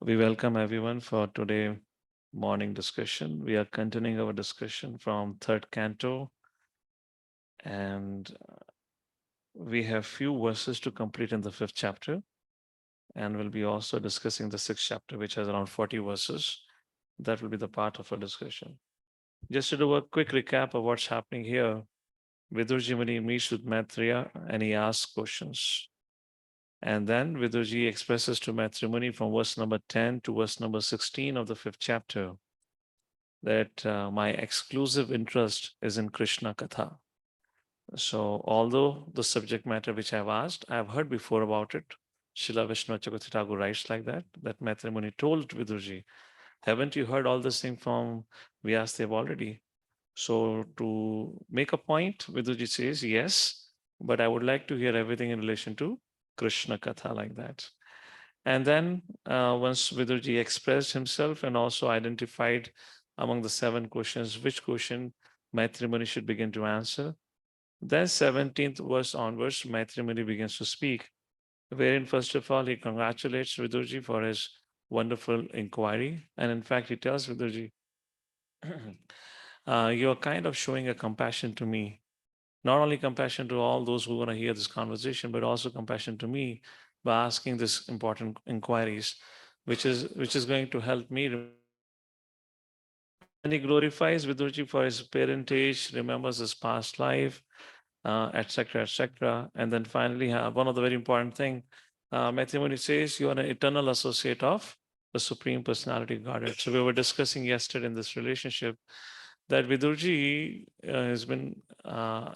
We welcome everyone for today morning discussion. We are continuing our discussion from third canto, and we have few verses to complete in the fifth chapter, and we'll be also discussing the sixth chapter, which has around 40 verses. That will be the part of our discussion. Just to do a quick recap of what's happening here, Vidurji Muni meets with Maitreya and he asks questions. And then Vidurji expresses to Maitreya Muni from verse number 10 to verse number 16 of the fifth chapter that my exclusive interest is in Krishna Katha. So, although the subject matter which I've asked, I've heard before about it. Srila Vishnu Chakravarti Thakur writes like that Maitreya Muni told Vidurji, haven't you heard all this thing from Vyasdev already? So, to make a point, Vidurji says, yes, but I would like to hear everything in relation to Krishna Katha like that. And then once Vidurji expressed himself and also identified among the seven questions which question Maitri Muni should begin to answer, then 17th verse onwards, Maitri Muni begins to speak, wherein first of all he congratulates Vidurji for his wonderful inquiry. And in fact, he tells Vidurji, you're kind of showing a compassion to me, not only compassion to all those who are going to hear this conversation, but also compassion to me by asking this important inquiries, which is going to help me remember my past life. And then he glorifies Vidurji for his parentage, remembers his past life, etc., etc. And then finally, one of the very important thing, Maitreya says, you are an eternal associate of the Supreme Personality of Godhead. So we were discussing yesterday in this relationship that Vidurji has been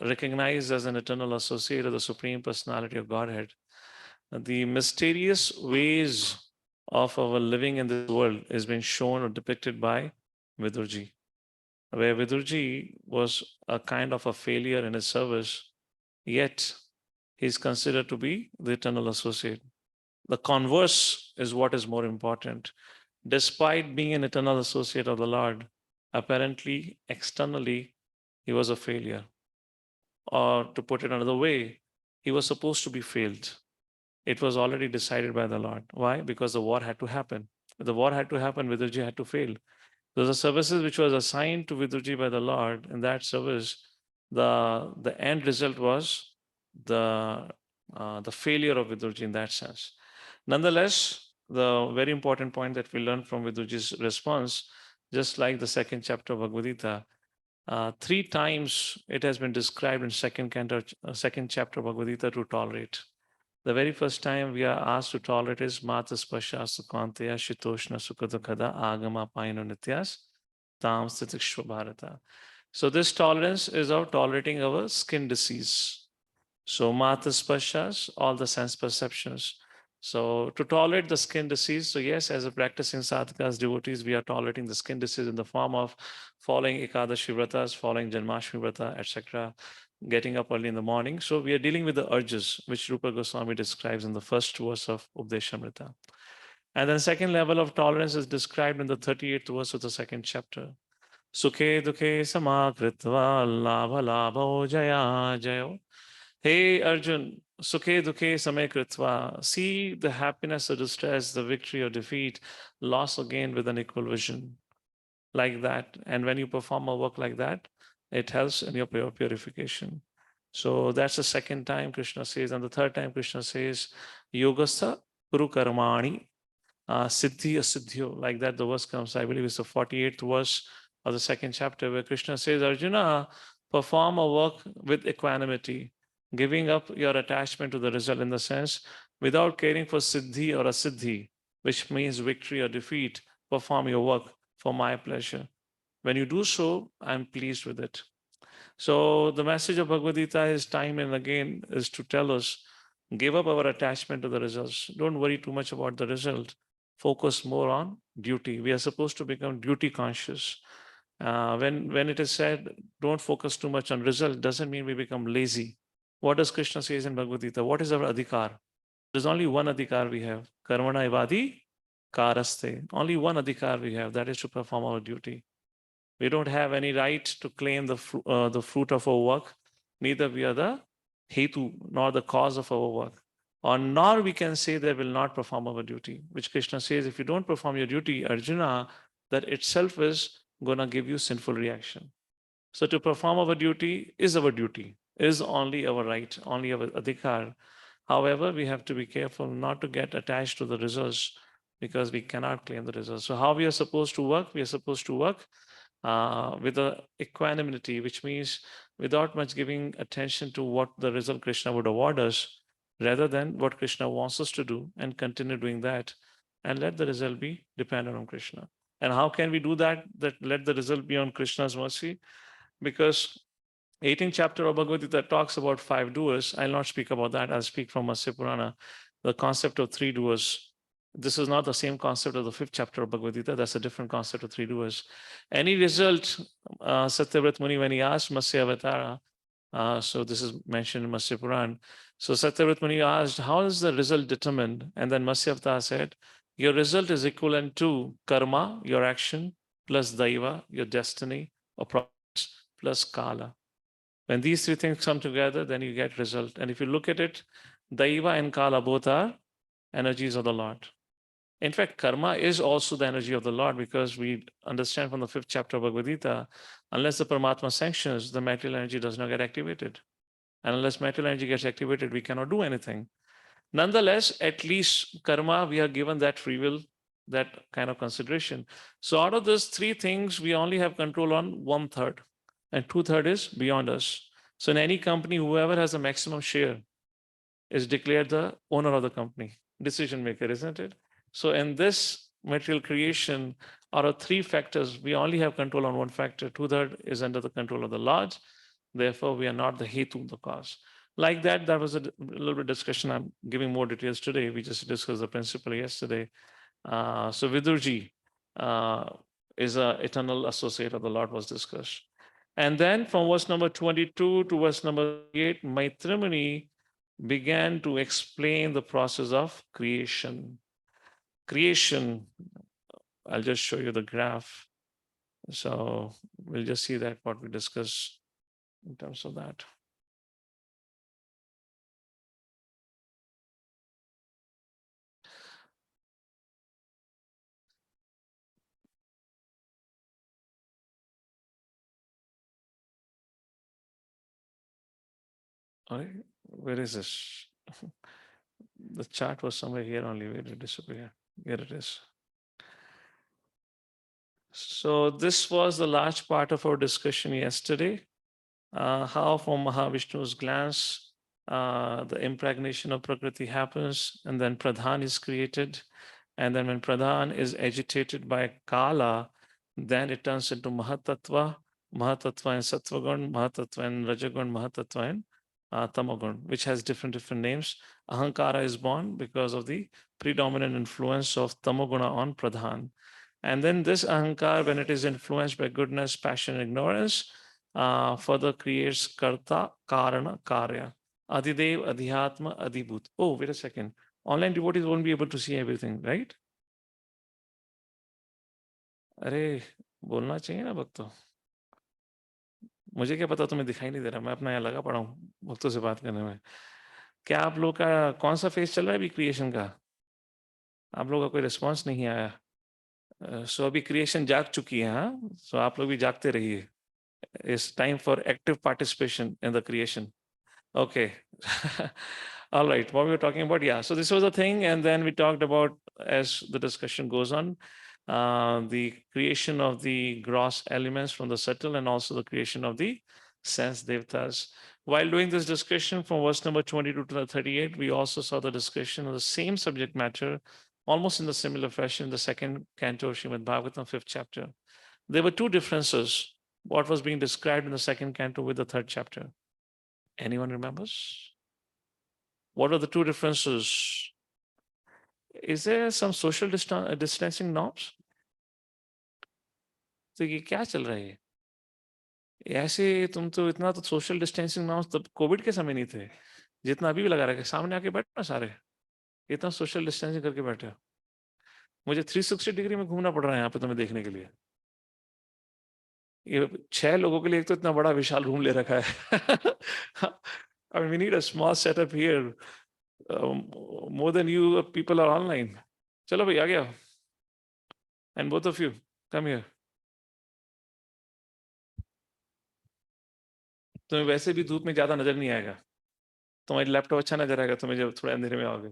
recognized as an eternal associate of the Supreme Personality of Godhead. The mysterious ways of our living in this world is being shown or depicted by Vidurji, where Vidurji was a kind of a failure in his service, yet he is considered to be the eternal associate. The converse is what is more important. Despite being an eternal associate of the Lord, apparently, externally, he was a failure. Or to put it another way, he was supposed to be failed. It was already decided by the Lord. Why? Because the war had to happen. If the war had to happen, Vidurji had to fail. Those are services which was assigned to Vidurji by the Lord. In that service, the end result was the failure of Vidurji in that sense. Nonetheless, the very important point that we learned from Vidurji's response, just like the second chapter of Bhagavad Gita, three times it has been described in second canto, second chapter of Bhagavad Gita to tolerate. The very first time we are asked to tolerate is Mataspasha Sukantaya Shitoshna Sukadukada Agama Paino Nityas Tam Stitikshva Bharata. So this tolerance is of tolerating our skin disease. So Mataspashas, all the sense perceptions. So to tolerate the skin disease, so yes, as a practicing sadhakas, devotees, we are tolerating the skin disease in the form of following Ekadashi Vratas, following Janmashtami Vrata, etc., getting up early in the morning. So we are dealing with the urges, which Rupa Goswami describes in the first verse of Updeshamrita. And then second level of tolerance is described in the 38th verse of the second chapter. Sukhe dukhe samakritva labha labho jaya jayo. Hey Arjun, sukhe dukhe samay kritva. See the happiness or distress, the victory or defeat, loss or gain with an equal vision. Like that. And when you perform a work like that, it helps in your purification. So that's the second time Krishna says. And the third time Krishna says, Yogastha Kuru Karmani Siddhi Asiddhyo. Like that, the verse comes, I believe it's the 48th verse of the second chapter, where Krishna says, Arjuna, perform a work with equanimity, giving up your attachment to the result in the sense, without caring for Siddhi or Asiddhi, which means victory or defeat, perform your work for my pleasure. When you do so, I'm pleased with it. So the message of Bhagavad Gita is time and again is to tell us, give up our attachment to the results. Don't worry too much about the result. Focus more on duty. We are supposed to become duty conscious. When it is said, don't focus too much on result, doesn't mean we become lazy. What does Krishna says in Bhagavad Gita? What is our adhikar? There's only one adhikar we have. Karmana evadi karaste. Only one adhikar we have. That is to perform our duty. We don't have any right to claim the fruit of our work. Neither we are the hetu nor the cause of our work. or nor we can say that will not perform our duty, which Krishna says, if you don't perform your duty, Arjuna, that itself is going to give you sinful reaction. So to perform our duty, is only our right, only our adhikar. However, we have to be careful not to get attached to the results because we cannot claim the results. So how we are supposed to work? We are supposed to work with a equanimity, which means without much giving attention to what the result Krishna would award us, rather than what Krishna wants us to do, and continue doing that, and let the result be dependent on Krishna. And how can we do that? That let the result be on Krishna's mercy, because 18th chapter of Bhagavad Gita talks about five doers. I'll not speak about that. I'll speak from Matsya Purana. The concept of three doers. This is not the same concept of the 5th chapter of Bhagavad Gita. That's a different concept of three doers. Any result, Satyavrat Muni, when he asked Matsya Avatara, so this is mentioned in Matsya Puran. So Satyavrat Muni asked, how is the result determined? And then Matsya Avatara said, your result is equivalent to karma, your action, plus daiva, your destiny, or providence, plus kala. When these three things come together, then you get result. And if you look at it, Daiva and Kala both are energies of the Lord. In fact, karma is also the energy of the Lord, because we understand from the 5th chapter of Bhagavad Gita, unless the Paramatma sanctions, the material energy does not get activated. And unless material energy gets activated, we cannot do anything. Nonetheless, at least karma, we are given that free will, that kind of consideration. So out of those three things, we only have control on 1/3, and 2/3 is beyond us. So in any company, whoever has the maximum share is declared the owner of the company, decision maker, isn't it? So in this material creation, out of three factors, we only have control on one factor. 2/3 is under the control of the Lord. Therefore, we are not the hetu, the cause. Like that, that was a little bit discussion. I'm giving more details today. We just discussed the principle yesterday. So Vidurji is an eternal associate of the Lord, was discussed. And then from verse number 22 to verse number 8, Maitrimuni began to explain the process of creation. Creation, I'll just show you the graph. So we'll just see that what we discussed in terms of that. All right, where is this? The chart was somewhere here only. Where did it disappear? Here it is. So this was the large part of our discussion yesterday. How from Mahavishnu's glance, the impregnation of Prakriti happens, and then Pradhan is created. And then when Pradhan is agitated by Kala, then it turns into Mahatattva, Mahatattva and Sattvagun, Mahatattva and Rajagun, Mahatattva and Tamagun, which has different names. Ahankara is born because of the predominant influence of Tamoguna on Pradhan. And then this Ahankar, when it is influenced by goodness, passion, ignorance, further creates Karta, Karana, Karya. Adidev, Adhyatma, Adibhut. Oh, wait a second. Online devotees won't be able to see everything, right? अरे बोलना चाहिए ना भक्तों. मुझे क्या पता, तुम्हें दिखाई नहीं दे रहा. मैं अपना यहाँ लगा पड़ा हूँ भक्तों से बात करने में. क्या आप लोग का कौन सा फेज चल रहा है अभी क्रिएशन का? आप लोगों का कोई रिस्पॉन्स नहीं आया. सो अभी क्रिएशन जाग चुकी है. हाँ, सो आप लोग भी जागते रहिए. It's time for active participation in the creation. Okay. All right. What we were talking about? Yeah. So this was a thing. And then we talked about, as the discussion goes on, the creation of the gross elements from the subtle, and also the creation of the sense devtas. While doing this discussion from verse number 22 to 38, we also saw the discussion of the same subject matter, almost in the similar fashion, in the second canto of Srimad Bhagavatam, 5th chapter. There were two differences. What was being described in the second canto with the 3rd chapter? Anyone remembers? What are the two differences? Is there some social distancing norms? तो ये क्या चल रहा है? ऐसे तुम तो इतना तो सोशल डिस्टेंसिंग नॉर्म्स तब कोविड के समय नहीं थे जितना अभी भी लगा रहा है. सामने आके बैठो ना सारे, इतना सोशल डिस्टेंसिंग करके बैठे हो. मुझे 360 डिग्री में घूमना पड़ रहा है यहाँ पे तुम्हें देखने के लिए. ये 6 लोगों के लिए एक तो इतना बड़ा विशाल रूम ले रखा है. I mean, we need a small setup here. More than you people are online. चलो भाई आ गया. And both of you, come here. तुम्हें वैसे भी धूप में ज्यादा नजर नहीं आएगा. तुम्हारी लैपटॉप अच्छा नजर आएगा तुम्हें जब थोड़ा अंधेरे में आओगे.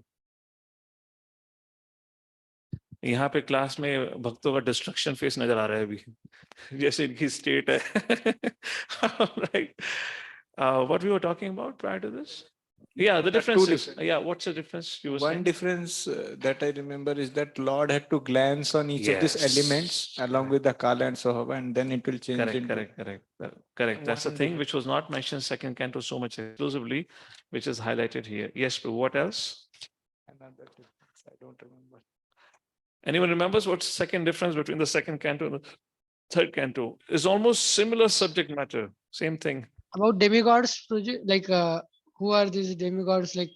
यहाँ पे क्लास में भक्तों का डिस्ट्रक्शन फेस नजर आ रहा है अभी. जैसे इनकी स्टेट है. Right. What we were talking about prior to this? Yeah, the There are two differences. Yeah, what's the difference you were One saying? difference that I remember is that Lord had to glance on each of these elements Yes. along with the Kala and Sohava, and then it will change Correct, into. correct. That's the One thing difference. which was not mentioned second canto so much exclusively, which is highlighted here. Yes, but what else? Another difference, I don't remember. Anyone remembers what's the second difference between the second canto and the third canto? Is almost similar subject matter, same thing. About demigods, like who are these demigods? Like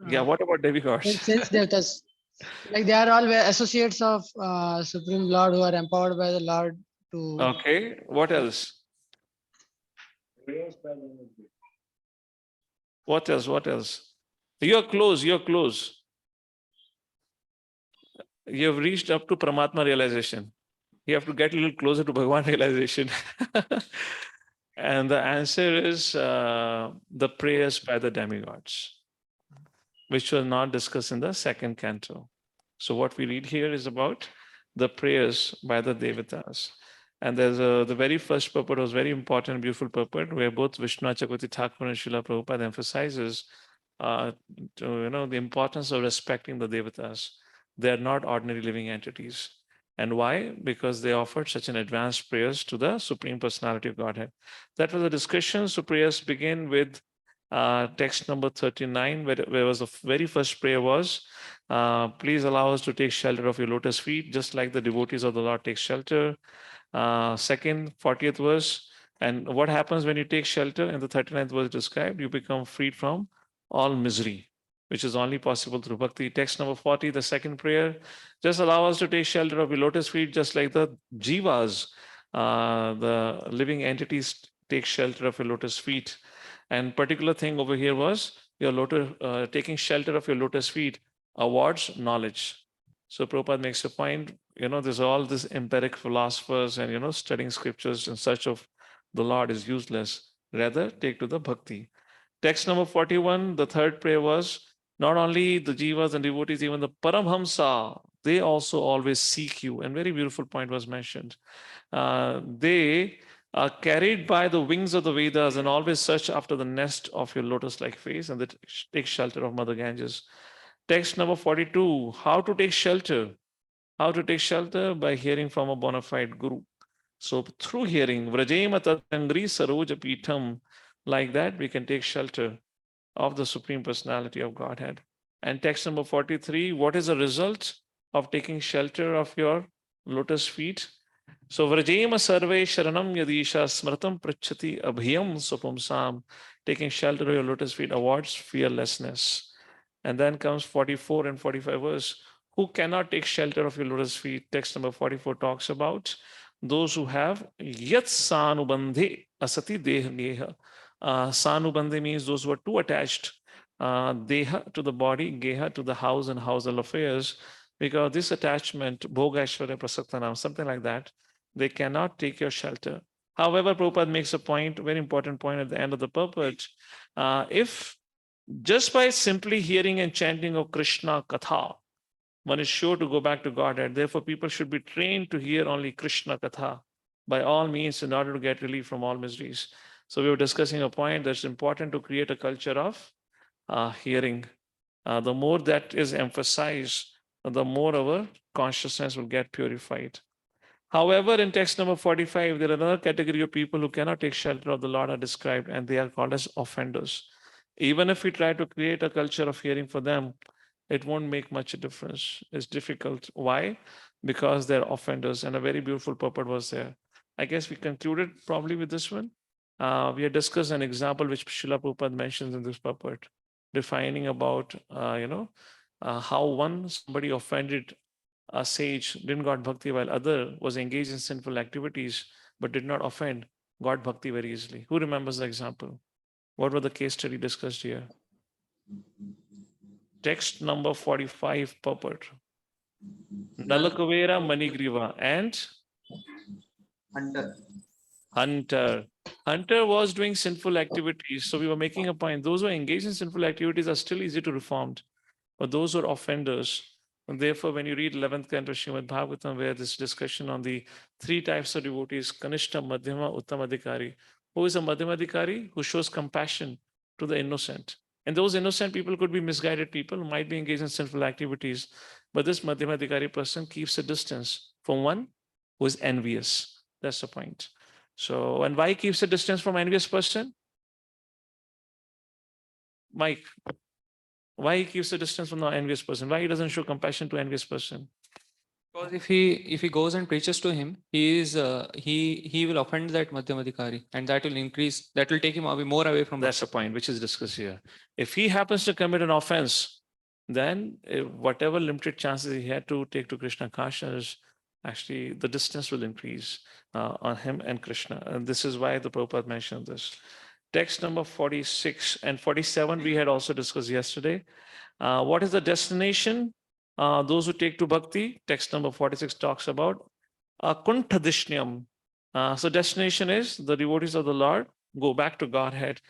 Yeah, what about demigods? sense devtas, like they are all associates of Supreme Lord who are empowered by the Lord to. Okay, what else? What else? What else? You're close, you're close. You have reached up to Paramatma realization. You have to get a little closer to Bhagwan realization. And the answer is the prayers by the demigods, which was not discussed in the second canto. So what we read here is about the prayers by the devatas. And there's the very first purport was very important, beautiful purport, where both Vishnu Chakravarti Thakur and Srila Prabhupada emphasizes the importance of respecting the devatas. They are not ordinary living entities. And why? Because they offered such an advanced prayers to the Supreme Personality of Godhead. That was a discussion. So prayers begin with text number 39, where was the very first prayer was, please allow us to take shelter of your lotus feet, just like the devotees of the Lord take shelter. Second, 40th verse, and what happens when you take shelter? In the 39th verse described, you become freed from all misery, which is only possible through bhakti. Text number 40, the second prayer, just allow us to take shelter of your lotus feet, just like the jivas, the living entities take shelter of your lotus feet. And particular thing over here was your lotus, taking shelter of your lotus feet awards knowledge. So Prabhupada makes a point, there's all these empiric philosophers and, studying scriptures in search of the Lord is useless. Rather, take to the bhakti. Text number 41, the third prayer was not only the jivas and devotees, even the Paramhamsa, they also always seek you. And very beautiful point was mentioned. They are carried by the wings of the Vedas and always search after the nest of your lotus-like face, and they take shelter of Mother Ganges. Text number 42, how to take shelter. How to take shelter? By hearing from a bona fide guru. So through hearing, Vrajema Tatangri Saroja Pitham, like that, we can take shelter of the Supreme Personality of Godhead. And text number 43, what is the result of taking shelter of your lotus feet? So Vrajema Sarve Sharanam Yadisha Smratam Prachati Abhiyam Supamsam, taking shelter of your lotus feet awards fearlessness. And then comes 44 and 45 verse. Who cannot take shelter of your lotus feet? Text number 44 talks about those who have yat sanubandhe asati deha. Sanubandhe means those who are too attached, deha to the body, geha to the house and household affairs, because this attachment, bhogashwarya prasaktanam, something like that, they cannot take your shelter. However, Prabhupada makes a point, very important point at the end of the purport. If just by simply hearing and chanting of Krishna Katha, one is sure to go back to Godhead. Therefore, people should be trained to hear only Krishna Katha by all means in order to get relief from all miseries. So we were discussing a point that's important to create a culture of hearing. The more that is emphasized, the more our consciousness will get purified. However, in text number 45, there are another category of people who cannot take shelter of the Lord are described, and they are called as offenders. Even if we try to create a culture of hearing for them, it won't make much difference. It's difficult. Why? Because they're offenders, and a very beautiful purport was there. I guess we concluded probably with this one. We had discussed an example which Srila Prabhupada mentions in this purport, defining about how somebody offended a sage, didn't got bhakti, while other was engaged in sinful activities but did not offend, got bhakti very easily. Who remembers the example? What were the case study discussed here? Text number 45, purport. Nalakavera Manigriva and Hunter. Hunter. Hunter was doing sinful activities. So we were making a point. Those who are engaged in sinful activities are still easy to reform, but those who are offenders. And therefore, when you read 11th Canto Srimad Bhagavatam, where this discussion on the three types of devotees, Kanishta, Madhyama, Uttamadhikari, who is a Madhyamadhikari? Who shows compassion to the innocent. And those innocent people could be misguided people who might be engaged in sinful activities. But this Madhyamadhikari person keeps a distance from one who is envious. That's the point. So, and why keeps a distance from envious person? Mike, why he keeps a distance from the envious person? Why he doesn't show compassion to envious person? Because if he goes and preaches to him, he will offend that Madhyamadhikari, and that will increase, that will take him away more away from. That's the point which is discussed here. If he happens to commit an offense, then whatever limited chances he had to take to Krishna consciousness, actually the distance will increase on him and Krishna. And this is why the Prabhupada mentioned this. Text number 46 and 47 we had also discussed yesterday. What is the destination? Those who take to bhakti, text number 46 talks about kuntadishnyam. So destination is the devotees of the Lord go back to Godhead.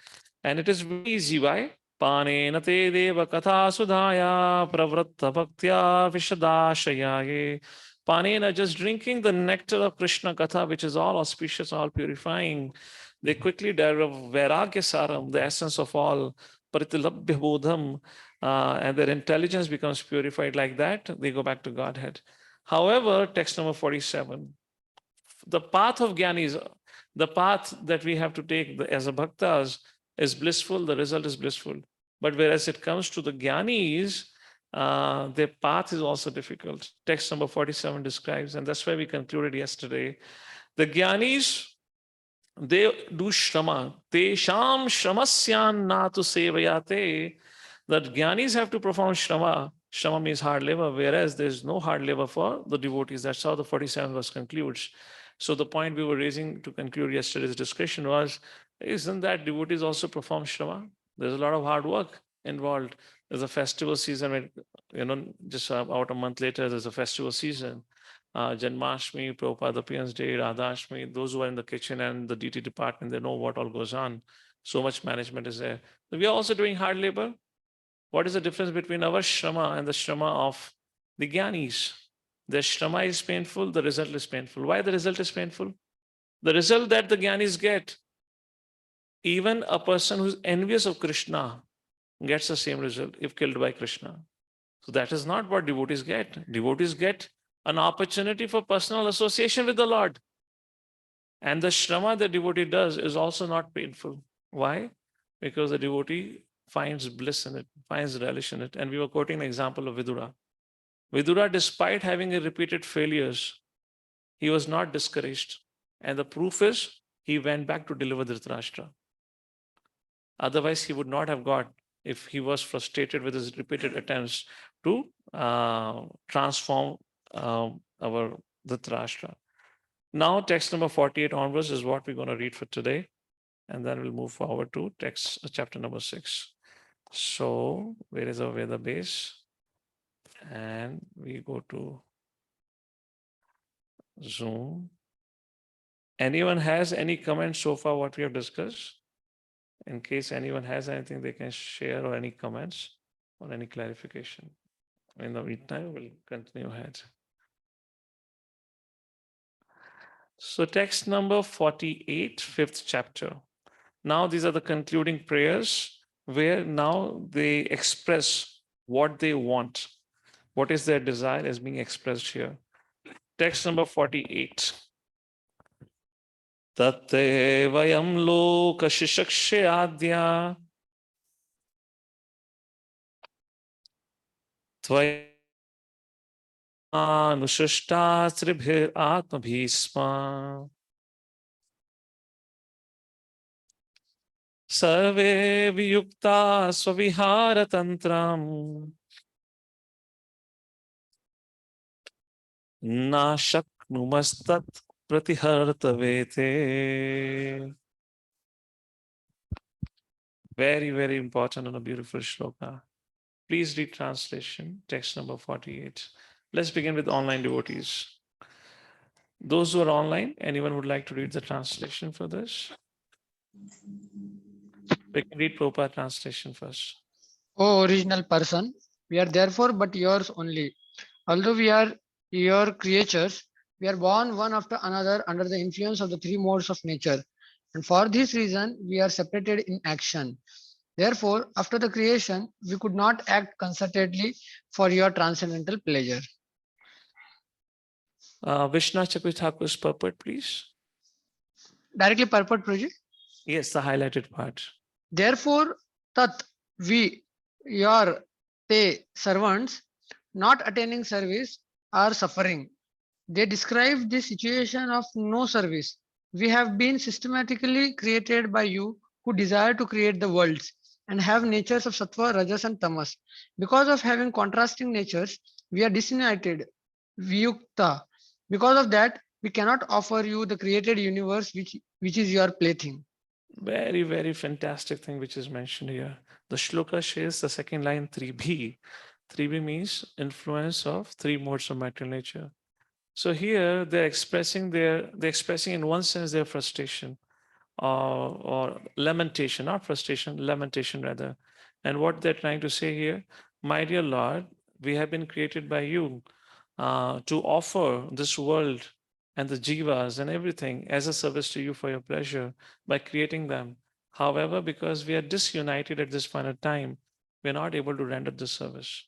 And it is very easy. Why? Panena te deva katha sudhaya pravratta bhaktya vishadashayaye. Panena, just drinking the nectar of Krishna Katha, which is all auspicious, all purifying. They quickly derive Vairagya Saram, the essence of all, Paritilabhya Bodham, and their intelligence becomes purified like that. They go back to Godhead. However, text number 47, the path of Gyanis, the path that we have to take as a bhaktas is blissful, the result is blissful. But whereas it comes to the Gyanis, their path is also difficult. Text number 47 describes, and that's why we concluded yesterday. The Gyanis, they do shrama. Te sham shramasyan natu sevayate. That Gyanis have to perform shrama. Shrama means hard labor, whereas there's no hard labor for the devotees. That's how the 47 verse concludes. So the point we were raising to conclude yesterday's discussion was, isn't that devotees also perform shrama? There's a lot of hard work involved. There's a festival season, just about a month later, there's a festival season. Janmashtami, Prabhupada Appearance Day, Radhashmi, those who are in the kitchen and the DT department, they know what all goes on. So much management is there. So we are also doing hard labor. What is the difference between our shrama and the shrama of the Gyanis? The shrama is painful, the result is painful. Why the result is painful? The result that the Gyanis get, even a person who's envious of Krishna gets the same result if killed by Krishna. So that is not what devotees get. Devotees get an opportunity for personal association with the Lord. And the shrama the devotee does is also not painful. Why? Because the devotee finds bliss in it, finds relish in it. And we were quoting an example of Vidura. Vidura, despite having repeated failures, he was not discouraged. And the proof is he went back to deliver Dhritarashtra. Otherwise, he would not have got, if he was frustrated with his repeated attempts to transform our Dhritarashtra. Now, text number 48 onwards is what we're going to read for today. And then we'll move forward to text chapter number 6. So, where is our Veda base? And we go to Zoom. Anyone has any comments so far what we have discussed? In case anyone has anything they can share or any comments or any clarification. In the meantime, we'll continue ahead. So text number 48, 5th chapter. Now these are the concluding prayers where now they express what they want. What is their desire is being expressed here. Text number 48. Tatte vayam loka shishakshayadya tvaya anushashta tribhir atmabhisma sarve viyukta svavihara tantram na shaknumastat pratihartavete. Very, very important and a beautiful shloka. Please read translation, text number 48. Let's begin with online devotees. Those who are online, anyone would like to read the translation for this? We can read Prabhupada translation first. O original person, we are therefore but yours only. Although we are your creatures, we are born one after another under the influence of the three modes of nature. And for this reason, we are separated in action. Therefore, after the creation, we could not act concertedly for your transcendental pleasure. Vishnu Chakrithakur's purport, please. Directly purport, Prabhuji. Yes, the highlighted part. Therefore, tat we, your, they, servants, not attaining service, are suffering. They describe the situation of no service. We have been systematically created by you who desire to create the worlds and have natures of sattva, rajas, and tamas. Because of having contrasting natures, we are disunited, viyukta. Because of that, we cannot offer you the created universe which is your plaything. Very, very fantastic thing which is mentioned here. The shloka shares the second line 3b. 3b means influence of three modes of material nature. So here they're expressing in one sense their frustration or lamentation, not frustration, lamentation rather. And what they're trying to say here, my dear Lord, we have been created by you to offer this world and the jivas and everything as a service to you for your pleasure by creating them. However, because we are disunited at this point of time, we're not able to render this service.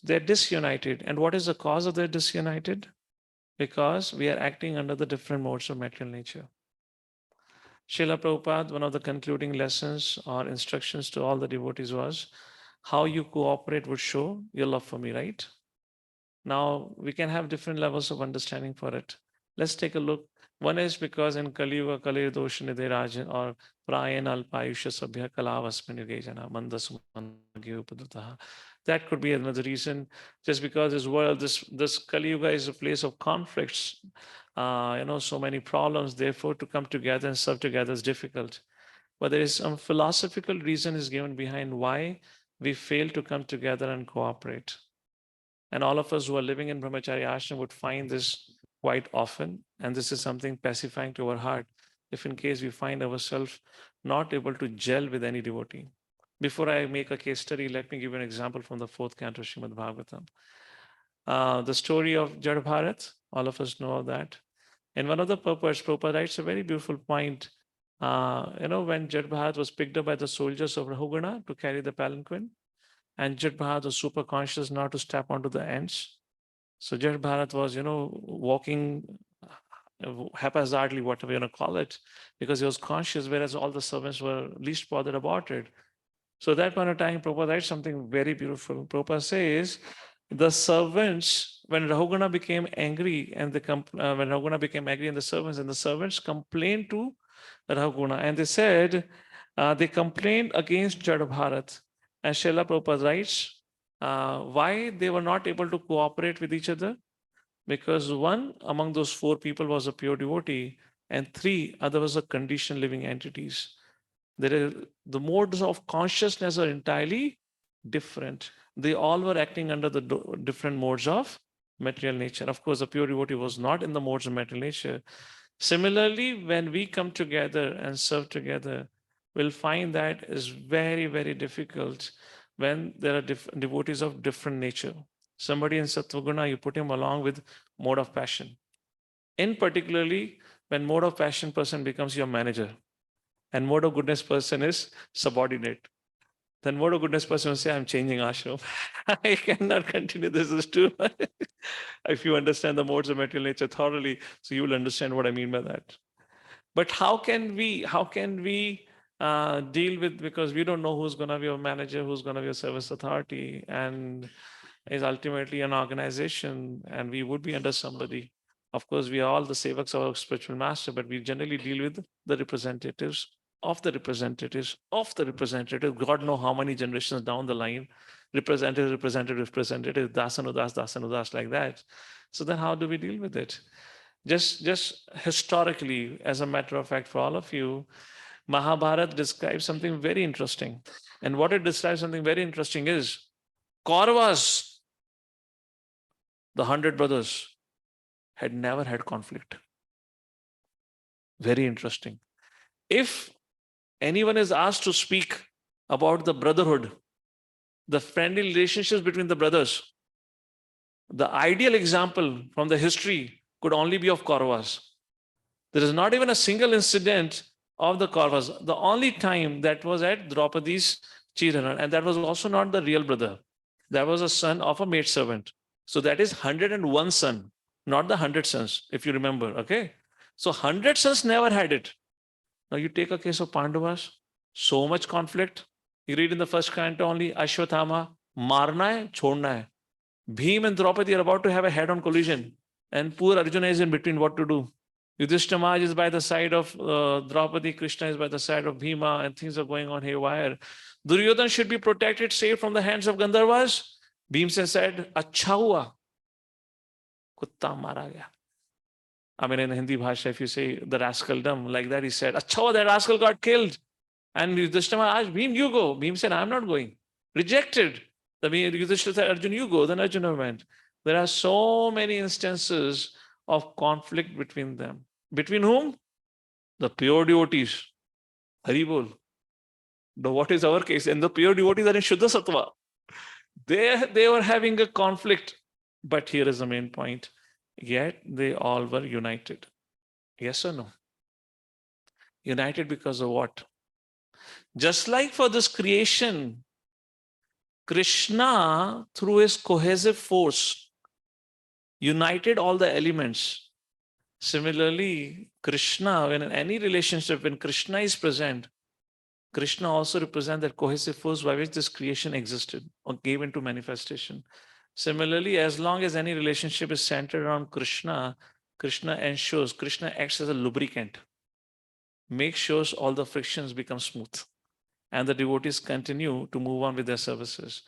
They're disunited. And what is the cause of their disunited? Because we are acting under the different modes of material nature. Srila Prabhupada, one of the concluding lessons or instructions to all the devotees was how you cooperate would show your love for me, right? Now we can have different levels of understanding for it. Let's take a look. One is because in Kali Yuga, Kali Dosha Nidhe Rajan or Prayana Alpayusha Sabhya Kalavasmin Yugejana Mandasumanagyo Padutaha. That could be another reason. Just because this world, this Kali Yuga is a place of conflicts, so many problems. Therefore, to come together and serve together is difficult. But there is some philosophical reason is given behind why we fail to come together and cooperate. And all of us who are living in Brahmachari ashram would find this quite often. And this is something pacifying to our heart. If in case we find ourselves not able to gel with any devotee. Before I make a case study, let me give you an example from the fourth canto of Srimad Bhagavatam. The story of Jad Bharat, all of us know that. In one of the purports, Prabhupada writes a very beautiful point. When Jad Bharat was picked up by the soldiers of Rahugana to carry the palanquin, and Jat Bharat was super conscious not to step onto the ends. So Jat Bharat was, walking haphazardly, whatever you want to call it, because he was conscious, whereas all the servants were least bothered about it. So at that point of time, Prabhupada writes something very beautiful. Prabhupada says, the servants, when Rahugana became angry, and when Rahugana became angry and the servants complained to Rahugana, and they said, they complained against Jad Bharat. And Srila Prabhupada writes, why they were not able to cooperate with each other? Because one among those four people was a pure devotee, and three others are conditioned living entities. The modes of consciousness are entirely different. They all were acting under the different modes of material nature. Of course, the pure devotee was not in the modes of material nature. Similarly, when we come together and serve together, we'll find that is very, very difficult when there are devotees of different nature. Somebody in Sattvaguna, you put him along with mode of passion. In particularly, when mode of passion person becomes your manager, and mode of goodness person is subordinate. Then mode of goodness person will say, I'm changing ashram. I cannot continue. This is too much. If you understand the modes of material nature thoroughly, so you will understand what I mean by that. But how can we deal with, because we don't know who's going to be a manager, who's going to be a service authority, and is ultimately an organization, and we would be under somebody. Of course, we are all the sevaks of our spiritual master, but we generally deal with the representatives of the representatives of the representative. God know how many generations down the line, representative, dasanudas, like that. So then how do we deal with it? Just historically, as a matter of fact, for all of you, Mahabharata describes something very interesting. And what it describes something very interesting is Kauravas, the 100 brothers, had never had conflict. Very interesting. If anyone is asked to speak about the brotherhood, the friendly relationships between the brothers, the ideal example from the history could only be of Kauravas. There is not even a single incident of the Kauravas. The only time that was at Draupadi's Chiranan, and that was also not the real brother. That was a son of a maidservant. So that is 101 son, not the 100 sons, if you remember. Okay. So 100 sons never had it. Now you take a case of Pandavas, so much conflict. You read in the first canto only Ashwathama, marna hai, chhodna hai. Bhim and Draupadi are about to have a head-on collision, and poor Arjuna is in between what to do. Yudhishthira is by the side of Draupadi, Krishna is by the side of Bhima, and things are going on haywire. Duryodhan should be protected, saved from the hands of Gandharvas. Bhimsen said, "Acha hua, kutta mara gaya." I mean, in Hindi bhasha, if you say the rascal dumb like that, he said, "Acha hua, that rascal got killed." And Yudhishthira asked, "Bhim, you go." Bhim said, "I'm not going." Rejected. The Yudhishthira said, "Arjun, you go." Then Arjuna went. There are so many instances of conflict between them. Between whom? The pure devotees. Haribol. But what is our case? And the pure devotees are in Shuddha Sattva. They were having a conflict. But here is the main point. Yet they all were united. Yes or no? United because of what? Just like for this creation, Krishna, through his cohesive force, united all the elements. Similarly, Krishna, when in any relationship, when Krishna is present, Krishna also represents that cohesive force by which this creation existed or gave into manifestation. Similarly, as long as any relationship is centered around Krishna, Krishna ensures, Krishna acts as a lubricant, makes sure all the frictions become smooth, and the devotees continue to move on with their services.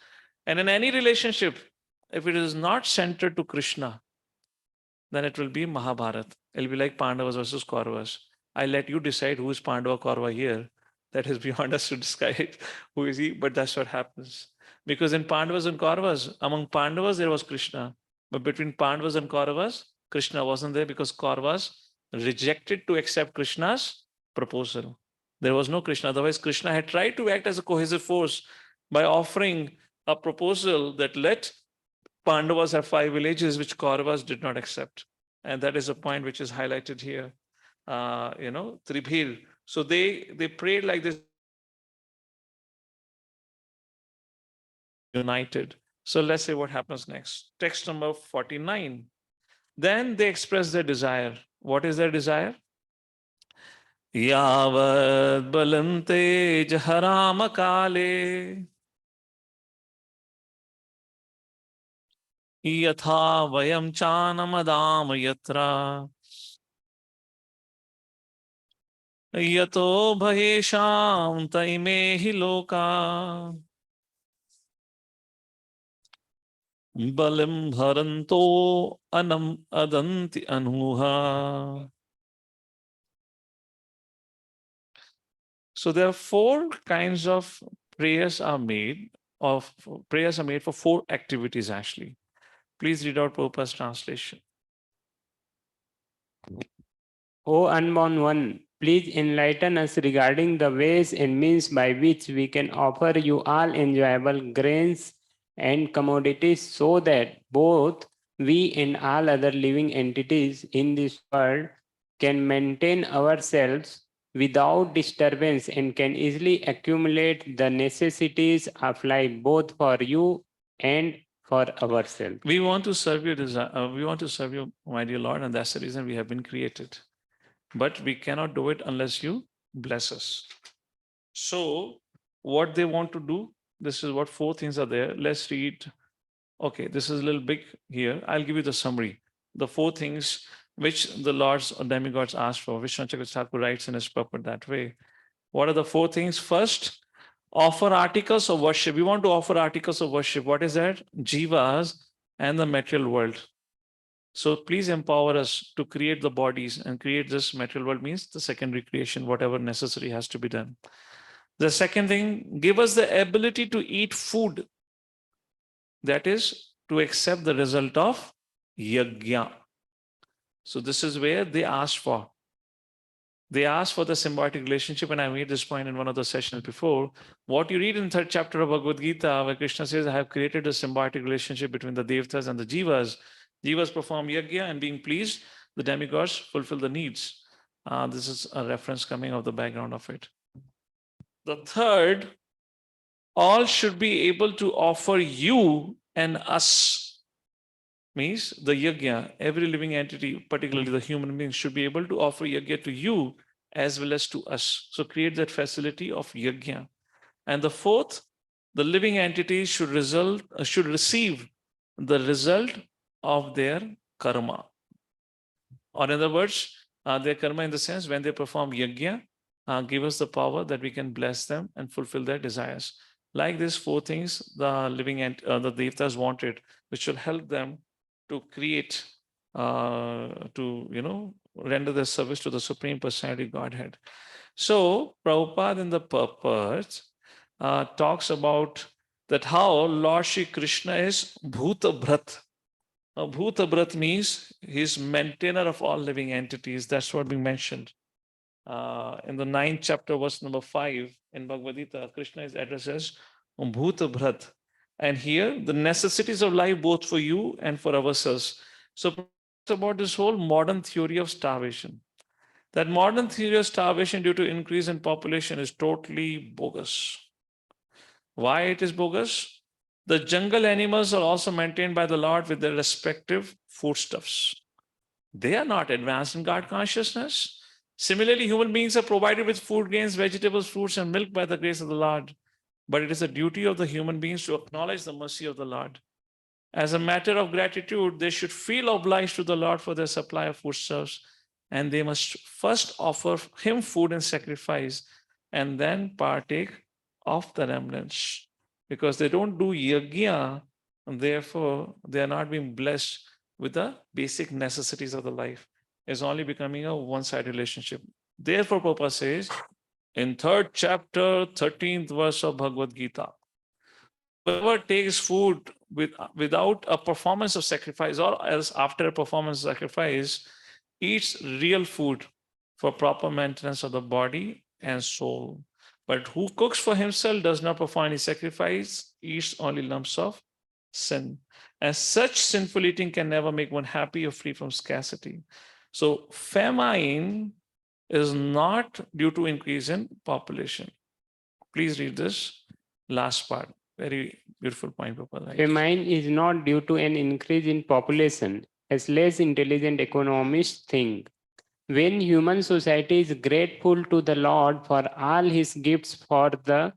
And in any relationship, if it is not centered to Krishna, then it will be Mahabharata. It will be like Pandavas versus Kauravas. I let you decide who is Pandava Kaurava here. That is beyond us to decide who is he, but that's what happens. Because in Pandavas and Kauravas, among Pandavas there was Krishna, but between Pandavas and Kauravas, Krishna wasn't there because Kauravas rejected to accept Krishna's proposal. There was no Krishna. Otherwise, Krishna had tried to act as a cohesive force by offering a proposal that let Pandavas have 5 villages, which Kauravas did not accept. And that is a point which is highlighted here. Tribhir. So they prayed like this, united. So let's say what happens next. Text number 49. Then they express their desire. What is their desire? Yavad balante jaharama kale yatha vayam chanamadam yatra yato bhayesham taimehi loka balim bharanto anam adanti anuha. So there are 4 kinds of prayers are made for 4 activities actually. Please read out Prabhupada's translation. O unborn one, please enlighten us regarding the ways and means by which we can offer you all enjoyable grains and commodities so that both we and all other living entities in this world can maintain ourselves without disturbance and can easily accumulate the necessities of life both for you and for ourselves. We want to serve you, we want to serve you, my dear Lord, and that's the reason we have been created. But we cannot do it unless you bless us. So what they want to do, this is what 4 things are there. Let's read. Okay, this is a little big here. I'll give you the summary. The 4 things which the lords or demigods asked for, Vishnu Chakravarti Thakur writes in his purport that way. What are the 4 things? First, offer articles of worship. We want to offer articles of worship. What is that? Jivas and the material world. So please empower us to create the bodies and create this material world, means the secondary creation, whatever necessary has to be done. The second thing, give us the ability to eat food, that is, to accept the result of yajna. So this is where they asked for. They asked for the symbiotic relationship, and I made this point in one of the sessions before. What you read in third chapter of Bhagavad Gita, where Krishna says, I have created a symbiotic relationship between the Devatas and the Jivas. Jivas perform yajna, and being pleased, the demigods fulfill the needs. This is a reference coming of the background of it. The third, all should be able to offer you and us, means the yajna, every living entity, particularly the human beings, should be able to offer yajna to you as well as to us. So create that facility of yajna. And the fourth, the living entities should receive the result of their karma. Or in other words, their karma in the sense when they perform yajna, give us the power that we can bless them and fulfill their desires. Like these four things, the living and the devtas wanted, which will help them to create, to render their service to the Supreme Personality Godhead. So Prabhupada in the purport talks about that how Lord Shri Krishna is Bhuta Bhrat. Bhuta Bhrat means he's maintainer of all living entities. That's what we mentioned. In the 9th chapter, verse number 5 in Bhagavad Gita, Krishna is addressed as Bhuta Bhrat. And here, the necessities of life, both for you and for ourselves. So, it's about this whole modern theory of starvation. That modern theory of starvation due to increase in population is totally bogus. Why it is bogus? The jungle animals are also maintained by the Lord with their respective foodstuffs. They are not advanced in God consciousness. Similarly, human beings are provided with food grains, vegetables, fruits, and milk by the grace of the Lord. But it is the duty of the human beings to acknowledge the mercy of the Lord. As a matter of gratitude, they should feel obliged to the Lord for their supply of foodstuffs, and they must first offer Him food and sacrifice, and then partake of the remnants. Because they don't do yajna, and therefore they are not being blessed with the basic necessities of the life. It's only becoming a one-sided relationship. Therefore, Prabhupada says in 3rd chapter, 13th verse of Bhagavad Gita, whoever takes food without a performance of sacrifice or else after a performance of sacrifice eats real food for proper maintenance of the body and soul. But who cooks for himself, does not perform any sacrifice, eats only lumps of sin. And such sinful eating can never make one happy or free from scarcity. So famine is not due to increase in population. Please read this last part. Very beautiful point, Prabhupada. Famine is not due to an increase in population, as less intelligent economists think. When human society is grateful to the Lord for all his gifts for the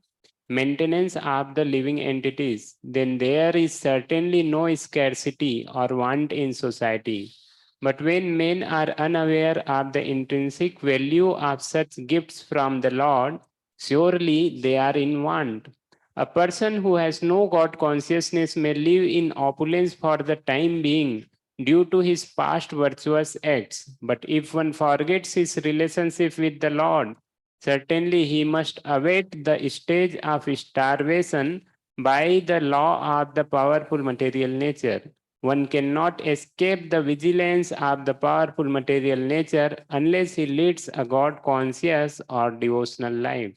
maintenance of the living entities, then there is certainly no scarcity or want in society. But when men are unaware of the intrinsic value of such gifts from the Lord, surely they are in want. A person who has no God consciousness may live in opulence for the time being due to his past virtuous acts. But if one forgets his relationship with the Lord, certainly he must await the stage of starvation by the law of the powerful material nature. One cannot escape the vigilance of the powerful material nature unless he leads a God conscious or devotional life.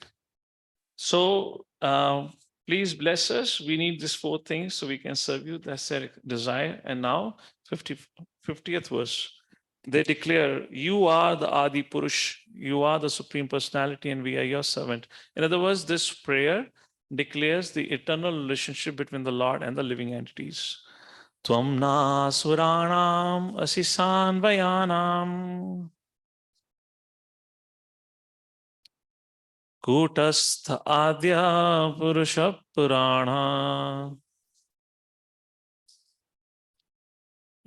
So please bless us. We need these four things so we can serve you. That's their desire. And now, 50th verse. They declare, you are the Adi Purush, you are the Supreme Personality, and we are your servant. In other words, this prayer declares the eternal relationship between the Lord and the living entities. Tvam na suranam asisan vayanam kutastha adya purusha purana.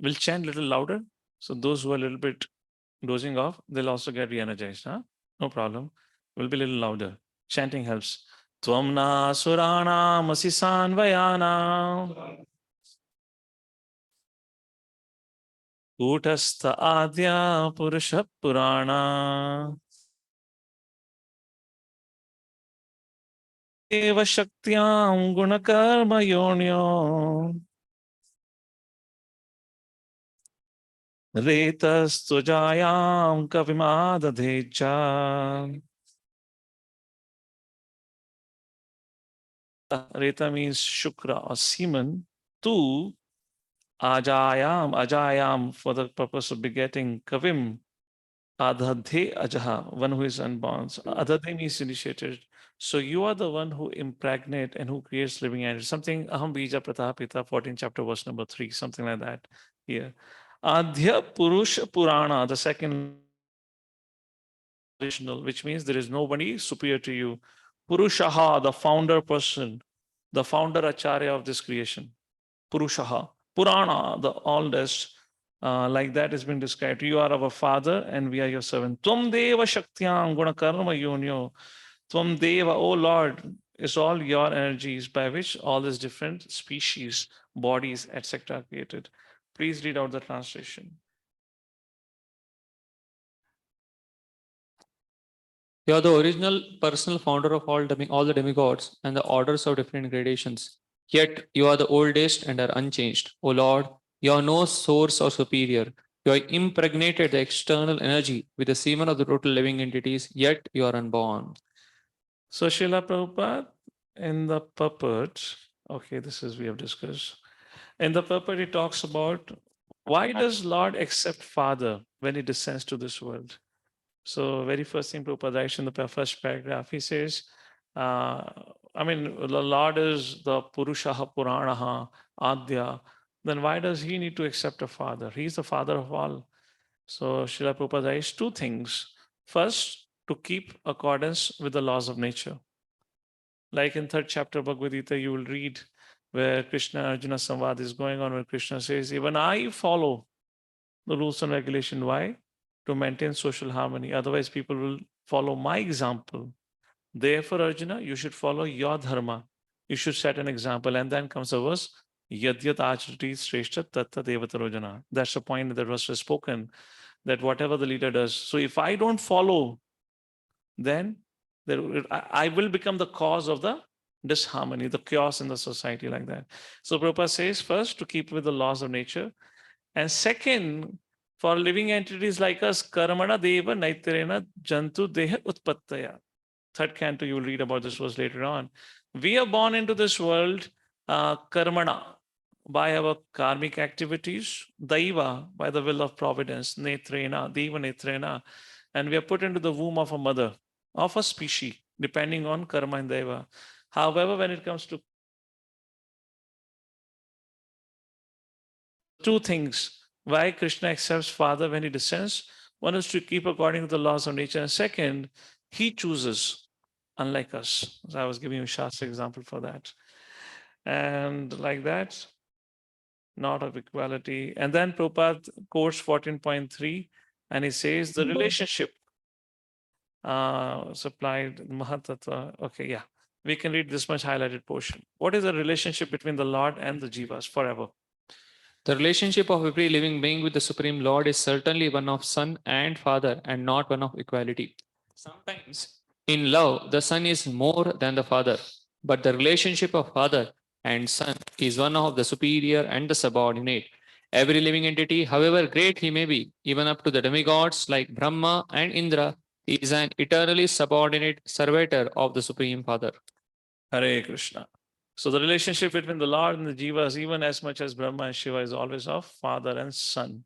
We'll chant a little louder. So those who are a little bit dozing off, they'll also get re-energized. Huh? No problem. We'll be a little louder. Chanting helps. Tvamna surana masisan vayana कूटस्थ आद्या पुरुष पुराणा एव शक्त्यां गुणकर्म योन्यो रेतस्तुजायां कविमादधे च Reta means Shukra or semen. Tu Ajayam for the purpose of begetting Kavim. Adhadhe Ajaha, one who is unborn. So Adhadhe means initiated. So you are the one who impregnate and who creates living entities. Something Aham Bija Pratapita, 14th chapter, verse number 3, something like that here. Adhya Purush Purana, the second original, which means there is nobody superior to you. Purushaha, the founder person, the founder acharya of this creation. Purushaha, Purana, the oldest, like that has been described. You are our father and we are your servant. Tvam deva shaktyam gunakarma yonyo. Tvam deva, O Lord, is all your energies by which all these different species, bodies, etc. are created. Please read out the translation. You are the original personal founder of all the demigods and the orders of different gradations. Yet you are the oldest and are unchanged. O Lord, you are no source or superior. You are impregnated the external energy with the semen of the total living entities, yet you are unborn. So Srila Prabhupada in the puppet, okay, this is we have discussed. In the puppet, he talks about why does Lord accept Father when he descends to this world? So very first thing Prabhupada writes in the first paragraph, he says, I mean, the Lord is the Purushaha Puranaha Adya. Then why does he need to accept a father? He's the father of all. So Srila Prabhupada writes two things. First, to keep accordance with the laws of nature. Like in third chapter of Bhagavad Gita, you will read where Krishna Arjuna Samvad is going on, where Krishna says, even I follow the rules and regulation. Why? To maintain social harmony. Otherwise, people will follow my example. Therefore, Arjuna, you should follow your dharma. You should set an example. And then comes the verse, Yadyat Acharati Shreshta Tatta Devatarojana. That's the point that was spoken, that whatever the leader does. So if I don't follow, then I will become the cause of the disharmony, the chaos in the society like that. So Prabhupada says, first, to keep with the laws of nature. And second, for living entities like us, karmana deva naitrena jantu deha utpattaya. Third canto, you will read about this verse later on. We are born into this world karmana, by our karmic activities, daiva, by the will of providence, netrena, deva netrena, and we are put into the womb of a mother, of a species, depending on karma and deva. However, when it comes to two things, why Krishna accepts Father when he descends, one is to keep according to the laws of nature, and second, he chooses, unlike us. So I was giving you a Shastra example for that. And like that, not of equality. And then Prabhupada quotes 14.3, and he says the relationship supplied Mahatattva. Okay, yeah. We can read this much highlighted portion. What is the relationship between the Lord and the Jivas forever? The relationship of every living being with the Supreme Lord is certainly one of son and father and not one of equality. Sometimes in love, the son is more than the father, but the relationship of father and son is one of the superior and the subordinate. Every living entity, however great he may be, even up to the demigods like Brahma and Indra, is an eternally subordinate servitor of the Supreme Father. Hare Krishna. So the relationship between the Lord and the Jivas, even as much as Brahma and Shiva, is always of father and son.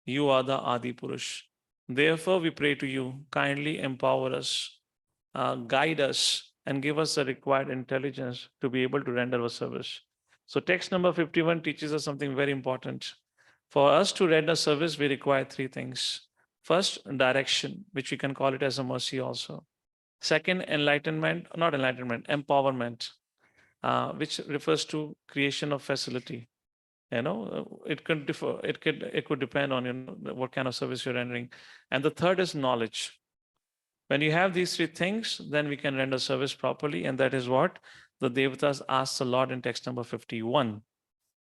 You are the Adi Purush. Therefore, we pray to you, kindly empower us, guide us, and give us the required intelligence to be able to render our service. So text number 51 teaches us something very important. For us to render service, we require three things. First, direction, which we can call it as a mercy also. Second, enlightenment, not enlightenment, empowerment, which refers to creation of facility. It could differ. It could depend on what kind of service you're rendering. And the third is knowledge. When you have these three things, then we can render service properly, and that is what the Devatas asked the Lord in text number 51.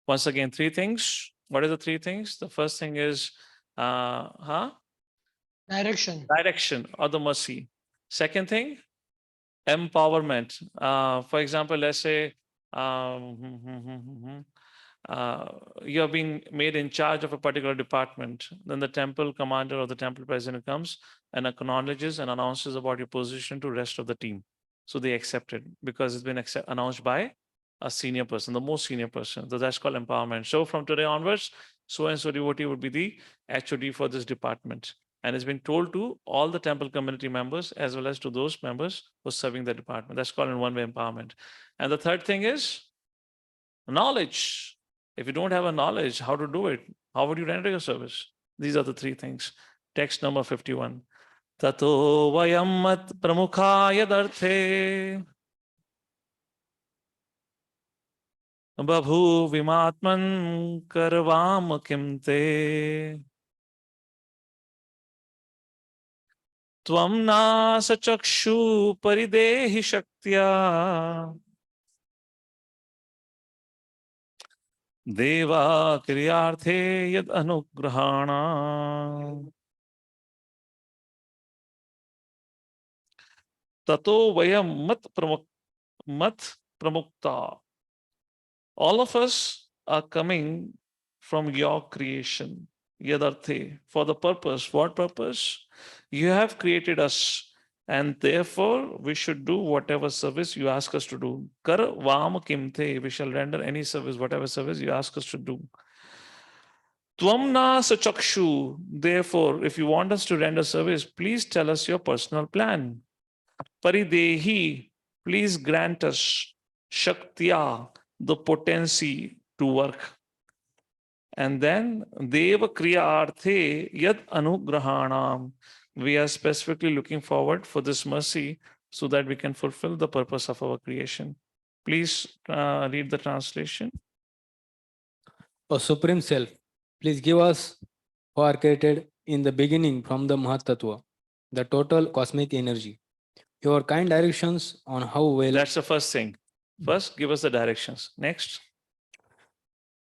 Once again, three things: What are the three things? The first thing is Direction. direction or the mercy. Second thing, empowerment. For example, let's say you're being made in charge of a particular department. Then the temple commander or the temple president comes and acknowledges and announces about your position to rest of the team. So they accept it because it's been announced by a senior person, the most senior person. So that's called empowerment. So from today onwards, so and so devotee would be the HOD for this department. And it's been told to all the temple community members as well as to those members who are serving the department. That's called in one way empowerment. And the third thing is knowledge. If you don't have a knowledge how to do it, how would you render your service? These are the three things. Text number 51. Tato vayam mat pramukhaya darthe babhu vimatman karvam kimte tvam nasa chakshu paridehi shaktya deva kriyarthe yad anugrahana tato vayam mat pramukta. All of us are coming from your creation, yadarthe, for the purpose. What purpose? You have created us, and therefore we should do whatever service you ask us to do. Kar vam kimte, we shall render any service, whatever service you ask us to do. Tvam na sachakshu, therefore, if you want us to render service, please tell us your personal plan. Paridehi, please grant us shaktya, the potency to work. And then Deva Kriya Arthe Yad Anugrahanam. We are specifically looking forward for this mercy so that we can fulfill the purpose of our creation. Please read the translation. O Supreme Self, please give us who are created in the beginning from the Mahatattva, the total cosmic energy. Your kind directions on how well. That's the first thing. First, give us the directions. Next.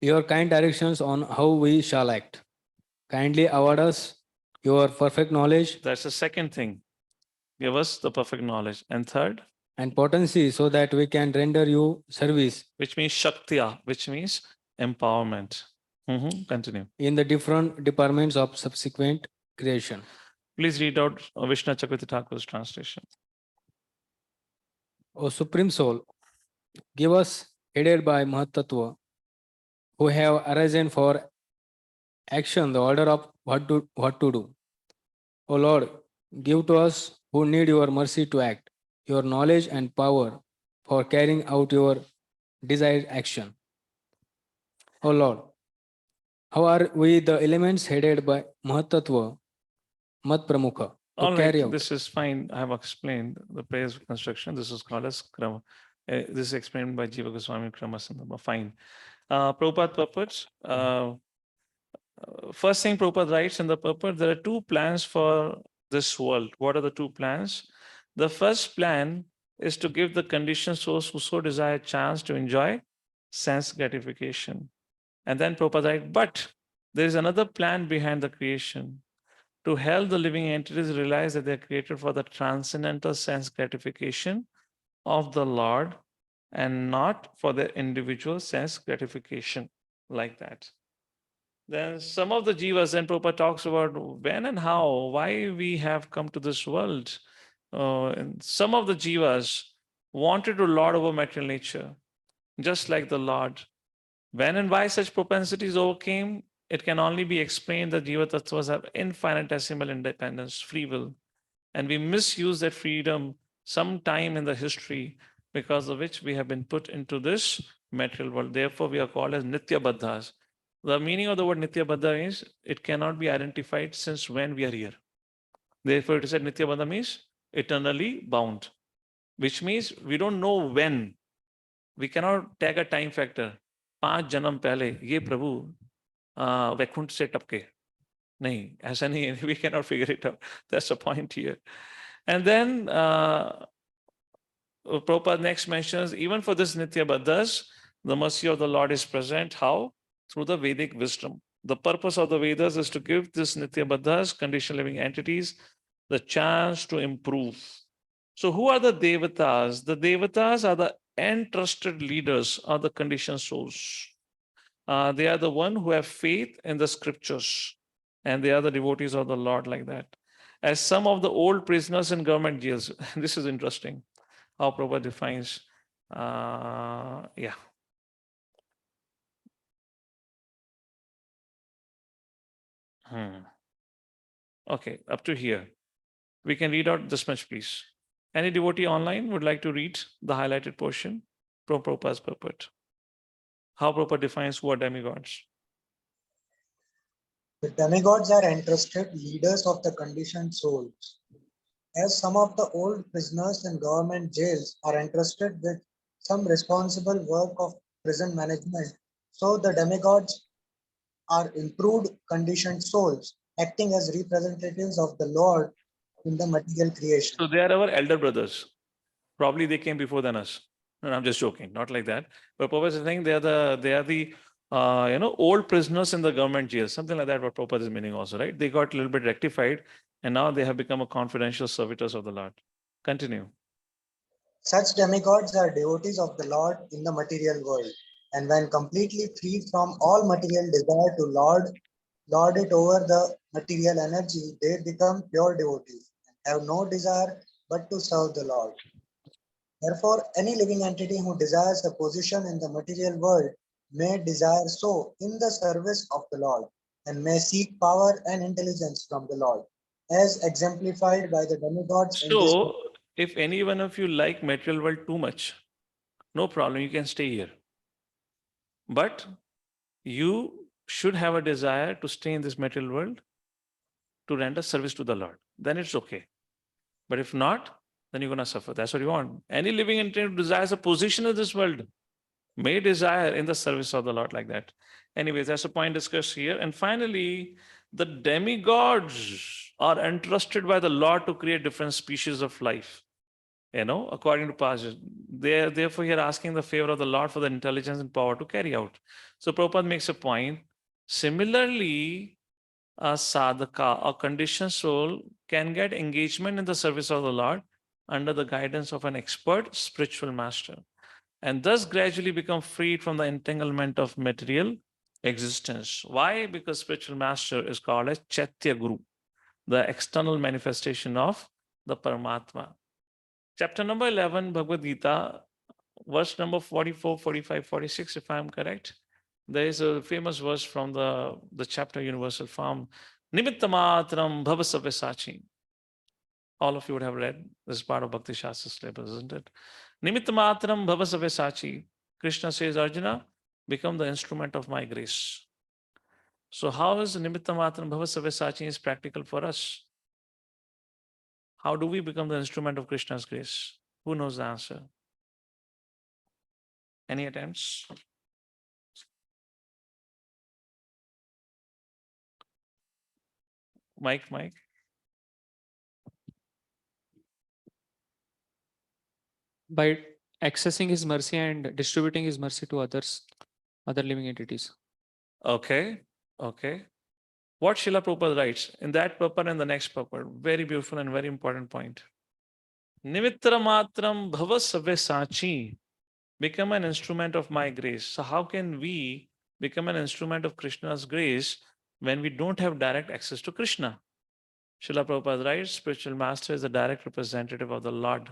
Your kind directions on how we shall act. Kindly award us your perfect knowledge. That's the second thing. Give us the perfect knowledge. And third. And potency so that we can render you service. Which means Shaktiya, which means empowerment. Continue. In the different departments of subsequent creation. Please read out Vishnu Chakravarti Thakur's translation. O Supreme Soul, give us, aided by Mahatattva, who have arisen for action the order of what to do. O Lord, give to us who need your mercy to act, your knowledge and power for carrying out your desired action. O Lord, how are we the elements headed by Mahatattva, Mat Pramukha, to All carry right, out? this is fine. I have explained the prayers construction. This is called as Krama. This is explained by Jiva Goswami Krama Sandarbha. Fine. Prabhupada purport. First thing Prabhupada writes in the purport, there are two plans for this world. What are the two plans? The first plan is to give the conditioned souls who so desire a chance to enjoy sense gratification. And then Prabhupada writes, but there is another plan behind the creation, to help the living entities realize that they are created for the transcendental sense gratification of the Lord and not for their individual sense gratification, like that. Then some of the jivas, then Prabhupada talks about when and how, why we have come to this world. And some of the jivas wanted to lord over material nature, just like the Lord. When and why such propensities overcame, it can only be explained that Jiva Tattvas have infinitesimal independence, free will. And we misuse that freedom sometime in the history, because of which we have been put into this material world. Therefore, we are called as Nitya Baddhas. The meaning of the word Nitya Baddha is it cannot be identified since when we are here. Therefore, it is said Nitya Baddha means eternally bound, which means we don't know when. We cannot tag a time factor. 5 जन्म पहले ये प्रभु वैकुंठ से टपके नहीं ऐसा नहीं है we cannot figure it out. That's the point here. And then Prabhupada next mentions even for this Nitya Baddhas, the mercy of the Lord is present. How? through the Vedic wisdom. The purpose of the Vedas is to give this Nitya Baddhas, conditioned living entities, the chance to improve. So, who are the Devatas? The Devatas are the entrusted leaders of the conditioned souls. They are the one who have faith in the scriptures, and they are the devotees of the Lord, like that. As some of the old prisoners in government jails, this is interesting how Prabhupada defines. Yeah. Okay, up to here. We can read out this much, please. Any devotee online would like to read the highlighted portion from Prabhupada's purport? How Prabhupada defines who are demigods? The demigods are entrusted leaders of the conditioned souls. As some of the old prisoners in government jails are entrusted with some responsible work of prison management, so the demigods are improved conditioned souls, acting as representatives of the Lord in the material creation. So they are our elder brothers. Probably they came before than us. No, I'm just joking, not like that. But Prabhupada is saying they are the old prisoners in the government jail, something like that. What Prabhupada is meaning also, right? They got a little bit rectified, and now they have become a confidential servitors of the Lord. Continue. Such demigods are devotees of the Lord in the material world, and when completely free from all material desire to lord it over the material energy, they become pure devotees and have no desire but to serve the Lord. Therefore, any living entity who desires a position in the material world may desire so in the service of the Lord, and may seek power and intelligence from the Lord, as exemplified by the demigods in this book. So, if any one of you like material world too much, no problem, you can stay here. But you should have a desire to stay in this material world to render service to the Lord. Then it's okay. But if not, then you're going to suffer. That's what you want. Any living entity who desires a position in this world may desire in the service of the Lord, like that. Anyways, that's a point discussed here. And finally, the demigods are entrusted by the Lord to create different species of life. According to passage, they are therefore here asking the favor of the Lord for the intelligence and power to carry out. So Prabhupada makes a point. Similarly, a sadhaka, a conditioned soul, can get engagement in the service of the Lord under the guidance of an expert spiritual master, and thus gradually become freed from the entanglement of material existence. Why? Because spiritual master is called as Chaitya Guru, the external manifestation of the Paramatma. Chapter number 11, Bhagavad Gita, verse number 44, 45, 46, if I am correct. There is a famous verse from the chapter Universal Form, Nimittamatram Bhavasavesachi. All of you would have read this part of Bhakti Shastra syllabus, isn't it? Nimittamatram Bhavasavesachi. Krishna says, Arjuna, become the instrument of my grace. So, how is Nimittamatram Bhavasavesachi is practical for us? How do we become the instrument of Krishna's grace? Who knows the answer? Any attempts? Mike. By accessing his mercy and distributing his mercy to others, other living entities. Okay. What Srila Prabhupada writes in that purport and the next purport, very beautiful and very important point. Nimittara matram bhava sachi, become an instrument of my grace. So how can we become an instrument of Krishna's grace when we don't have direct access to Krishna? Srila Prabhupada writes, spiritual master is a direct representative of the Lord.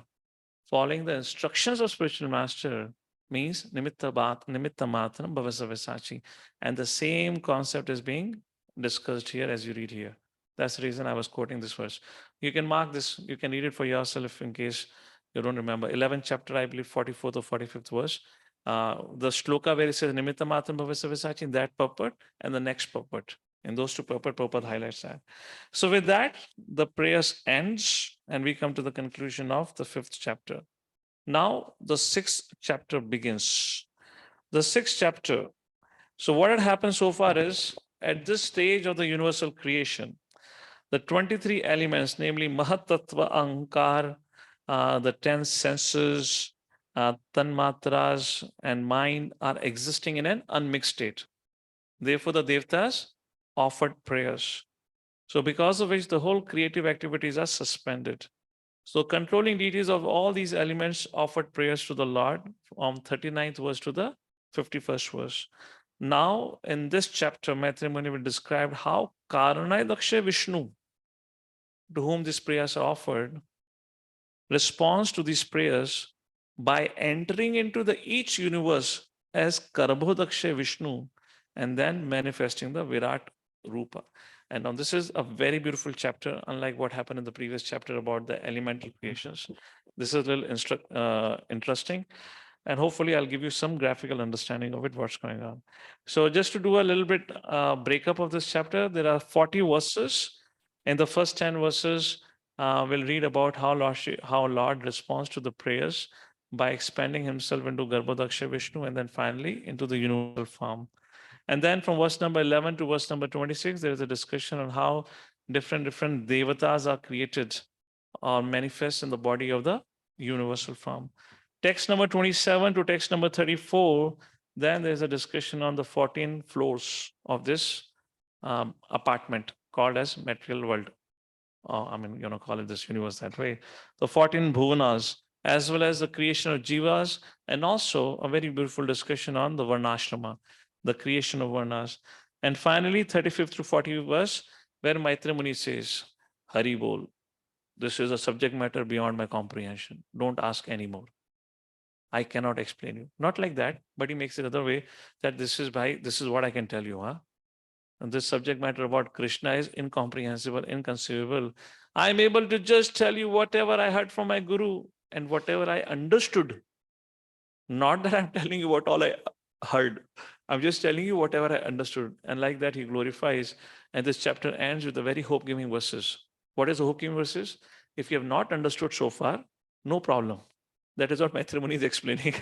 Following the instructions of spiritual master means nimitta matram bhavasavesachi. And the same concept is being discussed here as you read here. That's the reason I was quoting this verse. You can mark this, you can read it for yourself in case you don't remember. 11th chapter, I believe 44th or 45th verse. The shloka where it says nimitta matram bhavasavesachi, in that purport and the next purport. In those two purport, Prabhupada highlights that. So with that, the prayers ends and we come to the conclusion of the 5th chapter. Now the 6th chapter begins. The 6th chapter. So what had happened so far is, at this stage of the universal creation, the 23 elements, namely Mahatattva Ankar, the 10 senses, Tanmatras, and mind, are existing in an unmixed state. Therefore, the Devtas offered prayers. So, because of which the whole creative activities are suspended. So, controlling deities of all these elements offered prayers to the Lord from 39th verse to the 51st verse. Now, in this chapter, Matrimony will describe how Karanai Daksha Vishnu, to whom these prayers are offered, responds to these prayers by entering into the each universe as Karbhodaksha Vishnu and then manifesting the Virat Rupa. And now this is a very beautiful chapter, unlike what happened in the previous chapter about the elemental creations. This is a little interesting. And hopefully I'll give you some graphical understanding of it, what's going on. So just to do a little bit breakup of this chapter, there are 40 verses. In the first 10 verses, we'll read about how Lord responds to the prayers by expanding himself into Garbhodaksha Vishnu and then finally into the universal form. And then from verse number 11 to verse number 26, there is a discussion on how different devatas are created or manifest in the body of the universal form. Text number 27 to text number 34, then there's a discussion on the 14 floors of this apartment called as material world. Call it this universe that way. The 14 bhuvanas, as well as the creation of jivas, and also a very beautiful discussion on the varnashrama, the creation of varnas. And finally, 35th to 40th verse, where Maitreya Muni says, Hari Bol, this is a subject matter beyond my comprehension. Don't ask anymore. I cannot explain you. Not like that, but he makes it other way that this is what I can tell you. Huh? And this subject matter about Krishna is incomprehensible, inconceivable. I'm able to just tell you whatever I heard from my guru and whatever I understood. Not that I'm telling you what all I heard. I'm just telling you whatever I understood. And like that, he glorifies. And this chapter ends with the very hope-giving verses. What is the hope-giving verses? If you have not understood so far, no problem. That is what Matrimony is explaining.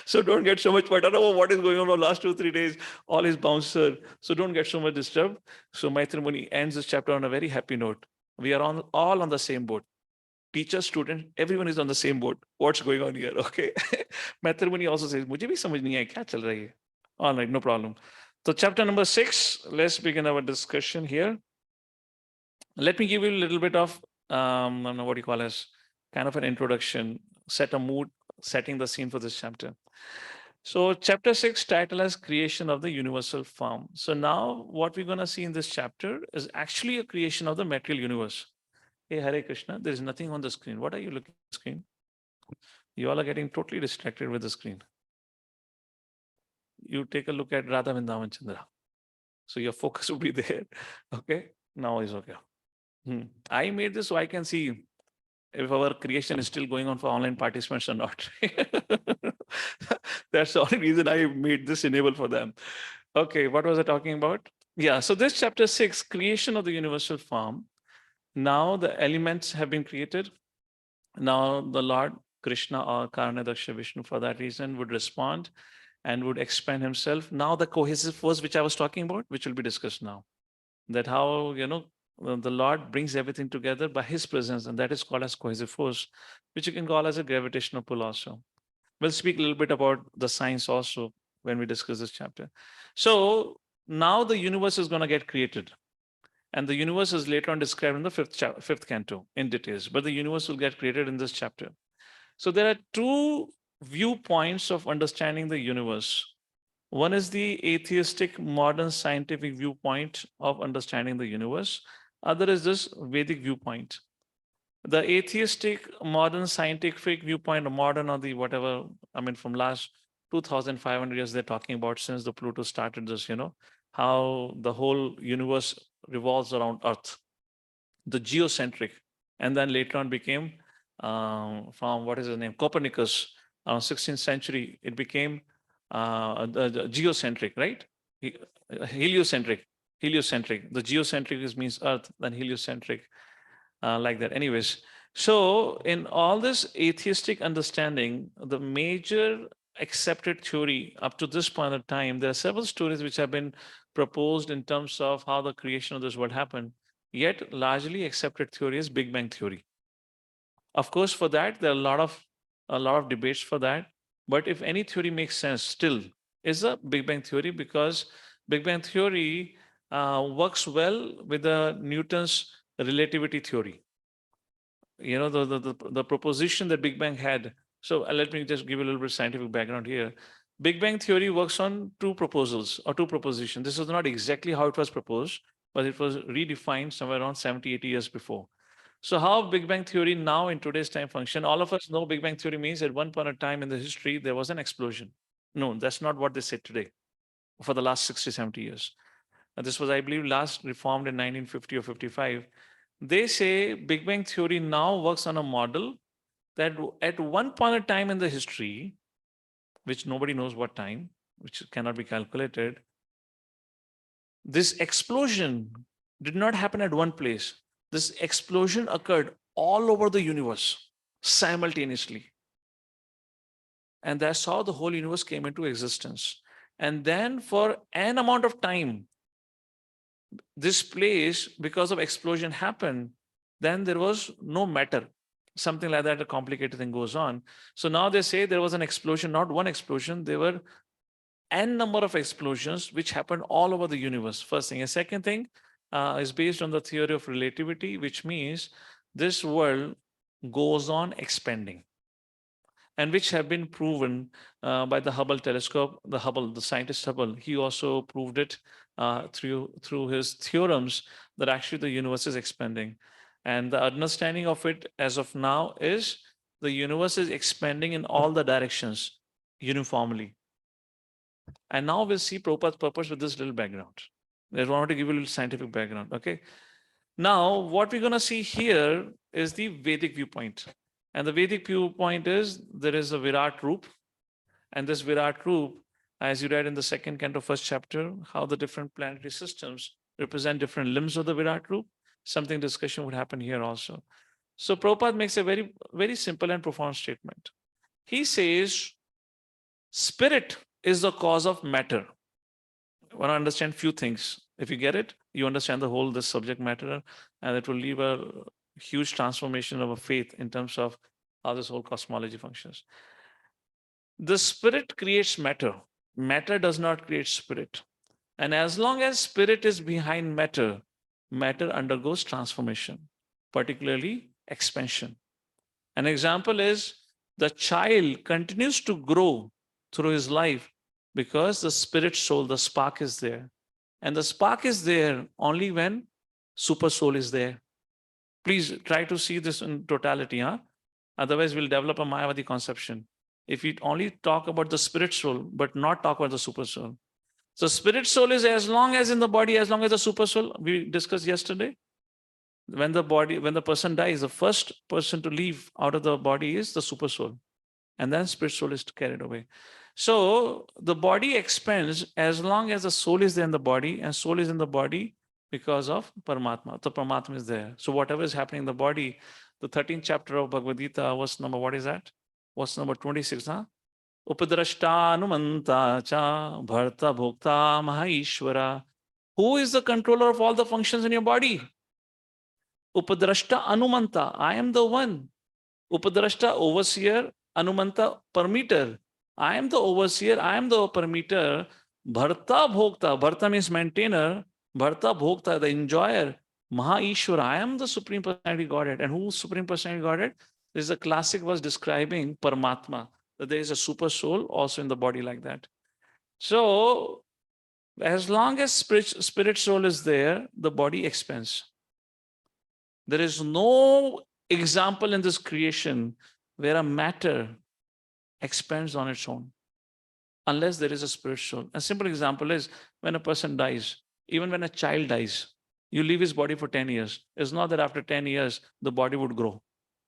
So don't get so much, but I don't know what is going on for the last 2-3 days. All is bouncer. So don't get so much disturbed. So Matrimony ends this chapter on a very happy note. We are all on the same boat. Teacher, student, everyone is on the same boat. What's going on here? Okay. Matrimony also says, मुझे भी समझ नहीं आया क्या चल रही है. All right, no problem. So chapter number 6, let's begin our discussion here. Let me give you a little bit of, I don't know what you call as, kind of an introduction, set a mood, setting the scene for this chapter. So chapter 6 title as creation of the universal form. So now what we're going to see in this chapter is actually a creation of the material universe. Hey, Hare Krishna, there is nothing on the screen. What are you looking at the screen? You all are getting totally distracted with the screen. You take a look at Radha Vrindavan Chandra. So your focus will be there. Okay, now is okay. I made this so I can see if our creation is still going on for online participants or not. That's the only reason I made this enable for them. Okay, what was I talking about? Yeah, so this chapter 6, creation of the universal form. Now the elements have been created. Now the Lord Krishna or Karanadaksha Vishnu for that reason would respond and would expand himself. Now the cohesive force which I was talking about, which will be discussed now. That how, the Lord brings everything together by his presence, and that is called as cohesive force, which you can call as a gravitational pull also. We'll speak a little bit about the science also when we discuss this chapter. So now the universe is going to get created. And the universe is later on described in the fifth canto in details, but the universe will get created in this chapter. So there are two viewpoints of understanding the universe. One is the atheistic modern scientific viewpoint of understanding the universe. Other is this Vedic viewpoint. The atheistic modern scientific viewpoint, or modern or the whatever, from last 2,500 years, they're talking about since the Pluto started this, how the whole universe revolves around Earth, the geocentric, and then later on became from what is his name, Copernicus, 16th century, it became the geocentric, right? Heliocentric. The geocentric means Earth, then heliocentric, like that. Anyways, so in all this atheistic understanding, the major accepted theory up to this point of time, there are several stories which have been proposed in terms of how the creation of this world happened. Yet largely accepted theory is Big Bang theory. Of course, for that, there are a lot of debates for that. But if any theory makes sense, still, is a Big Bang theory, because Big Bang theory works well with the Newton's relativity theory. You know, the proposition that Big Bang had. So let me just give you a little bit of scientific background here. Big Bang theory works on two proposals or two propositions. This is not exactly how it was proposed, but it was redefined somewhere around 70, 80 years before. So how Big Bang theory now in today's time function? All of us know Big Bang theory means at one point of time in the history, there was an explosion. No, that's not what they said today for the last 60, 70 years. And this was, I believe, last reformed in 1950 or 55. They say Big Bang theory now works on a model that at one point of time in the history, which nobody knows what time, which cannot be calculated, this explosion did not happen at one place. This explosion occurred all over the universe simultaneously. And that's how the whole universe came into existence. And then for an amount of time, this place, because of explosion happened, then there was no matter. Something like that, a complicated thing goes on. So now they say there was an explosion, not one explosion, there were n number of explosions which happened all over the universe. First thing. A second thing is based on the theory of relativity, which means this world goes on expanding, and which have been proven by the Hubble telescope. The scientist Hubble, he also proved it through his theorems that actually the universe is expanding. And the understanding of it as of now is the universe is expanding in all the directions uniformly. And now we'll see Prabhupada's purpose with this little background. I wanted to give you a little scientific background. Okay. Now, what we're going to see here is the Vedic viewpoint. And the Vedic viewpoint is there is a Virat Roop. And this Virat Roop, as you read in the second canto, first chapter, how the different planetary systems represent different limbs of the Virat Roop. Something discussion would happen here also. So Prabhupada makes a very, very simple and profound statement. He says, spirit is the cause of matter. I want to understand few things. If you get it, you understand the whole this subject matter, and it will leave a huge transformation of a faith in terms of how this whole cosmology functions. The spirit creates matter. Matter does not create spirit. And as long as spirit is behind matter, matter undergoes transformation, particularly expansion. An example is the child continues to grow through his life because the spirit soul, the spark is there. And the spark is there only when super soul is there. Please try to see this in totality. Huh? Otherwise, we'll develop a Mayavadi conception. If we only talk about the spirit soul, but not talk about the super soul. So spirit soul is as long as in the body, as long as the super soul, we discussed yesterday. When the person dies, the first person to leave out of the body is the super soul. And then spirit soul is carried away. So the body expands as long as the soul is there in the body, and soul is in the body because of Paramatma. The Paramatma is there. So whatever is happening in the body, the 13th chapter of Bhagavad Gita, verse number, what is that? Verse number 26, huh? Upadrashta anumanta cha bharta bhokta mahaishvara. Who is the controller of all the functions in your body? Upadrashta anumanta. I am the one. Upadrashta, overseer. Anumanta, permitter. I am the overseer. I am the permitter. Bharta bhokta. Bharta means maintainer. Bharta bhokta, the enjoyer. Mahaishwara. I am the Supreme Personality Godhead. And who is Supreme Personality Godhead? This is a classic verse describing Paramatma. That there is a super soul also in the body like that. So, as long as spirit soul is there, the body expands. There is no example in this creation where a matter expands on its own, unless there is a spirit soul. A simple example is when a person dies, even when a child dies, you leave his body for 10 years. It's not that after 10 years, the body would grow,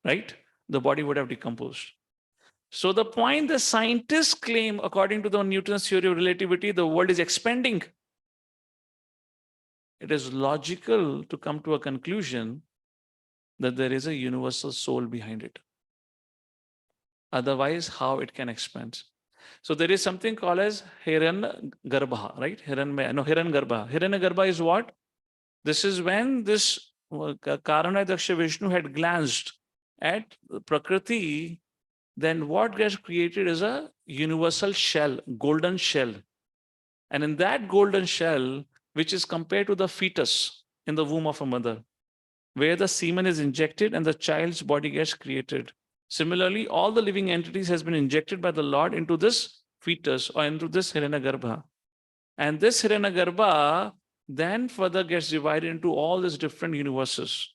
right? The body would have decomposed. So the point the scientists claim, according to the Newton's theory of relativity, the world is expanding. It is logical to come to a conclusion that there is a universal soul behind it. Otherwise, how it can expand? So there is something called as Hiran Garbha, right? Hiran Garbha. Hiran Garbha is what? This is when this Karanadaksha Vishnu had glanced at Prakriti then what gets created is a universal shell, golden shell. And in that golden shell, which is compared to the fetus in the womb of a mother, where the semen is injected and the child's body gets created. Similarly, all the living entities has been injected by the Lord into this fetus or into this Hiranyagarbha. And this Hiranyagarbha then further gets divided into all these different universes.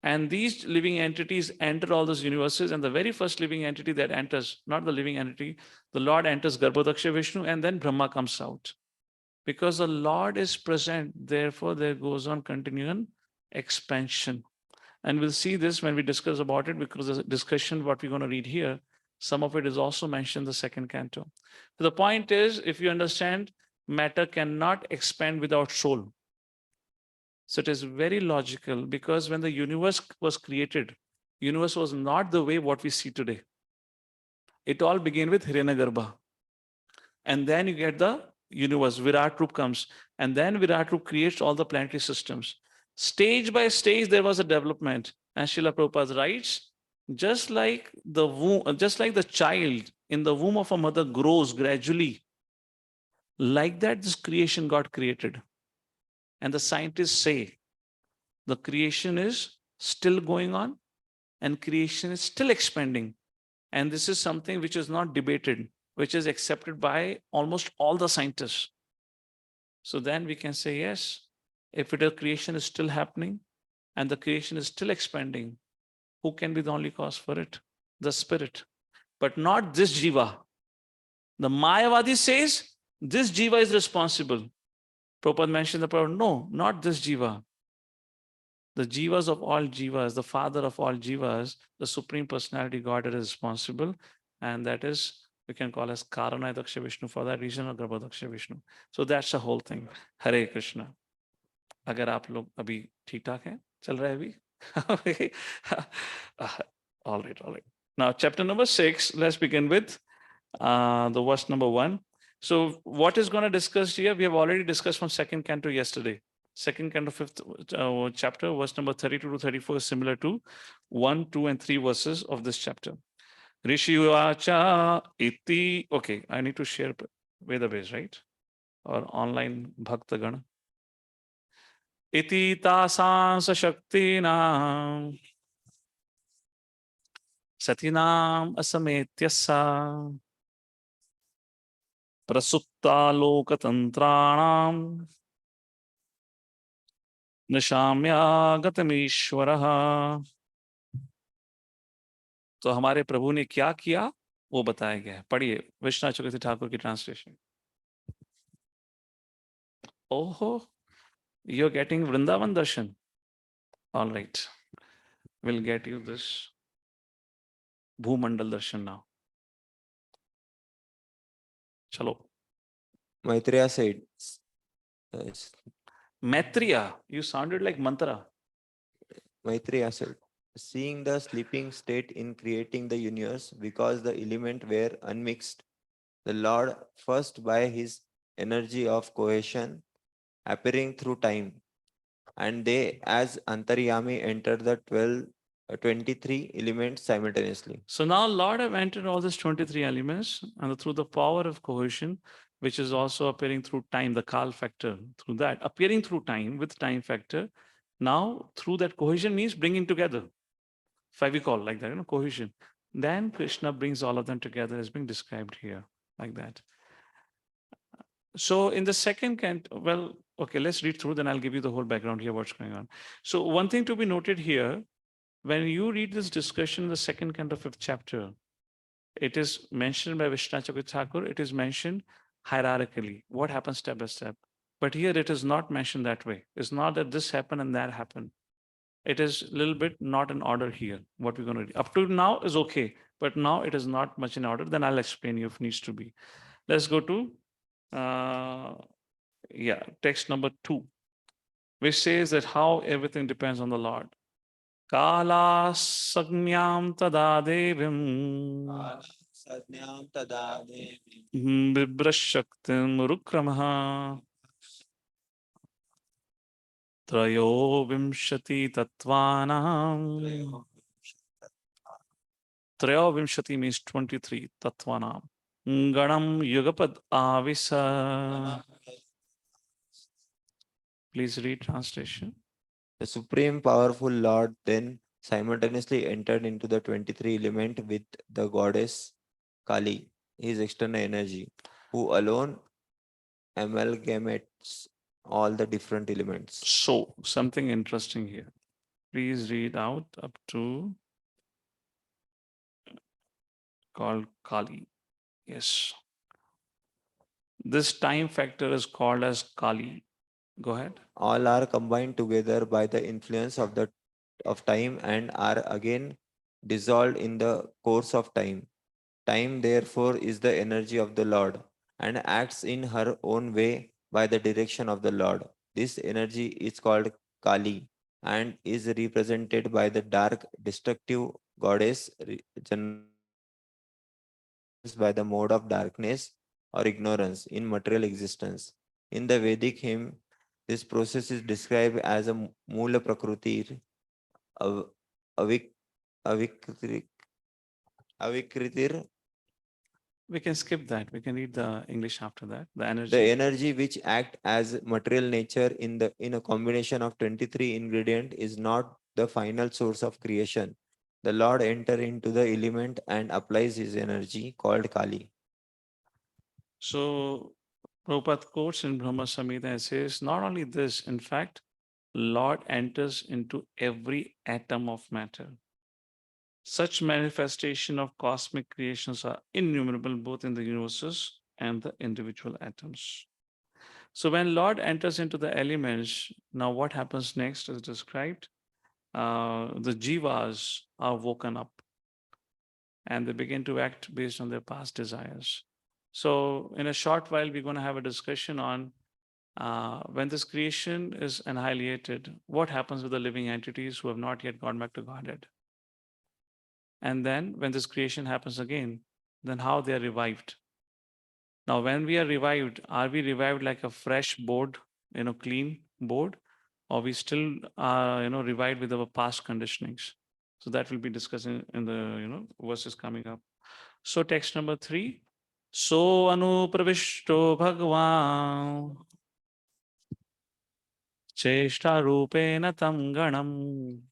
And these living entities enter all those universes. And the very first living entity that enters, not the living entity, the Lord enters Garbhodaksha Vishnu, and then Brahma comes out. Because the Lord is present, therefore there goes on continuing expansion. And we'll see this when we discuss about it, because the discussion, what we're going to read here, some of it is also mentioned in the second canto. So the point is, if you understand, matter cannot expand without soul. So it is very logical, because when the universe was created, universe was not the way what we see today. It all began with Hiranyagarbha. And then you get the universe, Virat Roop comes, and then Virat Roop creates all the planetary systems. Stage by stage, there was a development. And Srila Prabhupada writes, just like the womb, just like the child in the womb of a mother grows gradually, like that this creation got created. And the scientists say the creation is still going on and creation is still expanding. And this is something which is not debated, which is accepted by almost all the scientists. So then we can say, yes, if it is creation is still happening and the creation is still expanding, who can be the only cause for it? The spirit, but not this jiva. The Mayavadi says this jiva is responsible. Prabhupada mentioned the Prabhupada, no, not this jiva. The jivas of all jivas, the father of all jivas, the Supreme Personality Godhead is responsible. And that is, we can call as Karana Daksha Vishnu for that reason, or Garbhodaksha Vishnu. So that's the whole thing. Hare Krishna. अगर आप लोग अभी ठीक ठाक हैं, चल रहा है अभी? All right, all right. Now, chapter number 6, let's begin with the verse number 1. So what is going to discuss here? We have already discussed from second canto yesterday. Second canto, fifth chapter, verse number 32 to 34 is similar to 1, 2, and 3 verses of this chapter. Rishi Vacha iti. Okay, I need to share Vedabase, right? Or online Bhaktagana. Iti tasansa shaktinam satinam asametyasa prasupta lokatantranam निशाम्या गतमीश्वरः. तो हमारे प्रभु ने क्या किया वो बताया गया है. पढ़िए विश्वनाथ चक्रवर्ती ठाकुर की ट्रांसलेशन. ओहो, you're getting Vrindavan darshan. All right, we'll get you this Bhumandal darshan now. Chalo. Maitreya said, Maitreya, you sounded like mantra. Maitreya said, seeing the sleeping state in creating the universe because the elements were unmixed, the Lord first by his energy of cohesion appearing through time, and they as Antaryami entered the 23 elements simultaneously. So now Lord have entered all these 23 elements, and through the power of cohesion, which is also appearing through time, the Kal factor, through that, appearing through time with time factor. Now, through that cohesion means bringing together. Favicol, like that, cohesion. Then Krishna brings all of them together as being described here, like that. So in the second canto, well, okay, let's read through, then I'll give you the whole background here, what's going on. So one thing to be noted here, when you read this discussion in the second canto, 5th chapter, it is mentioned by Vishnu Chakravarti Thakur, it is mentioned hierarchically, what happens step by step. But here it is not mentioned that way. It's not that this happened and that happened. It is a little bit not in order here, what we're going to read. Up to now is okay, but now it is not much in order. Then I'll explain you if needs to be. Let's go to, text number 2, which says that how everything depends on the Lord. Kala sagnyam tada devim bibrashaktim rukramaha trayo vimshati tatvanam Trayavimshati means 23 Tattvanam. Ganam Yugapad Avisa. Please read translation. The supreme powerful Lord then simultaneously entered into the 23 element with the goddess Kali, his external energy, who alone amalgamates all the different elements. So, something interesting here. Please read out up to called Kali. Yes. This time factor is called as Kali. Go ahead. All are combined together by the influence of time and are again dissolved in the course of time. Time, therefore, is the energy of the Lord and acts in her own way by the direction of the Lord. This energy is called Kali and is represented by the dark, destructive goddess, generally referenced by the mode of darkness or ignorance in material existence. In the Vedic hymn, this process is described as a Mula Prakrutir, Av- Avik, Avikritir, Avikritir. We can skip that. We can read the English after that. The The energy. energy which act as material nature in a combination of 23 ingredient is not the final source of creation. The Lord enter into the element and applies his energy called Kali. So, Prabhupada quotes in Brahma Samhita and says, not only this, in fact, Lord enters into every atom of matter. Such manifestation of cosmic creations are innumerable both in the universes and the individual atoms. So when Lord enters into the elements, now what happens next is described. The jivas are woken up and they begin to act based on their past desires. So in a short while, we're going to have a discussion on when this creation is annihilated, what happens with the living entities who have not yet gone back to Godhead? And then when this creation happens again, then how they are revived. Now, when we are revived, are we revived like a fresh board, clean board, or we still are, revived with our past conditionings? So that will be discussing in the, verses coming up. So text number 3. So anupravishto bhagwan cheshta rupena tam ganam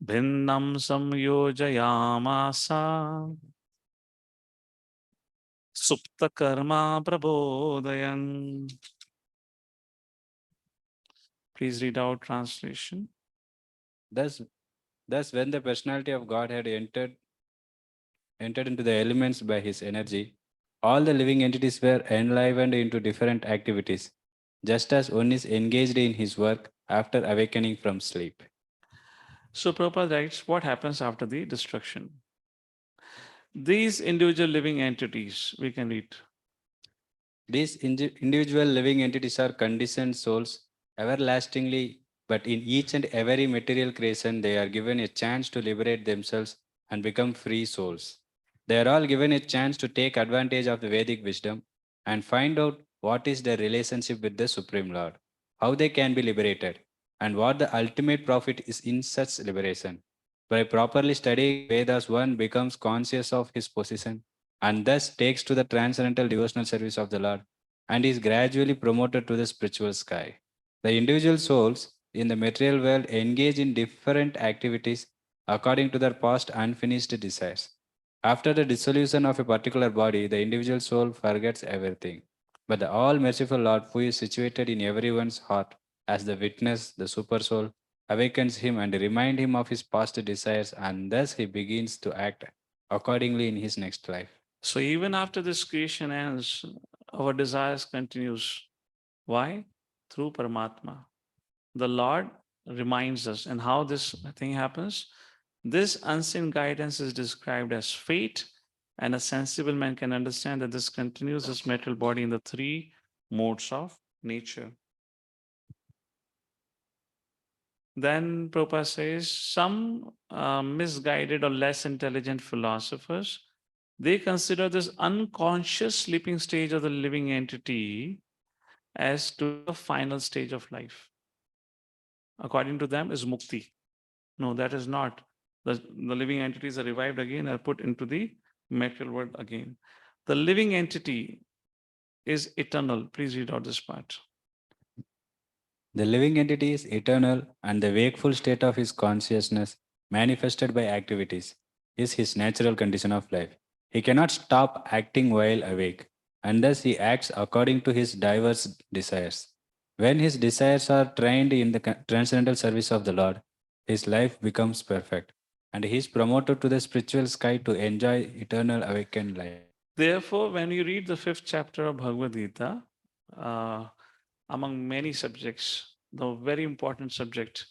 भिन्नं संयोजयामासा सुप्तकर्मा प्रबोधयन्. Please read out translation. Thus, when the personality of God had entered into the elements by his energy, all the living entities were enlivened into different activities, just as one is engaged in his work after awakening from sleep. So Prabhupada writes, what happens after the destruction? These individual living entities, we can read. These individual living entities are conditioned souls everlastingly, but in each and every material creation, they are given a chance to liberate themselves and become free souls. They are all given a chance to take advantage of the Vedic wisdom and find out what is their relationship with the Supreme Lord, how they can be liberated, and what the ultimate profit is in such liberation. By properly studying the Vedas, one becomes conscious of his position and thus takes to the transcendental devotional service of the Lord and is gradually promoted to the spiritual sky. The individual souls in the material world engage in different activities according to their past unfinished desires. After the dissolution of a particular body, the individual soul forgets everything. But the all merciful Lord, who is situated in everyone's heart as the witness, the super soul, awakens him and remind him of his past desires, and thus he begins to act accordingly in his next life. So even after this creation ends, our desires continues. Why? Through Paramatma. The Lord reminds us. And how this thing happens? This unseen guidance is described as fate, and a sensible man can understand that this continues this material body in the 3 modes of nature. Then Prabhupada says some misguided or less intelligent philosophers, they consider this unconscious sleeping stage of the living entity as to be the final stage of life. According to them, is mukti. No, that is not. The living entities are revived again and are put into the material world again. The living entity is eternal. Please read out this part. The living entity is eternal, and the wakeful state of his consciousness, manifested by activities, is his natural condition of life. He cannot stop acting while awake, and thus he acts according to his diverse desires. When his desires are trained in the transcendental service of the Lord, his life becomes perfect, and he is promoted to the spiritual sky to enjoy eternal awakened life. Therefore, when you read the 5th chapter of Bhagavad Gita, uh, among many subjects, the very important subject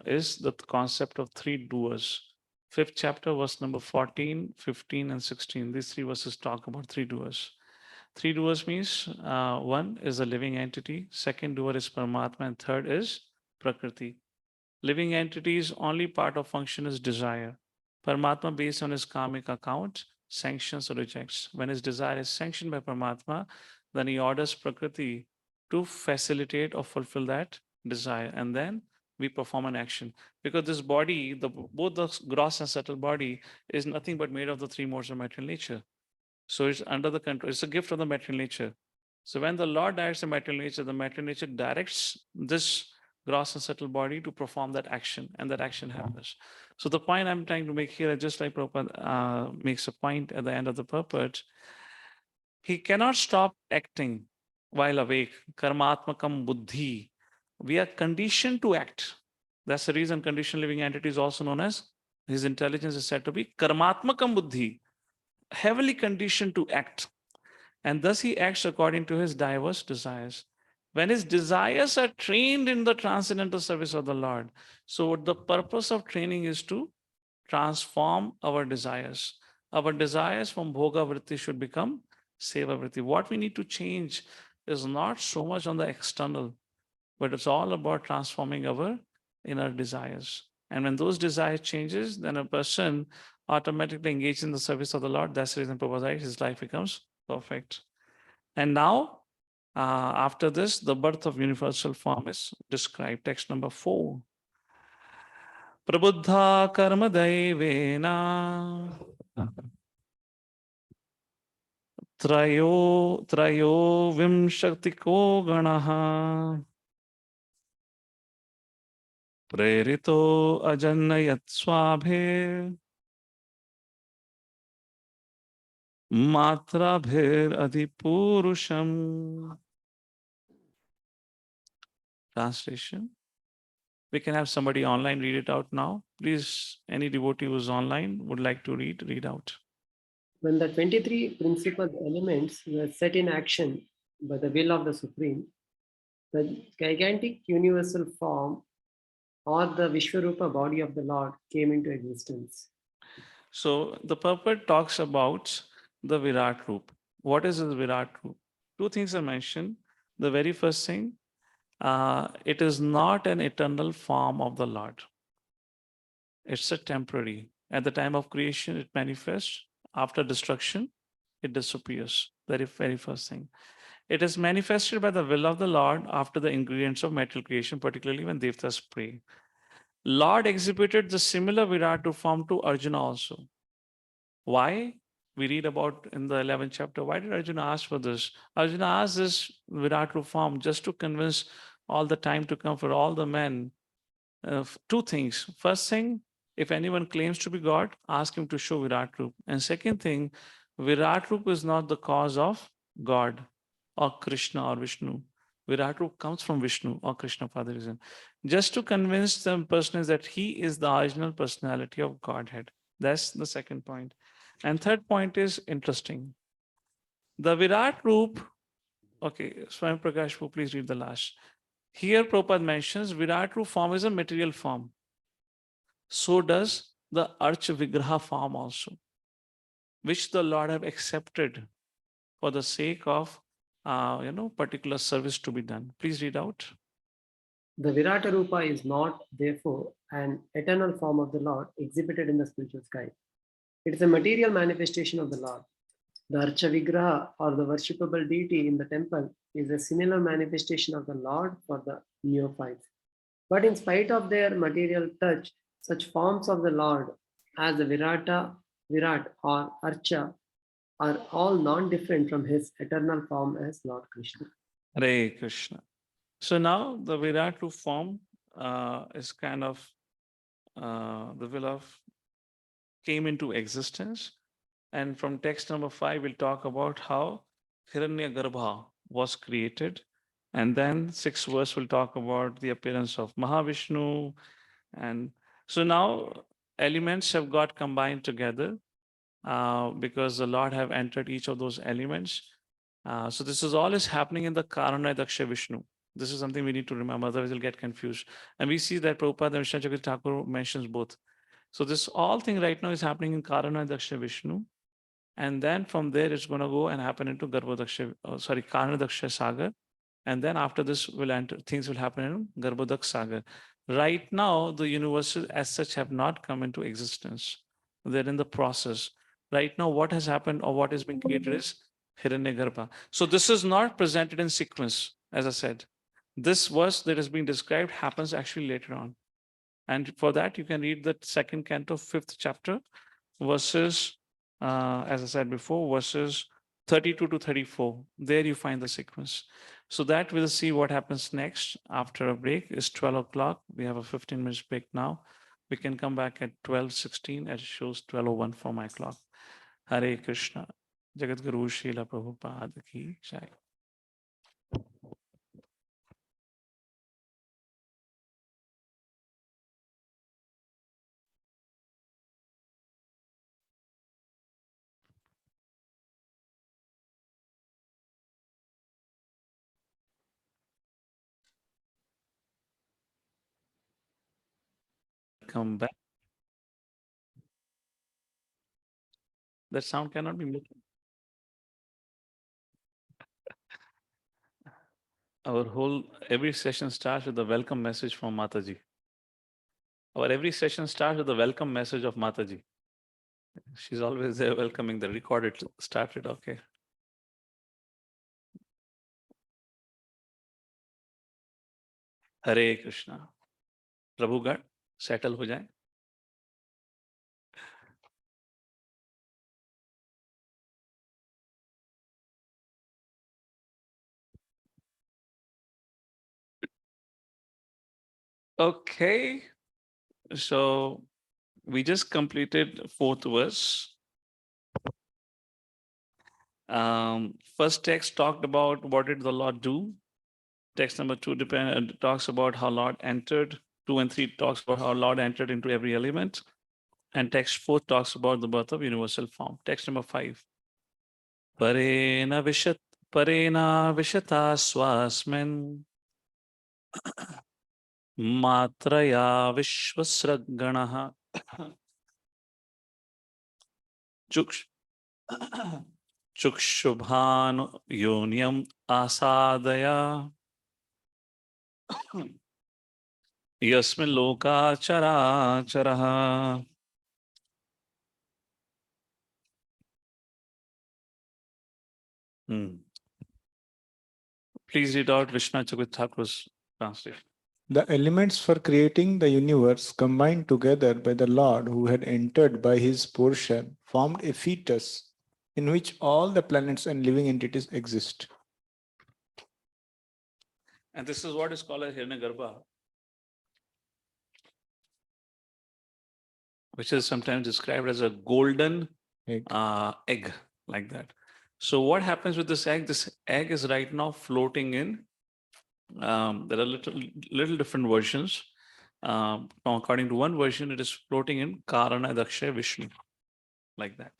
is the concept of three doers. 5th chapter, verse number 14, 15, and 16. These three verses talk about three doers. Three doers means one is a living entity, second doer is Paramatma, and third is Prakriti. Living entity's only part of function is desire. Paramatma, based on his karmic account, sanctions or rejects. When his desire is sanctioned by Paramatma, then he orders Prakriti to facilitate or fulfill that desire. And then we perform an action. Because this body, both the gross and subtle body, is nothing but made of the three modes of material nature. So it's under the control, it's a gift of the material nature. So when the Lord directs the material nature directs this gross and subtle body to perform that action, and that action happens. So the point I'm trying to make here, just like Prabhupada makes a point at the end of the purport, he cannot stop acting while awake. Karmatmakam buddhi. We are conditioned to act. That's the reason conditioned living entity is also known as, his intelligence is said to be karmatmakam buddhi, heavily conditioned to act. And thus he acts according to his diverse desires. When his desires are trained in the transcendental service of the Lord, so the purpose of training is to transform our desires. Our desires from bhoga vritti should become seva vritti. What we need to change is not so much on the external, but it's all about transforming our inner desires. And when those desires changes, then a person automatically engages in the service of the Lord. That's the reason Prabhupada said his life becomes perfect. And now, after this, the birth of universal form is described. Text number 4. Prabuddha karma daivena trayo vimshatiko ganaha prerito ajannayat swabhe matrabhir adipurusham. Translation. We can have somebody online read it out now. Please, any devotee who's online would like to read out. When the 23 principal elements were set in action by the will of the Supreme, the gigantic universal form or the Vishwarupa body of the Lord came into existence. So the purport talks about the Virat Roop. What is this Virat Roop? Two things are mentioned. The very first thing, it is not an eternal form of the Lord. It's a temporary. At the time of creation, it manifests. After destruction, it disappears. Very first thing. It is manifested by the will of the Lord after the ingredients of material creation, particularly when Devtas pray. Lord exhibited the similar Virat form to Arjuna also. Why? We read about in the 11th chapter. Why did Arjuna ask for this? Arjuna asked this Virat form just to convince all the time to come for all the men. Two things. First thing, if anyone claims to be God, ask him to show Virat Roop. And second thing, Virat Roop is not the cause of God or Krishna or Vishnu. Virat Roop comes from Vishnu or Krishna for the reason. Just to convince the person that he is the original personality of Godhead. That's the second point. And third point is interesting. The Virat Roop, okay, Swami Prakash, please read the last. Here Prabhupada mentions Virat Roop form is a material form. So does the Arch Vigraha form also, which the Lord have accepted for the sake of particular service to be done. Please read out. The Virata Rupa is not, therefore, an eternal form of the Lord exhibited in the spiritual sky. It is a material manifestation of the Lord. The Archa Vigraha, or the worshipable deity in the temple, is a similar manifestation of the Lord for the neophytes. But in spite of their material touch, Such forms of the Lord as the Virat or Archa are all non-different from his eternal form as Lord Krishna. Hare Krishna. So now the Virat Roop form is kind of the will of came into existence. And from text number 5, we'll talk about how Hiranyagarbha was created. And then 6th verse will talk about the appearance of Mahavishnu. And so now elements have got combined together because the Lord have entered each of those elements. So this is all is happening in the Karana Daksha Vishnu. This is something we need to remember, otherwise you'll get confused. And we see that Prabhupada and Vishnu Chakravarti Thakur mentions both. So this all thing right now is happening in Karana Daksha Vishnu. And then from there, it's going to go and happen into Garbhodaksha, Karana Daksha Sagar. And then after this will enter, things will happen in Garbhodak Sagar. Right now, the universes as such have not come into existence. They're in the process. Right now, what has happened or what is being created is Hiranyagarbha. So this is not presented in sequence, as I said. This verse that is being described happens actually later on. And for that, you can read the second canto, 5th chapter, verses, as I said before, verses 32 to 34. There you find the sequence. So that we'll see what happens next after a break. It's 12 o'clock. We have a 15 minutes break now. We can come back at 12:16 as it shows 12:01 for my clock. Hare Krishna. Jagat Guru Srila Prabhupada ki jai. Come back. That sound cannot be muted. Our whole every session starts with a welcome message from Mataji. Our every session starts with a welcome message of Mataji. She's always there welcoming the recorded started. Okay. Hare Krishna. प्रभु गण settle हो जाए. Okay. So we just completed 4th verse. First text talked about what did the Lord do. Text number 2 talks about how Lord entered. 2 and 3 talks about how Lord entered into every element. And text 4 talks about the birth of universal form. Text number 5. Parena vishata swasmin matraya vishwasraganaha chukshubhanu yonyam asadaya yasmin loka charaha. Please read out Vishnu Chakravarti Thakur's translation. The elements for creating the universe combined together by the Lord who had entered by his portion formed a fetus in which all the planets and living entities exist. And this is what is called as Hiranyagarbha, which is sometimes described as a golden egg, like that. So what happens with this egg? This egg is right now floating in. There are little different versions. Now, according to one version, it is floating in Karana Daksha Vishnu, like that.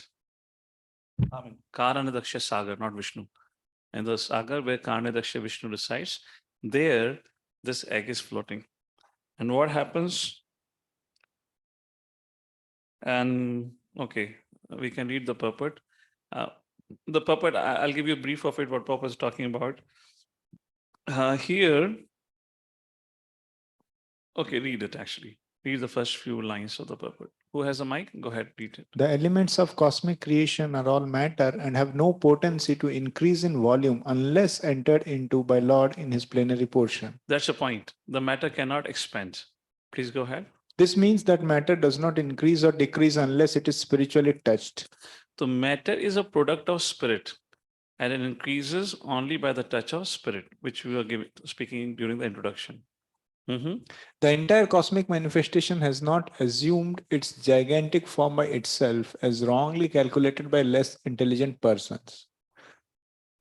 I mean, Karana Daksha Sagar, not Vishnu. And the Sagar where Karana Daksha Vishnu resides, there this egg is floating. And what happens? And okay, we can read the purport. The purport, I'll give you a brief of it, what purport is talking about. Here, okay, read it actually. Read the first few lines of the purport. Who has a mic? Go ahead, read it. The elements of cosmic creation are all matter and have no potency to increase in volume unless entered into by Lord in his plenary portion. That's the point. The matter cannot expand. Please go ahead. This means that matter does not increase or decrease unless it is spiritually touched. The matter is a product of spirit, and it increases only by the touch of spirit, which we were speaking during the introduction. Mhm. The entire cosmic manifestation has not assumed its gigantic form by itself, as wrongly calculated by less intelligent persons.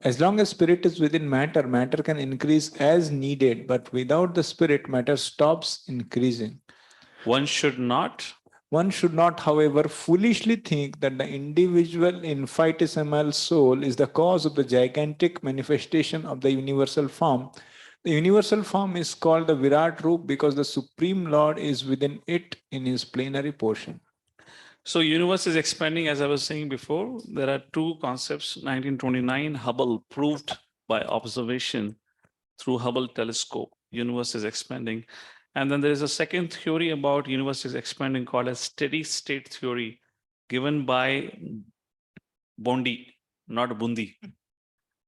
As long as spirit is within matter, matter can increase as needed, but without the spirit, matter stops increasing. One should not. One should not, however, foolishly think that the individual infinitesimal soul is the cause of the gigantic manifestation of the universal form. The universal form is called the Virat Roop because the Supreme Lord is within it in his plenary portion. So universe is expanding, as I was saying before. There are two concepts. 1929, Hubble proved by observation through Hubble telescope. Universe is expanding. And then there is a second theory about universe is expanding called as steady state theory, given by Bondi, not Bundi.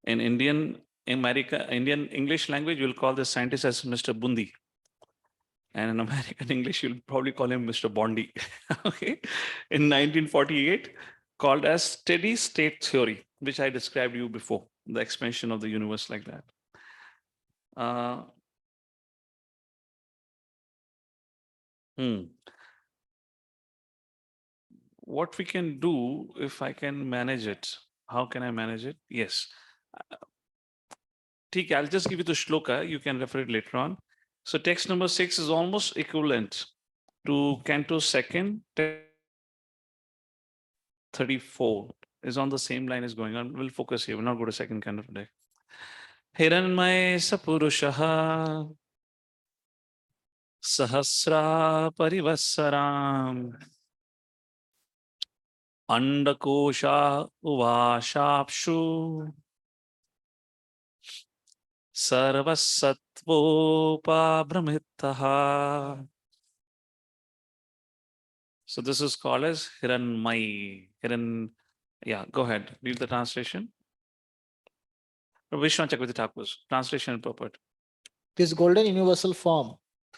In Indian English language, you'll call this scientist as Mr. Bundi. And in American English, you'll probably call him Mr. Bondi. Okay. In 1948, called as steady state theory, which I described you before, the expansion of the universe like that. What we can do if I can manage it? How can I manage it? Yes. I'll just give you the shloka. You can refer it later on. So text number 6 is almost equivalent to Canto 2nd, 34 is on the same line as going on. We'll focus here. We'll not go to second canto today. Hiranmay sapurushaha sahasra parivassaram andakosha uvashapshu sarvasattvopabhramitaha. So this is called as Hiranmay. Yeah, go ahead. Read the translation. Vishnu Chakravarti Thakur's translation and purport. This golden universal form,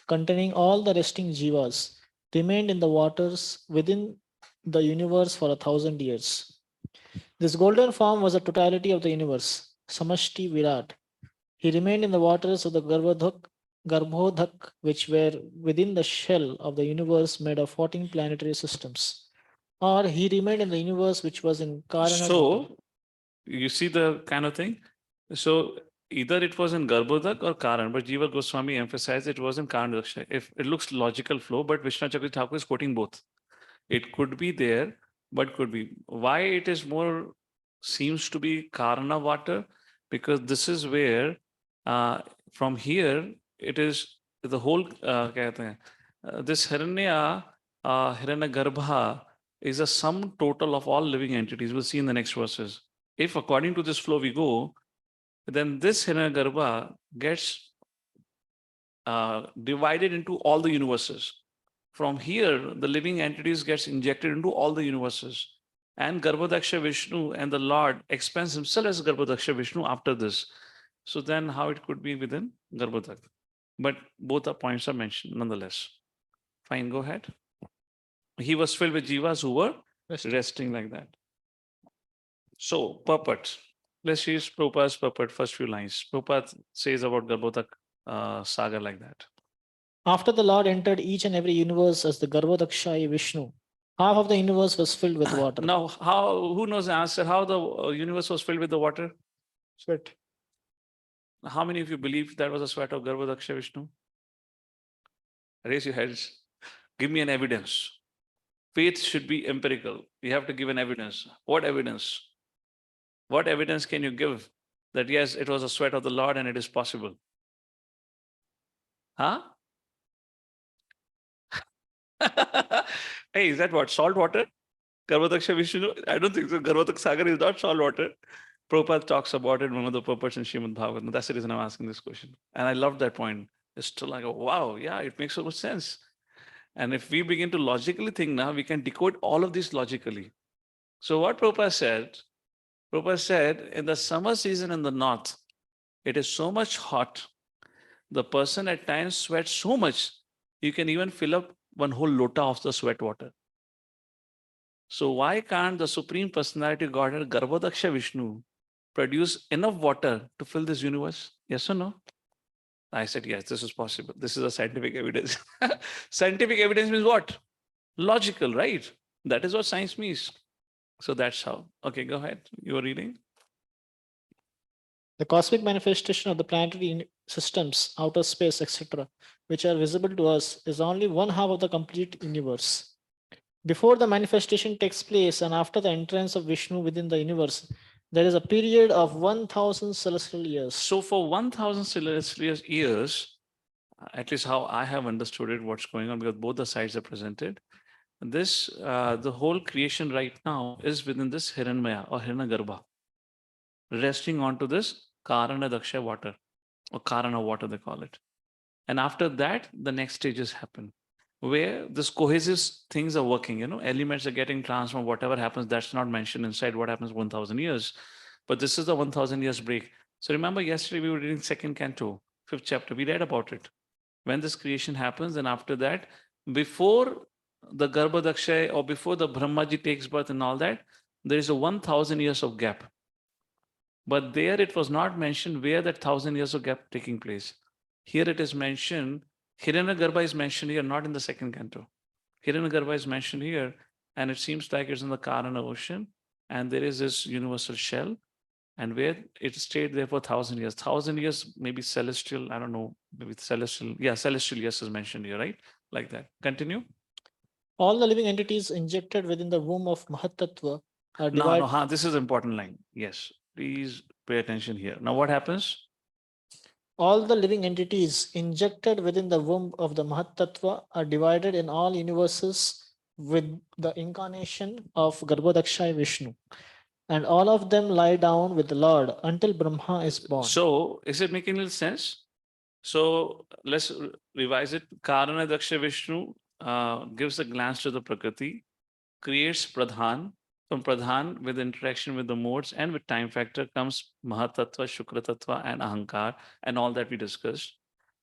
containing all the resting jivas, remained in the waters within the universe for 1,000 years. This golden form was the totality of the universe, Samashti Virat. He remained in the waters of the Garbhodhak, which were within the shell of the universe made of 14 planetary systems. Or he remained in the universe which was in Karana. So, you see the kind of thing? So, either it was in Garbhodak or Karan, but Jiva Goswami emphasized it was in Karan Daksha. If it looks logical flow, but Vishnu Chakravarti Thakur is quoting both. It could be there, but could be. Why it is more seems to be Karana water? Because this is where from here it is the whole this Hiranyagarbha is a sum total of all living entities. We'll see in the next verses. If according to this flow we go, then this Hiranyagarbha gets divided into all the universes. From here, the living entities gets injected into all the universes. And Garbhodaksha Vishnu and the Lord expands himself as Garbhodaksha Vishnu after this. So then how it could be within Garbhodak? But both the points are mentioned nonetheless. Fine, go ahead. He was filled with jivas who were resting like that. So, purport. Let's use Prabhupada's purport, first few lines. Prabhupada says about Garbhodak saga like that. After the Lord entered each and every universe as the Garbhodakshai Vishnu, half of the universe was filled with water. Now, who knows the answer? How the universe was filled with the water? Sweat. How many of you believe that was a sweat of Garbhodaksha Vishnu? Raise your heads. Give me an evidence. Faith should be empirical. You have to give an evidence. What evidence? What evidence can you give that yes, it was a sweat of the Lord and it is possible? Huh? Hey, is that what? Salt water? Garbhodaksha Vishnu? I don't think so. Garbhodak Sagar is not salt water. Prabhupada talks about it in one of the purports in Srimad Bhagavatam. That's the reason I'm asking this question. And I love that point. It's still like, wow, yeah, it makes so much sense. And if we begin to logically think now, we can decode all of this logically. So what Prabhupada said, in the summer season in the north, it is so much hot. The person at times sweats so much, you can even fill up one whole lota of the sweat water. So why can't the Supreme Personality Godhead Garbhodaksha Vishnu produce enough water to fill this universe? Yes or no? I said, yes, this is possible. This is a scientific evidence. Scientific evidence means what? Logical, right? That is what science means. So that's how. Okay, go ahead. You are reading. The cosmic manifestation of the planetary systems, outer space, etc., which are visible to us, is only one half of the complete universe. Before the manifestation takes place and after the entrance of Vishnu within the universe, there is a period of 1000 celestial years. So for 1000 celestial years, at least how I have understood it, what's going on, because both the sides are presented. This, the whole creation right now is within this Hiranmaya or Hiranyagarbha, resting onto this Karana Daksha water or Karana water, they call it. And after that, the next stages happen where this cohesive things are working, elements are getting transformed, whatever happens, that's not mentioned inside what happens 1000 years. But this is the 1000 years break. So remember yesterday we were reading second canto, 5th chapter, we read about it. When this creation happens, and after that, before the Garbhodaksha or before the Brahmaji takes birth and all that, there is a 1000 years of gap. But there it was not mentioned where that 1000 years of gap taking place. Here it is mentioned, Hiranyagarbha is mentioned here, not in the second canto. Hiranyagarbha is mentioned here, and it seems like it's in the Karana ocean, and there is this universal shell, and where it stayed there for 1000 years. 1000 years, maybe celestial, I don't know, maybe celestial. Yeah, celestial years is mentioned here, right? Like that. Continue. All the living entities injected within the womb of Mahatattva are No, divided. no, this is an important line. Yes, please pay attention here. Now, what happens? All the living entities injected within the womb of the Mahatattva are divided in all universes with the incarnation of Garbhodaksha Vishnu. And all of them lie down with the Lord until Brahma is born. So, is it making little sense? So, let's revise it. Karana Daksha Vishnu gives a glance to the Prakriti, creates Pradhan. From Pradhan, with interaction with the modes and with time factor, comes Mahatattva, Shukra Tattva, and Ahankar, and all that we discussed.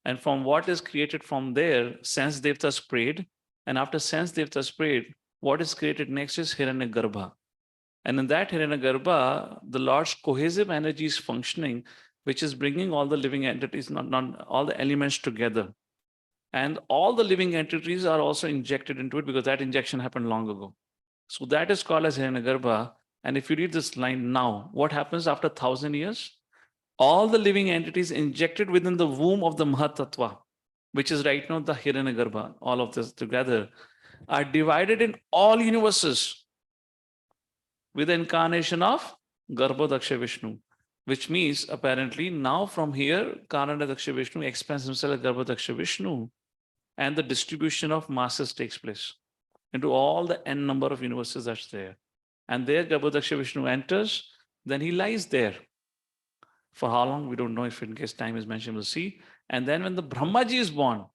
And from what is created from there, sense devtas prayed. And after sense devtas prayed, what is created next is Hiranyagarbha. And in that Hiranyagarbha, the Lord's cohesive energy is functioning, which is bringing all the living entities, not all the elements together. And all the living entities are also injected into it because that injection happened long ago. So that is called as Hiranyagarbha. And if you read this line now, what happens after 1000 years? All the living entities injected within the womb of the Mahatattva, which is right now the Hiranyagarbha, all of this together, are divided in all universes with the incarnation of Garbhodaksha Vishnu, which means apparently now from here, Karana Daksha Vishnu expands himself as Garbhodaksha Vishnu, and the distribution of masses takes place into all the n number of universes that's there. And there Garbhodaksha Vishnu enters, then he lies there. For how long, we don't know. If in case time is mentioned, we'll see. And then when the Brahmaji is born,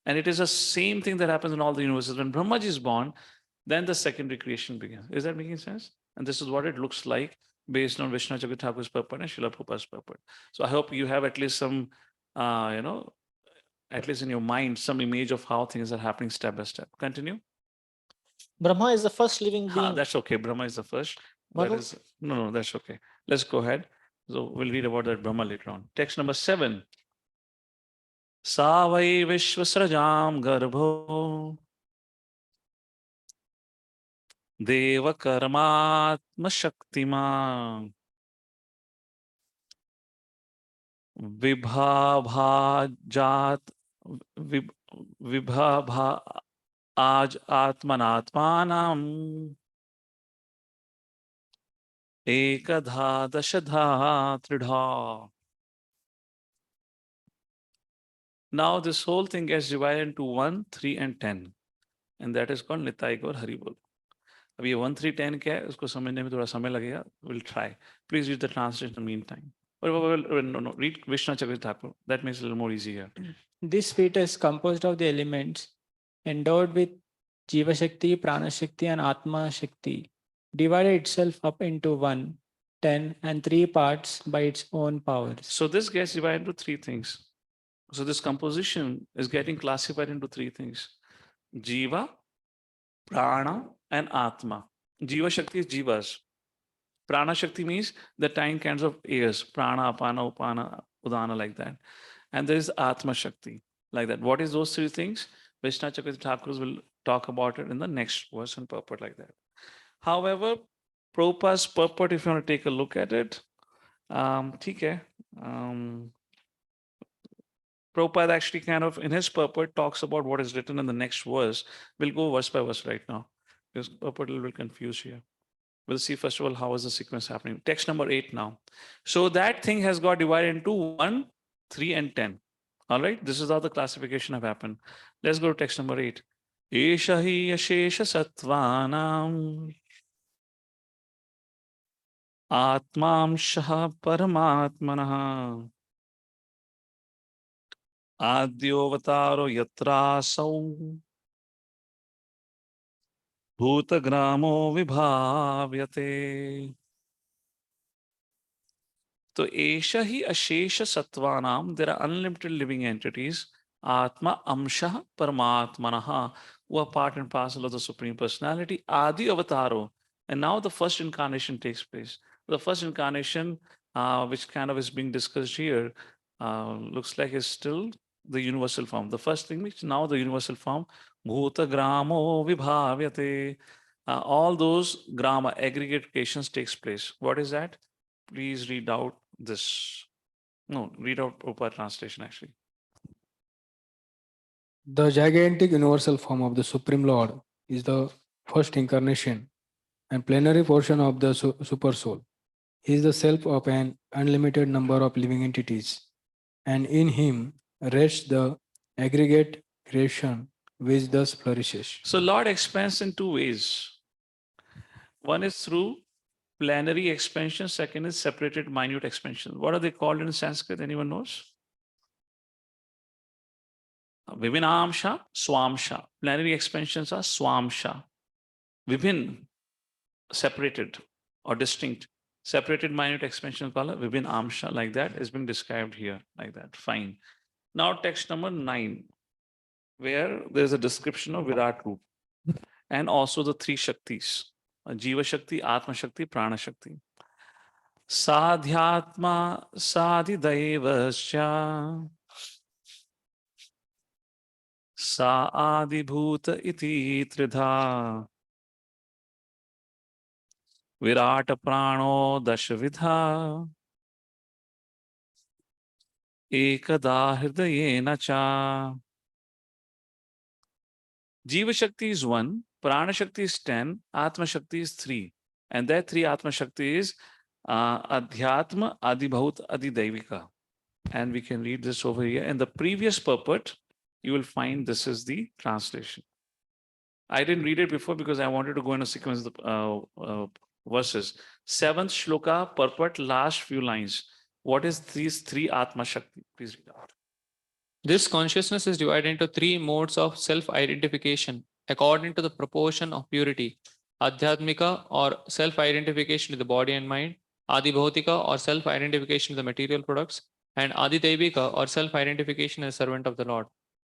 and it is the same thing that happens in all the universes, when Brahmaji is born, then the secondary creation begins. Is that making sense? And this is what it looks like based on Vishnu Chakravarti Thakur's purport and Srila Prabhupada's purport. So I hope you have at least some, at least in your mind, some image of how things are happening step by step. Continue. Brahma is the first living being. That's okay. Brahma is the first. Manu- That is, no, that's okay. Let's go ahead. So we'll read about that Brahma later on. Text number 7. Sa vai Vishwasrajam Garbho Deva Karmatma Shaktima Vibhabhajat Vibhabha Aj Atmanatmanam Ekadha Dashadha Tridha. Now this whole thing gets divided into 1, 3 and 10. And that is called Nitai Gaur Haribol. अब ये 1, 3, 10 क्या है उसको समझने में थोड़ा समय लगेगा. We'll try. Please read the translation in the meantime. No, read Vishnu Chakravarti Thakur. That makes it a little more easier. This feat is composed of the elements endowed with Jiva Shakti, Prana Shakti, and Atma Shakti, divided itself up into 1, 10, and 3 parts by its own powers. So this gets divided into 3 things. So this composition is getting classified into 3 things. Jiva, Prana, and Atma. Jiva Shakti is Jivas. Prana Shakti means the 10 kinds of airs, Prana, Apana, Upana, Udana, like that. And there is Atma Shakti, like that. What is those three things? Vishnu Chakravarti Thakur will talk about it in the next verse and purport like that. However, Prabhupada's purport, if you want to take a look at it, ठीक है. Prabhupada actually kind of in his purport talks about what is written in the next verse. We'll go verse by verse right now because purport will confuse here. We'll see first of all how is the sequence happening. Text number 8 now. So that thing has got divided into 1, 3, and 10. All right, this is how the classification have happened. Let's go to text number 8. Esha hi ashesha sattvanam atmamshah paramatmanah adyovataro yatrasau bhutagramo vibhavyate. So Esha hi ashesha sattvanam, there are unlimited living entities. Atma amsha paramatmanaha, who are part and parcel of the Supreme Personality. Adi avataro. And now the first incarnation takes place. The first incarnation, which kind of is being discussed here, looks like is still the universal form. The first thing which now the universal form, bhuta gramo vibhavyate. All those grama aggregations takes place. What is that? Please read out this. No, read out Prabhupada translation actually. The gigantic universal form of the Supreme Lord is the first incarnation and plenary portion of the Super Soul. He is the self of an unlimited number of living entities, and in him rests the aggregate creation which thus flourishes. So Lord expands in two ways. One is through plenary expansion, second is separated minute expansion. What are they called in Sanskrit? Anyone knows? Vibhinamsha, Swamsha. Plenary expansions are Swamsha. Vibhin, separated or distinct. Separated minute expansion called Vibhin Amsha, like that is being described here, like that. Fine. Now text number 9, where there's a description of Virat Roop and also the three Shaktis, Jiva Shakti, Atma Shakti, Prana Shakti. Sadhyatma Sadhidevascha Sa Adibhuta iti Tridha Virat Prano Dashvidha Ekada Hridayena Cha. Jiva Shakti is 1, Prana Shakti is 10, Atma Shakti is 3. And that 3 Atma Shakti is Adhyatma, Adibhut, Adidevika. And we can read this over here. In the previous purport, you will find this is the translation. I didn't read it before because I wanted to go in a sequence of the verses. 7th shloka, purport, last few lines. What is these 3 Atma Shakti? Please read out. This consciousness is divided into 3 modes of self-identification according to the proportion of purity. Adhyatmika or self-identification to the body and mind, Adibhautika or self-identification to the material products, and Adidevika or self-identification as servant of the Lord.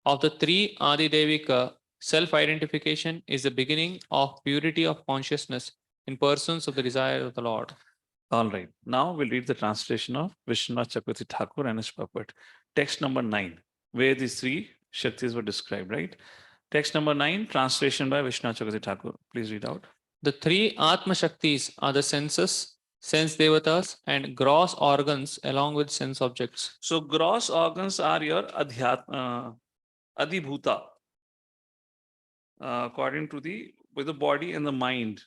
Of the 3, Adidevika, self-identification is the beginning of purity of consciousness in persons of the desire of the Lord. All right. Now we'll read the translation of Vishwanath Chakravarti Thakur and his purport. Text number 9, where these 3 Shaktis were described, right? Text number 9, translation by Vishwanath Chakravarti Thakur. Please read out. The 3 Atma Shaktis are the senses, sense devatas, and gross organs along with sense objects. So gross organs are your adibhuta, according to with the body and the mind.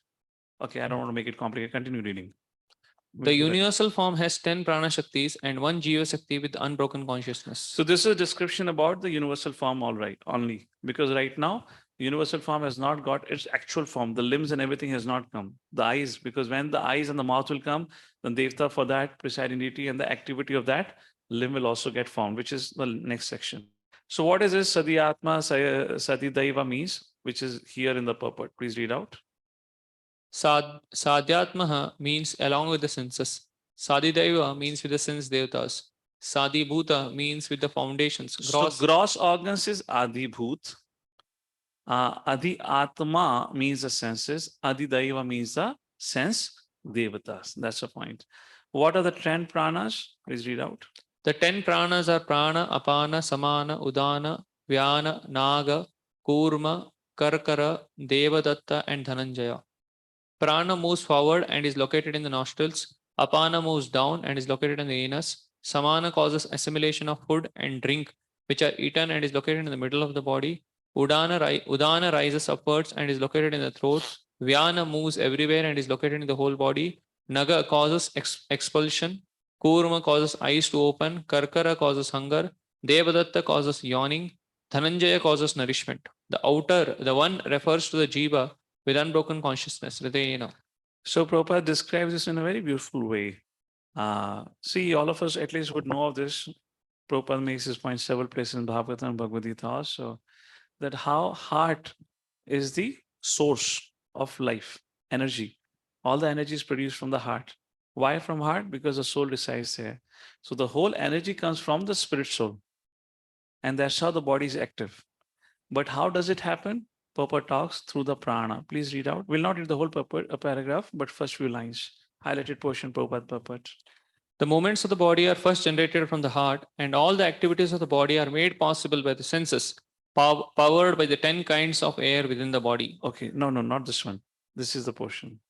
Okay, I don't want to make it complicated. Continue reading. The universal form has 10 prana shaktis and 1 jiva shakti with unbroken consciousness. So this is a description about the universal form, all right, only because right now the universal form has not got its actual form. The limbs and everything has not come. The eyes, because when the eyes and the mouth will come, then devta for that presiding deity and the activity of that limb will also get formed, which is the next section. So what is this Sadhyatma Sadhidaiva means, which is here in the purport? Please read out. Sadhyatmaha means along with the senses. Sadhidaiva means with the sense devatas. Sadhibhuta means with the foundations. So gross organs is Adibhut. Adi Atma means the senses. Adi Daiva means the sense devatas. That's the point. What are the 10 pranas? Please read out. The 10 pranas are prana, apana, samana, udana, vyana, naga, kurma, karkara, devadatta, and dhananjaya. Prana moves forward and is located in the nostrils. Apana moves down and is located in the anus. Samana causes assimilation of food and drink, which are eaten and is located in the middle of the body. Udana rises upwards and is located in the throat. Vyana moves everywhere and is located in the whole body. Naga causes expulsion. Kurma causes eyes to open. Karkara causes hunger. Devadatta causes yawning. Dhananjaya causes nourishment. The one refers to the jiva with unbroken consciousness. Hridayena. So Prabhupada describes this in a very beautiful way. See, all of us at least would know of this. Prabhupada makes this point several places in Bhagavatam and Bhagavad Gita also, that how heart is the source of life, energy. All the energy is produced from the heart. Why from heart? Because the soul resides there. So the whole energy comes from the spirit soul. And that's how the body is active. But how does it happen? Prabhupada talks through the prana. Please read out. We'll not read the whole paragraph, but first few lines. Highlighted portion, Prabhupada. The movements of the body are first generated from the heart, and all the activities of the body are made possible by the senses, powered by the 10 kinds of air within the body. Okay, no, not this one. This is the portion.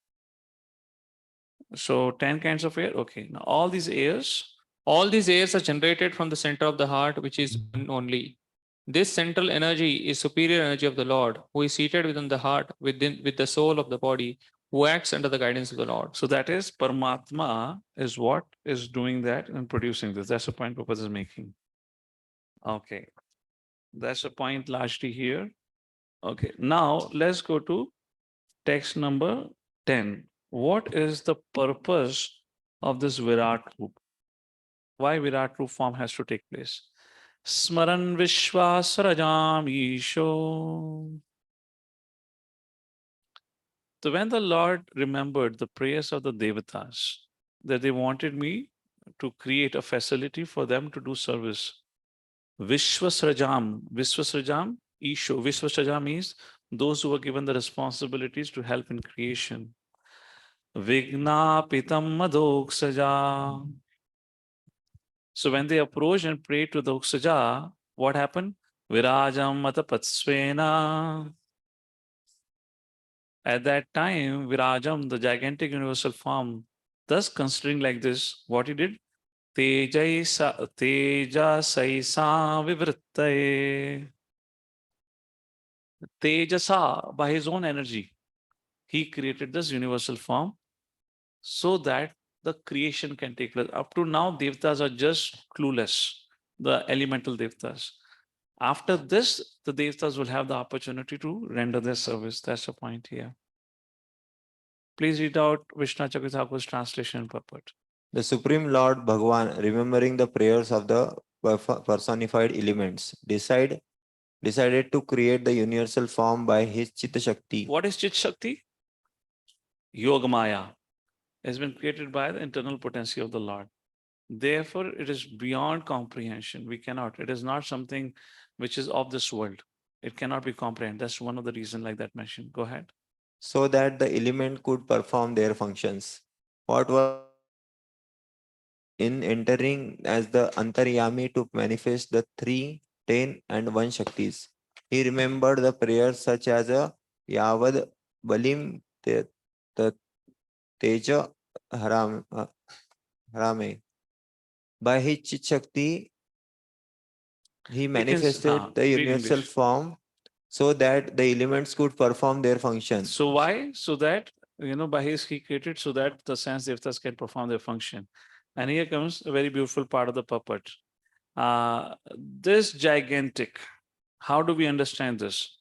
So 10 kinds of air. Okay, now all these airs are generated from the center of the heart, which is one only. This central energy is superior energy of the Lord, who is seated within the heart, with the soul of the body, who acts under the guidance of the Lord. So that is Paramatma is what is doing that and producing this. That's the point Prabhupada is making. Okay. That's the point largely here. Okay. Now let's go to text number 10. What is the purpose of this Virat Roop? Why Virat Roop form has to take place? Smaran Vishwasarajam Isho. So when the Lord remembered the prayers of the Devatas, that they wanted me to create a facility for them to do service. Vishwasrajam, Isho. Vishwasrajam means those who were given the responsibilities to help in creation. Vigna Pitam Madoksaja. So when they approached and prayed to the Uksaja, what happened? Virajam Matapatsvena. At that time, Virajam, the gigantic universal form, thus considering like this, what he did? Teja Saisa Vivrittaye. Tejasa, by his own energy, he created this universal form so that the creation can take place. Up to now, Devtas are just clueless, the elemental Devtas. After this, the Devtas will have the opportunity to render their service. That's the point here. Please read out Vishnu Chakrithakur's translation purport. The Supreme Lord Bhagavan, remembering the prayers of the personified elements, decided to create the universal form by his Chitta Shakti. What is Chit Shakti? Yogamaya has been created by the internal potency of the Lord. Therefore, it is beyond comprehension. We cannot. It is not something which is of this world. It cannot be comprehended. That's one of the reasons like that mentioned. Go ahead. So that the element could perform their functions. What was in entering as the Antaryami to manifest the 3, 10 and 1 Shaktis. He remembered the prayers such as a Yavad Balim Teja Harame. By his Chit Shakti, he manifested the universal form so that the elements could perform their function. So why? So that, by his he created so that the sense devtas can perform their function. And here comes a very beautiful part of the puppet. This gigantic, how do we understand this?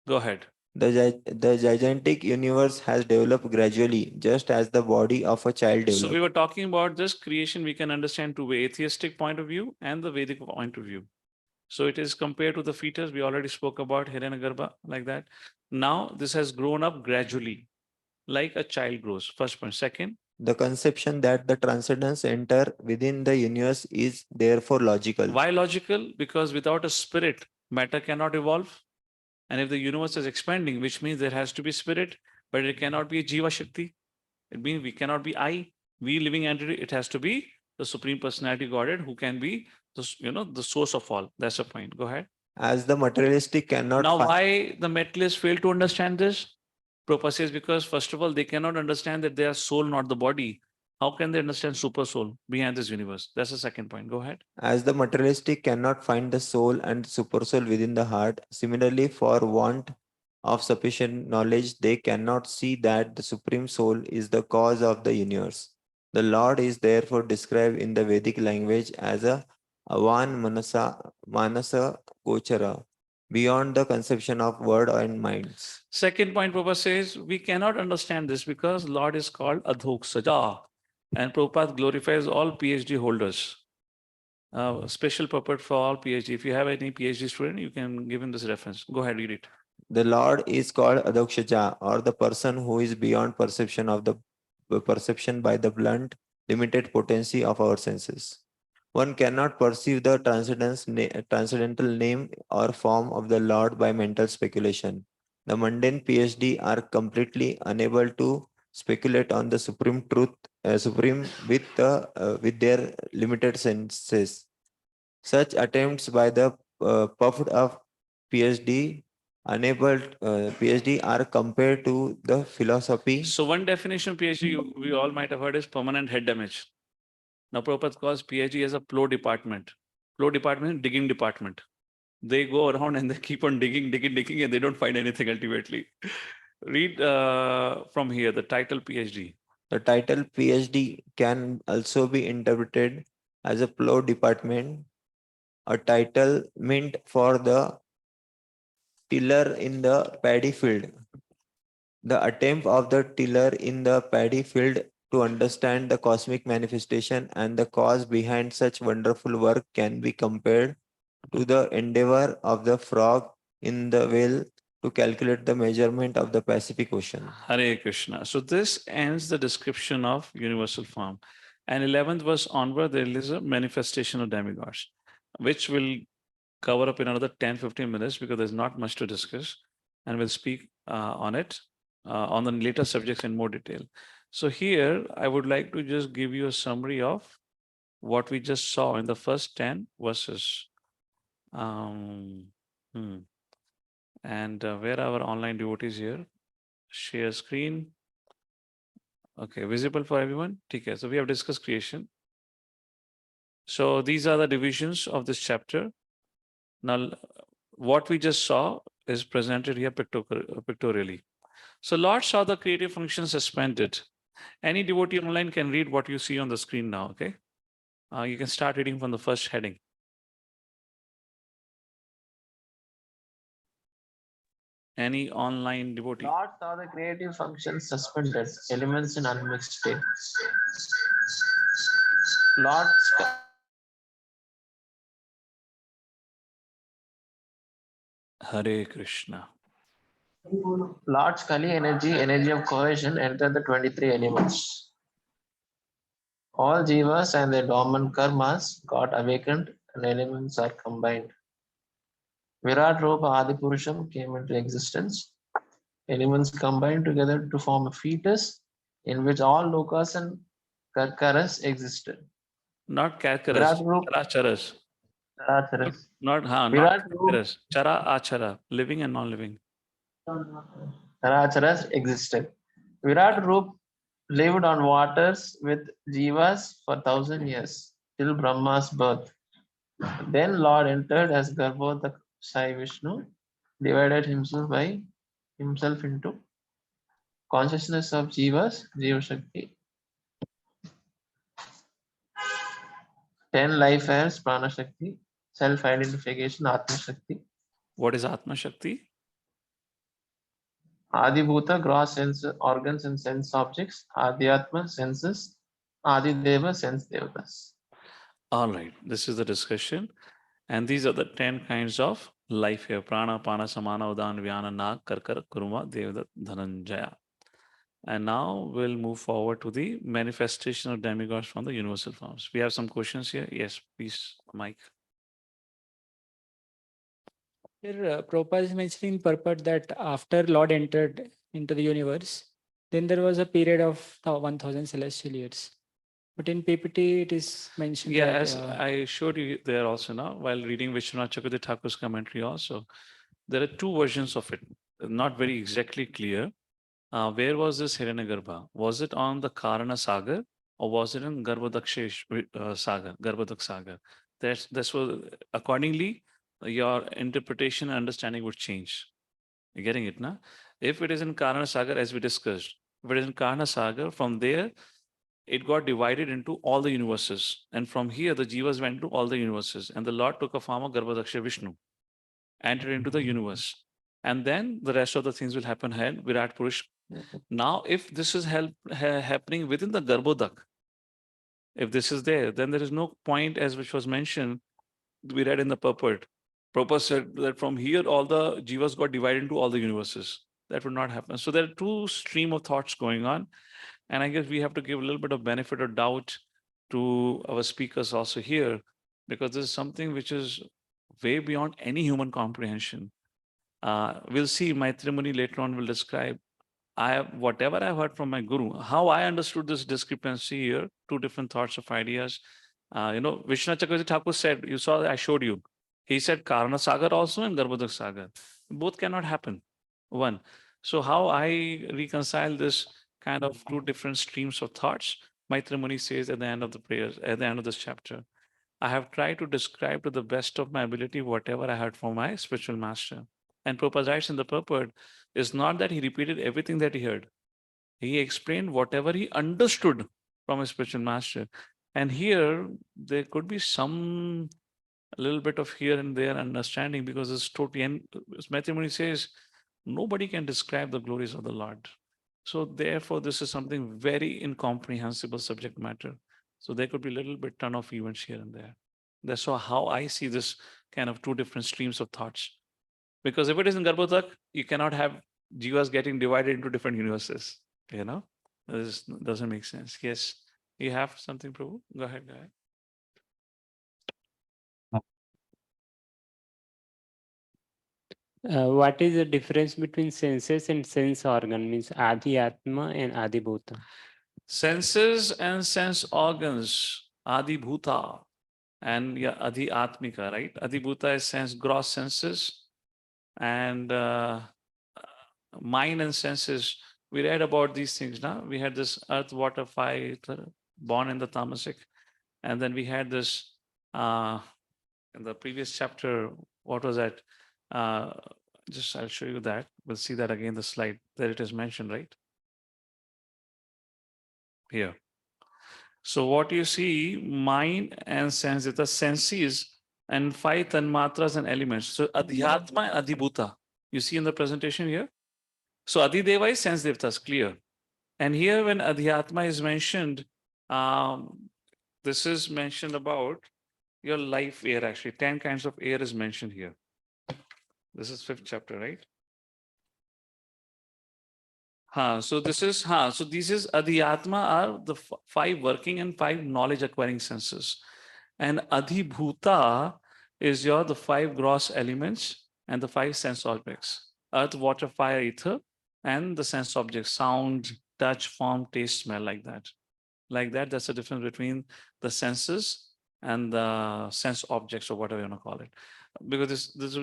Go ahead. The gigantic universe has developed gradually, just as the body of a child develops. So we were talking about this creation, we can understand two ways, atheistic point of view and the Vedic point of view. So it is compared to the fetus. We already spoke about Hiranyagarbha like that. Now this has grown up gradually, like a child grows. First point. Second, the conception that the transcendence enter within the universe is therefore logical. Why logical? Because without a spirit, matter cannot evolve. And if the universe is expanding, which means there has to be spirit, but it cannot be a Jiva Shakti. It means we cannot be I, we living entity. It has to be the Supreme Personality Godhead who can be the source of all. That's the point. Go ahead. As the materialistic cannot Now, find why the mentalists fail to understand this? Prabhupada says because first of all, they cannot understand that they are soul, not the body. How can they understand super soul behind this universe? That's the second point. Go ahead. as the materialistic cannot find the soul and supersoul within the heart, similarly, for want of sufficient knowledge, they cannot see that the Supreme Soul is the cause of the universe. The Lord is therefore described in the Vedic language as a Avan Manasa Gochara, beyond the conception of word and minds. Second point, Prabhupada says we cannot understand this because Lord is called Adhok Saja. And Prabhupada glorifies all PhD holders. Special purport for all PhD. If you have any PhD student, you can give him this reference. Go ahead, read it. The Lord is called Adokshaja, or the person who is beyond perception of the perception by the blunt, limited potency of our senses. One cannot perceive the transcendental name or form of the Lord by mental speculation. The mundane PhD are completely unable to speculate on the supreme truth, supreme with their limited senses. Such attempts by the puffed up PhD PhD are compared to the philosophy. So one definition of PhD we all might have heard is permanent head damage. Now Prabhupada calls PhD as a plow department. Plow department, digging department. They go around and they keep on digging, and they don't find anything ultimately. Read from here the title PhD. The title PhD can also be interpreted as a plow department, a title meant for the tiller in the paddy field. The attempt of the tiller in the paddy field to understand the cosmic manifestation and the cause behind such wonderful work can be compared to the endeavor of the frog in the whale to calculate the measurement of the Pacific Ocean. Hare Krishna. So this ends the description of universal form. And 11th verse onward, there is a manifestation of demigods, which will cover up in another 10-15 minutes because there's not much to discuss. And we'll speak on it, on the later subjects in more detail. So here, I would like to just give you a summary of what we just saw in the first 10 verses. And where are our online devotees here? Share screen. Okay, visible for everyone. Okay, so we have discussed creation. So these are the divisions of this chapter. Now, what we just saw is presented here pictorially. So Lord saw the creative function suspended. Any devotee online can read what you see on the screen now, okay? You can start reading from the first heading. Any online devotee? Lord saw the creative functions suspended, elements in unmixed state. Lord Hare Krishna. Lord's Kali energy of cohesion, entered the 23 elements. All jivas and their dormant karmas got awakened and elements are combined. Virat Rupa Adipurusham came into existence. Elements combined together to form a fetus in which all lokas and karkaras existed. Not karkaras, Virat Rupa characharas. Characharas. Not Virat Rupa karkaras. Chara achara, living and non-living. Characharas existed. Virat Rupa lived on waters with jivas for 1,000 years till Brahma's birth. Then Lord entered as Garbhoda Sai Vishnu, divided himself into consciousness of jivas, Jiva Shakti, 10 life airs, Prana Shakti, self-identification, Atma Shakti, What is Atma Shakti? Adibhuta, gross sense organs and sense objects, Adhyatma, senses, Adideva, sense devatas. All right, this is the discussion. And these are the 10 kinds of life here. Prana, Pana, Samana, Udan, Vyana, Nag, Karkar, Kuruma, Devdat, Dhananjaya. And now we'll move forward to the manifestation of demigods from the universal forms. We have some questions here. Yes, please, Mike. Here, Prabhupada is mentioning in purport that after Lord entered into the universe, then there was a period of 1000 celestial years. But in PPT, it is mentioned Yeah, that as I showed you there also now, while reading Vishwanath Chakravarti Thakur's commentary also, there are two versions of it, not very exactly clear. Where was this Hiranyagarbha? Was it on the Karana Sagar or was it in Garbhodakshesh Sagar, Garbhodak Sagar? That's what, accordingly, your interpretation and understanding would change. You're getting it now? If it is in Karana Sagar, as we discussed, if it is in Karana Sagar, from there, it got divided into all the universes. And from here, the Jivas went to all the universes. And the Lord took a form of Garbhodaksha Vishnu, entered into the universe. And then the rest of the things will happen here, Virat Purush. Now, if this is happening within the Garbhodak, if this is there, then there is no point, as which was mentioned, we read in the purport. Prabhupada said that from here, all the Jivas got divided into all the universes. That would not happen. So there are two stream of thoughts going on. And I guess we have to give a little bit of benefit or doubt to our speakers also here, because this is something which is way beyond any human comprehension. We'll see, Maitri Muni later on will describe whatever I've heard from my guru, how I understood this discrepancy here, two different thoughts of ideas. Vishnu Chakravarti Thakur said, you saw, I showed you. He said Karana Sagar also and Garbhodak Sagar. Both cannot happen. One. So how I reconcile this kind of two different streams of thoughts, Maitri Muni says at the end of the prayers, at the end of this chapter, I have tried to describe to the best of my ability whatever I heard from my spiritual master. And Prabhupada writes in the purport, is not that he repeated everything that he heard. He explained whatever he understood from his spiritual master. And here, there could be some a little bit of here and there understanding, because it's totally, and Matthew Muni says, nobody can describe the glories of the Lord. So therefore, this is something very incomprehensible subject matter. So there could be a little bit ton of events here and there. That's how I see this kind of two different streams of thoughts. Because if it is in Garbhodak, you cannot have jivas getting divided into different universes. This doesn't make sense. Yes, you have something, Prabhu? Go ahead, go ahead. what is the difference between senses and sense organ? Means Adi Atma and Adi Bhuta. Senses and sense organs, Adi Bhuta and Adi Atmika, right? Adi Bhuta is sense, gross senses, and mind and senses. We read about these things now. We had this earth, water, fire, born in the tamasic. And then we had this in the previous chapter, what was that? Just I'll show you that. We'll see that again, the slide. There it is mentioned, right? Here. So what you see, mind and sense, the senses and five tanmatras and elements. So Adhyatma and Adhibhuta. You see in the presentation here? So Adhideva is sense devtas, clear. And here when Adhyatma is mentioned, this is mentioned about your life air actually. 10 kinds of air is mentioned here. This is 5th chapter, right? So this is so this is Adhyatma are the 5 working and 5 knowledge acquiring senses. And Adhibhuta is the 5 gross elements and the 5 sense objects. Earth, water, fire, ether, and the sense objects, sound, touch, form, taste, smell, like that. Like that, that's the difference between the senses and the sense objects, or whatever you want to call it. Because this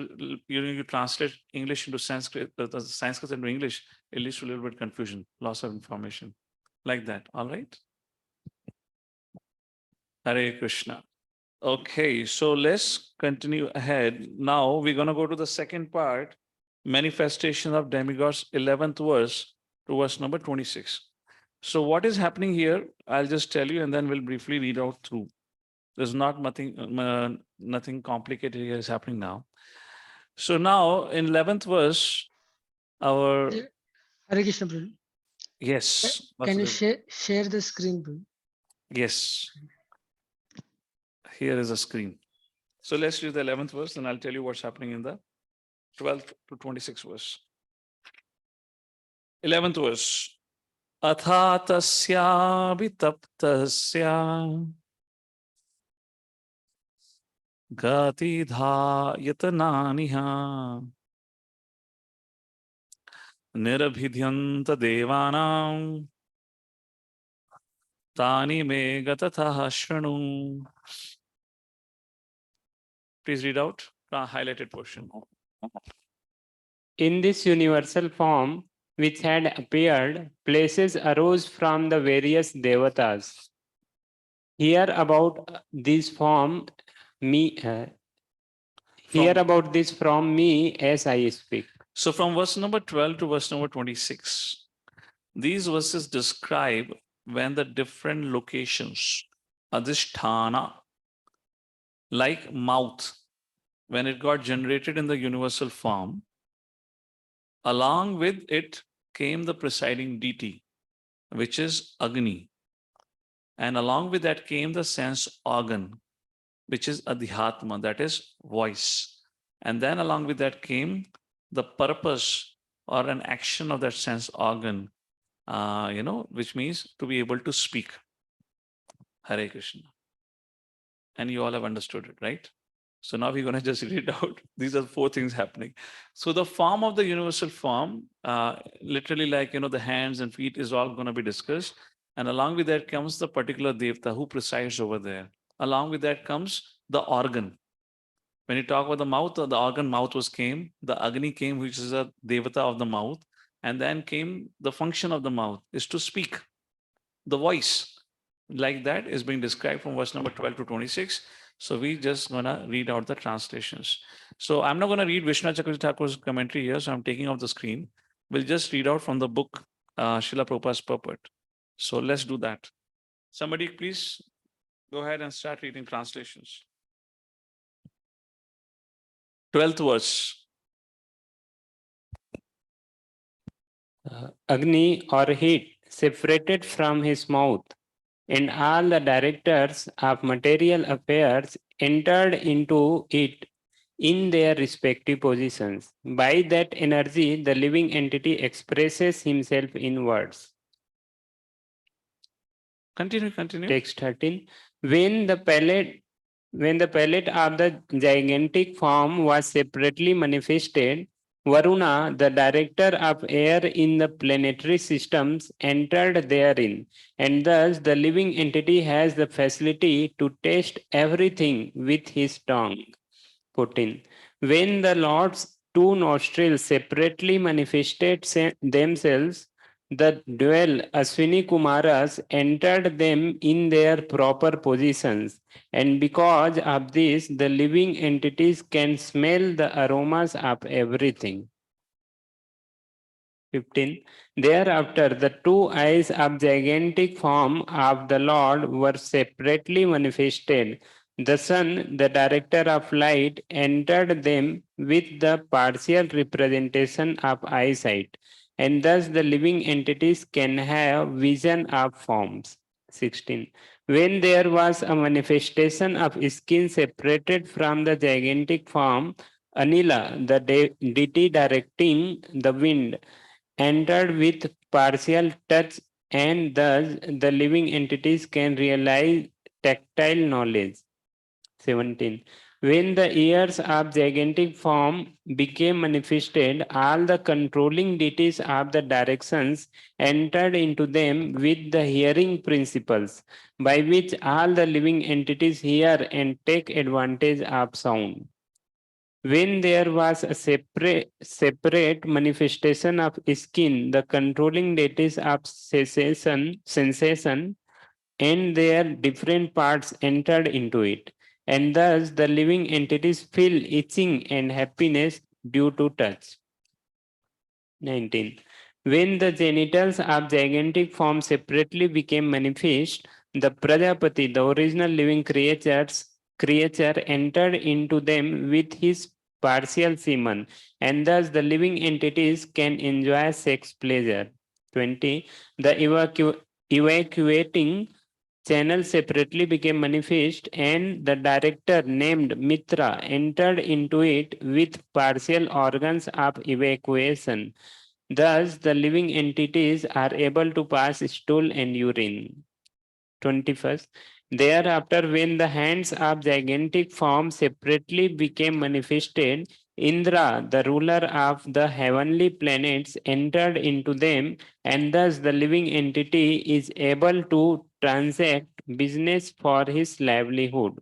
you translate English into Sanskrit, the Sanskrit into English, it leads to a little bit confusion, loss of information, like that. All right. Hare Krishna. Okay, so let's continue ahead. Now we're going to go to the second part, manifestation of demigods, 11th verse to verse number 26. So what is happening here? I'll just tell you, and then we'll briefly read out through. There's nothing complicated here is happening now. So now in 11th verse, our Hare Krishna, Prabhu. yes. Can you share the screen, Prabhu? Yes. Here is a screen. So let's read the 11th verse, and I'll tell you what's happening in the 12th to 26th verse. 11th verse. Atha tasya vitaptasya गतिधायतनानिह निरभिध्यन्त देवानां तानि मे गततः शृणु. Please read out the highlighted portion. In this universal form, which had appeared, places arose from the various devatas. Hear about this form me. Hear about this from me as I speak. So from verse number 12 to verse number 26, these verses describe when the different locations, adhisthana, like mouth, when it got generated in the universal form, along with it came the presiding deity, which is Agni. And along with that came the sense organ, which is Adhyatma, that is voice. And then along with that came the purpose or an action of that sense organ, which means to be able to speak. Hare Krishna. And you all have understood it, right? So now we're going to just read out. These are 4 things happening. So the form of the universal form, literally like, the hands and feet is all going to be discussed. And along with that comes the particular devta who presides over there. Along with that comes the organ. When you talk about the mouth, the organ mouth came, the Agni came, which is a devata of the mouth. And then came the function of the mouth is to speak. The voice like that is being described from verse number 12 to 26. So we just gonna read out the translations. So I'm not gonna read Vishnu Chakravarti Thakur's commentary here, so I'm taking off the screen. We'll just read out from the book Srila Prabhupada's Purport. So let's do that. Somebody please go ahead and start reading translations. 12th verse. Agni or heat separated from his mouth, and all the directors of material affairs entered into it in their respective positions. By that energy, the living entity expresses himself in words. Continue. Text 13. When the palate of the gigantic form was separately manifested, Varuna, the director of air in the planetary systems, entered therein, and thus the living entity has the facility to taste everything with his tongue. 14. When the Lord's 2 nostrils separately manifested themselves, the 12 Aswini Kumaras entered them in their proper positions, and because of this, the living entities can smell the aromas of everything. 15. Thereafter, the 2 eyes of gigantic form of the Lord were separately manifested. The sun, the director of light, entered them with the partial representation of eyesight, and thus the living entities can have vision of forms. 16. When there was a manifestation of skin separated from the gigantic form, Anila, the deity directing the wind, entered with partial touch, and thus the living entities can realize tactile knowledge. 17. When the ears of gigantic form became manifested, all the controlling deities of the directions entered into them with the hearing principles, by which all the living entities hear and take advantage of sound. When there was a separate manifestation of skin, the controlling deities of sensation, and their different parts entered into it, and thus the living entities feel itching and happiness due to touch. 19. When the genitals of gigantic form separately became manifest, the Prajapati, the original living creature, entered into them with his partial semen, and thus the living entities can enjoy sex pleasure. 20. The evacuating channel separately became manifest, and the director named Mitra entered into it with partial organs of evacuation. Thus, the living entities are able to pass stool and urine. 21st. Thereafter, when the hands of gigantic form separately became manifested, Indra, the ruler of the heavenly planets, entered into them, and thus the living entity is able to transact business for his livelihood.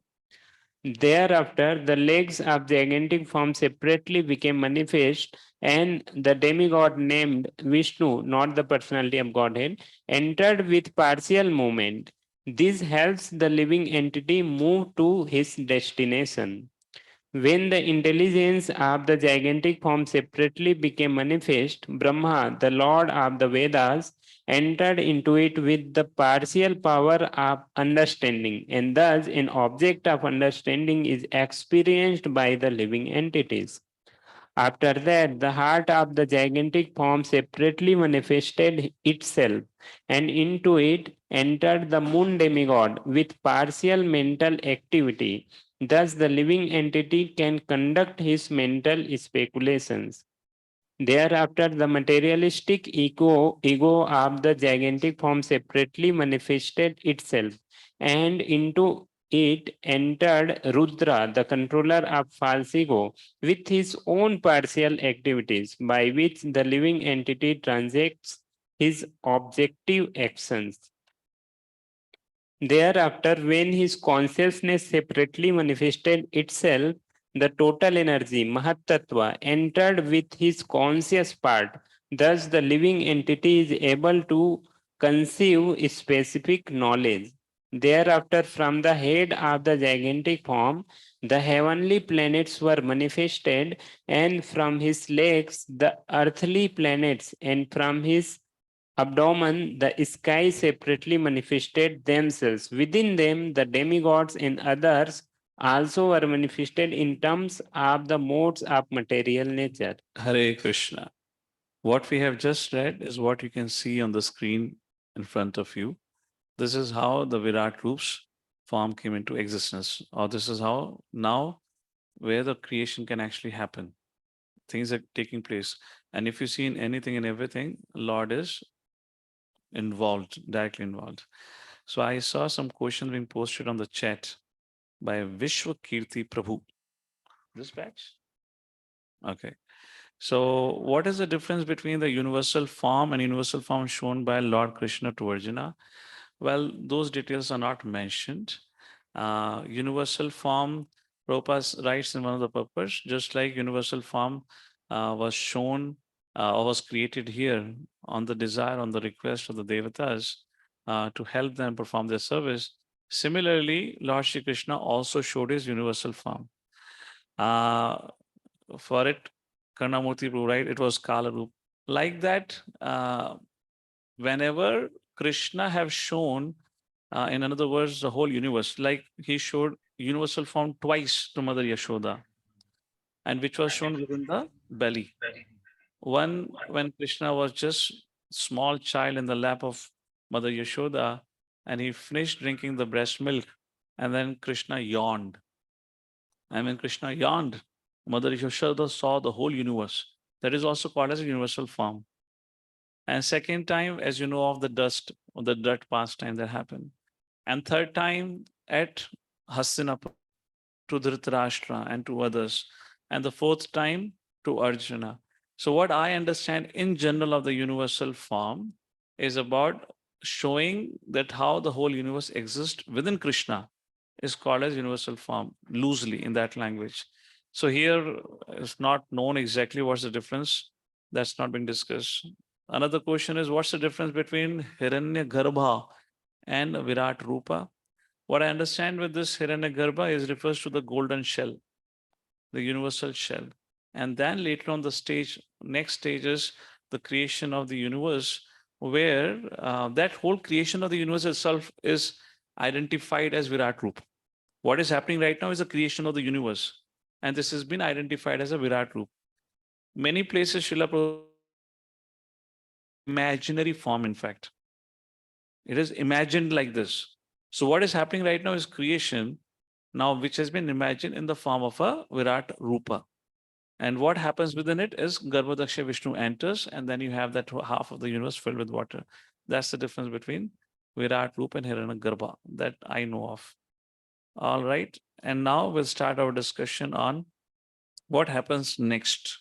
Thereafter, the legs of gigantic form separately became manifest, and the demigod named Vishnu, not the personality of Godhead, entered with partial movement. This helps the living entity move to his destination. When the intelligence of the gigantic form separately became manifest, Brahma, the lord of the Vedas, entered into it with the partial power of understanding, and thus an object of understanding is experienced by the living entities. After that, the heart of the gigantic form separately manifested itself, and into it entered the moon demigod with partial mental activity. Thus, the living entity can conduct his mental speculations. Thereafter, the materialistic ego of the gigantic form separately manifested itself, and into it entered Rudra, the controller of false ego, with his own partial activities, by which the living entity transacts his objective actions. Thereafter, when his consciousness separately manifested itself, the total energy, Mahatattva, entered with his conscious part. Thus, the living entity is able to conceive specific knowledge. Thereafter, from the head of the gigantic form, the heavenly planets were manifested, and from his legs, the earthly planets, and from his abdomen, the sky separately manifested themselves. Within them, the demigods and others also were manifested in terms of the modes of material nature. Hare Krishna. What we have just read is what you can see on the screen in front of you. This is how the Virat Roop's form came into existence, or this is how now where the creation can actually happen. Things are taking place. And if you see in anything and everything, Lord is involved, directly involved. So I saw some questions being posted on the chat by Vishwa Kirti Prabhu. This batch? Okay. So, what is the difference between the universal form and universal form shown by Lord Krishna to Arjuna? Well, those details are not mentioned. Universal form, Prabhupada writes in one of the purpose, just like universal form was shown or was created here on the desire, on the request of the devatas to help them perform their service. Similarly, Lord Shri Krishna also showed his universal form. For it, Karnamurti Prabhu, right? It was Kala Roop. Like that, whenever Krishna have shown, in other words, the whole universe, like he showed universal form twice to Mother Yashoda, and which was shown within the belly. One when Krishna was just small child in the lap of Mother Yashoda, and he finished drinking the breast milk, and then Krishna yawned. And when Krishna yawned, Mother Yashoda saw the whole universe. That is also called as a universal form. And second time, as you know, of the dust, or the dirt pastime that happened. And third time at Hastinapur to Dhritarashtra and to others. And the fourth time to Arjuna. So, what I understand in general of the universal form is about showing that how the whole universe exists within Krishna is called as universal form loosely in that language. So here it's not known exactly what's the difference. That's not been discussed. Another question is what's the difference between Hiranya Garbha and Virat Rupa? What I understand with this Hiranya Garbha is refers to the golden shell, the universal shell. And then later on the stage, next stage is the creation of the universe, where that whole creation of the universe itself is identified as Virat Rupa. What is happening right now is the creation of the universe. And this has been identified as a Virat Rupa. Many places, Srila Prabhupada imaginary form, in fact. It is imagined like this. So what is happening right now is creation, now which has been imagined in the form of a Virat Rupa. And what happens within it is Garbhodaksha Vishnu enters, and then you have that half of the universe filled with water. That's the difference between Virat Rupa and Hiranyagarbha that I know of. All right. And now we'll start our discussion on what happens next.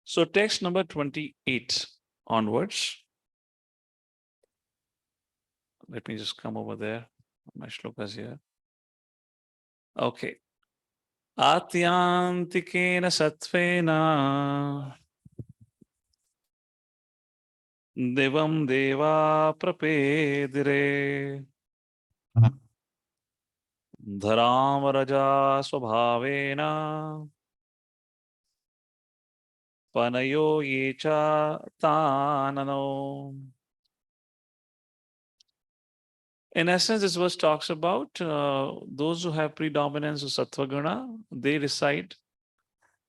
So text number 28 onwards. Let me just come over there. My shlokas here. Okay. Atyantikena satvena devam deva prapedire dharam raja swabhavena panayo yecha tanano. In essence, this verse talks about those who have predominance of sattva guna, they reside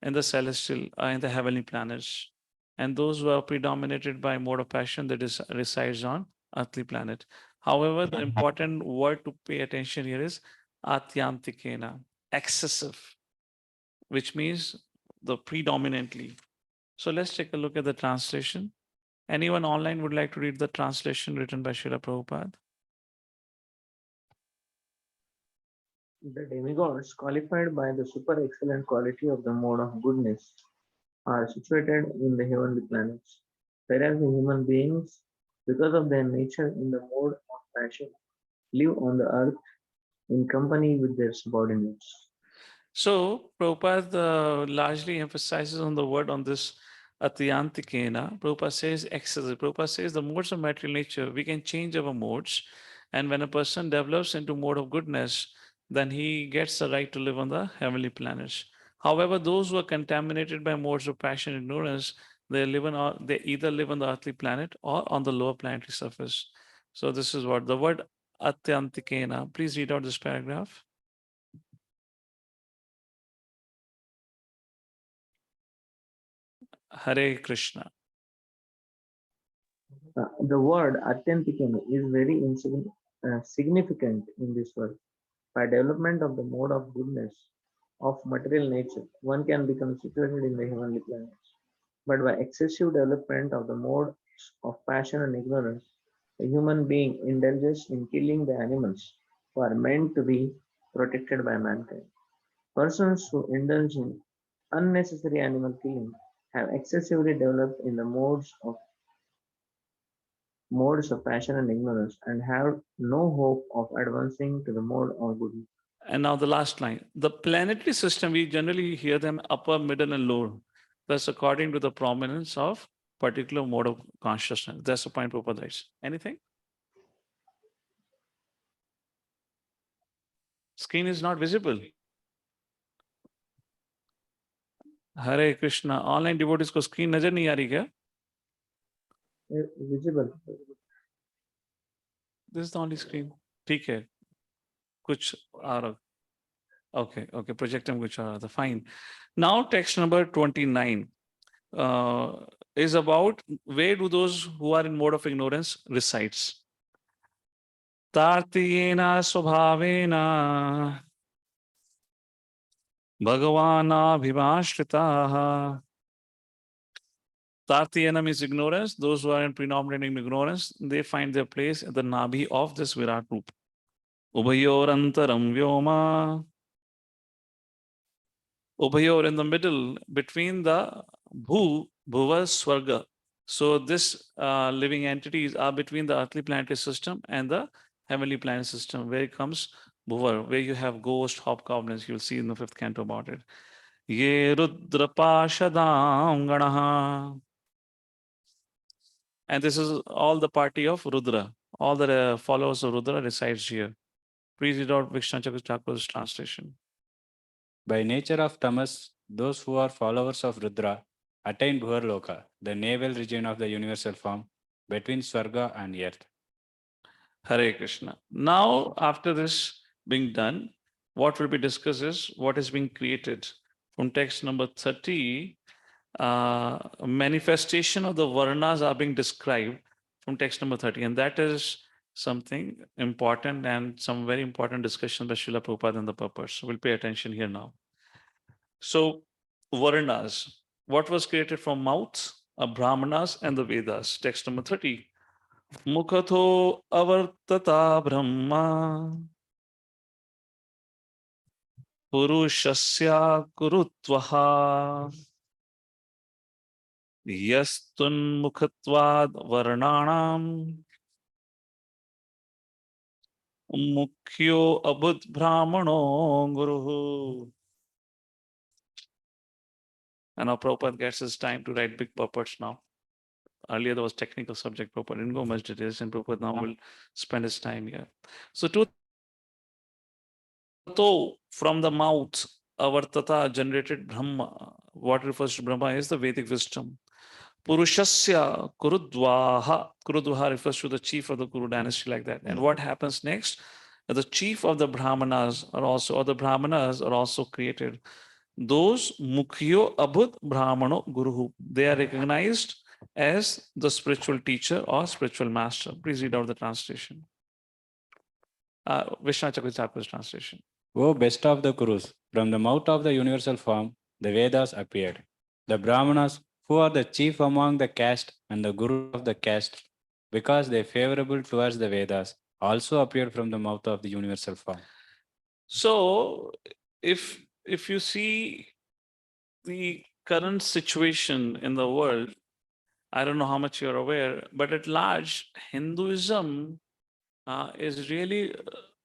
in the celestial, in the heavenly planets. And those who are predominated by mode of passion, that resides on earthly planet. However, the important word to pay attention here is atyantikena, excessive, which means the predominantly. So let's take a look at the translation. Anyone online would like to read the translation written by Srila Prabhupada? The demigods, qualified by the super excellent quality of the mode of goodness, are situated in the heavenly planets, whereas the human beings, because of their nature in the mode of passion, live on the earth in company with their subordinates. So Prabhupada largely emphasizes on the word on this atyantikena. Prabhupada says excessive. Prabhupada says the modes of material nature, we can change our modes. And when a person develops into mode of goodness, then he gets the right to live on the heavenly planets. However, those who are contaminated by modes of passion and ignorance, they either live on the earthly planet or on the lower planetary surface. So this is what the word atyantikena. Please read out this paragraph. Hare Krishna. The word atyantikam is very significant in this verse. By development of the mode of goodness of material nature, one can become situated in the heavenly planets. But by excessive development of the modes of passion and ignorance, a human being indulges in killing the animals who are meant to be protected by mankind. Persons who indulge in unnecessary animal killing have excessively developed in the modes of passion and ignorance and have no hope of advancing to the mode of goodness. And now the last line. The planetary system, we generally hear them upper, middle, and lower. That's according to the prominence of particular mode of consciousness. That's the point Prabhupada writes. Anything? Screen is not visible. Hare Krishna. Online devotees को screen नजर नहीं आ रही क्या? Visible. This is the only screen. ठीक है. कुछ आ रहा. Okay, okay. Projector में कुछ आ रहा था. Fine. Now text number 29 is about where do those who are in mode of ignorance resides. Tartiyena swabhavena Bhagavana bhivashritaha. Tartiyena means ignorance. Those who are in predominating ignorance, they find their place at the Nabhi of this Virat Rupa. Ubhayorantaram vyoma. Ubhayor in the middle between the Bhuva, Swarga. So this living entities are between the earthly planetary system and the heavenly planet system, where it comes Bhuvar, where you have ghost, hobgoblins. You'll see in the 5th canto about it. Ye Rudra Pashadam Ganaha. And this is all the party of Rudra. All the followers of Rudra resides here. Please read out Vishnu Chakra's translation. By nature of tamas, those who are followers of Rudra attain Bhuvarloka, the navel region of the universal form between Swarga and earth. Hare Krishna. Now, after this being done, what will be discussed is what is being created. From text number 30, manifestation of the Varnas are being described from text number 30. And that is something important and some very important discussion by Srila Prabhupada and the purpose. So we'll pay attention here now. So, Varnas, what was created from mouths? Brahmanas and the Vedas. Text number 30. Mukhato avartata brahma purushasya kurutvaha yastun mukhatvad varnanam mukhyo abud brahmano guru. And now Prabhupada gets his time to write big purports now. Earlier there was technical subject. Prabhupada didn't go much details, and Prabhupada now will spend his time here. So from the mouth, avartata generated Brahma. What refers to Brahma is the Vedic wisdom. Purushasya Kurudvaha. Kurudvaha refers to the chief of the Kuru dynasty, like that. And what happens next? The chief of the Brahmanas are also, or the Brahmanas are also created. Those Mukhyo Abhut Brahmano Guru. They are recognized as the spiritual teacher or spiritual master. Please read out the translation. Vishnu Chakravarti's translation. O best of the Kurus, from the mouth of the universal form, the Vedas appeared. The Brahmanas, who are the chief among the caste and the Guru of the caste, because they are favorable towards the Vedas, also appeared from the mouth of the universal form. So, if you see the current situation in the world, I don't know how much you're aware, but at large, Hinduism is really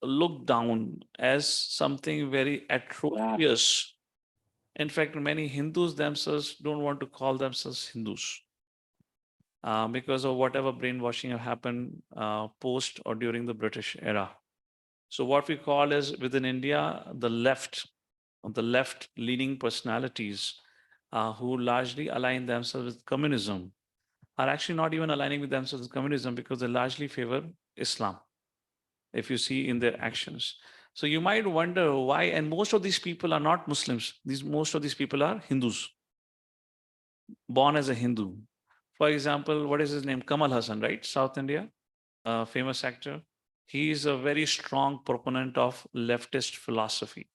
looked down as something very atrocious. In fact, many Hindus themselves don't want to call themselves Hindus because of whatever brainwashing have happened post or during the British era. So what we call is within India, the left leaning personalities who largely align themselves with communism are actually not even aligning with themselves with communism because they largely favor Islam, if you see in their actions. So you might wonder why, and most of these people are not Muslims. Most of these people are Hindus, born as a Hindu. For example, what is his name? Kamal Hassan, right? South India, famous actor. He is a very strong proponent of leftist philosophy,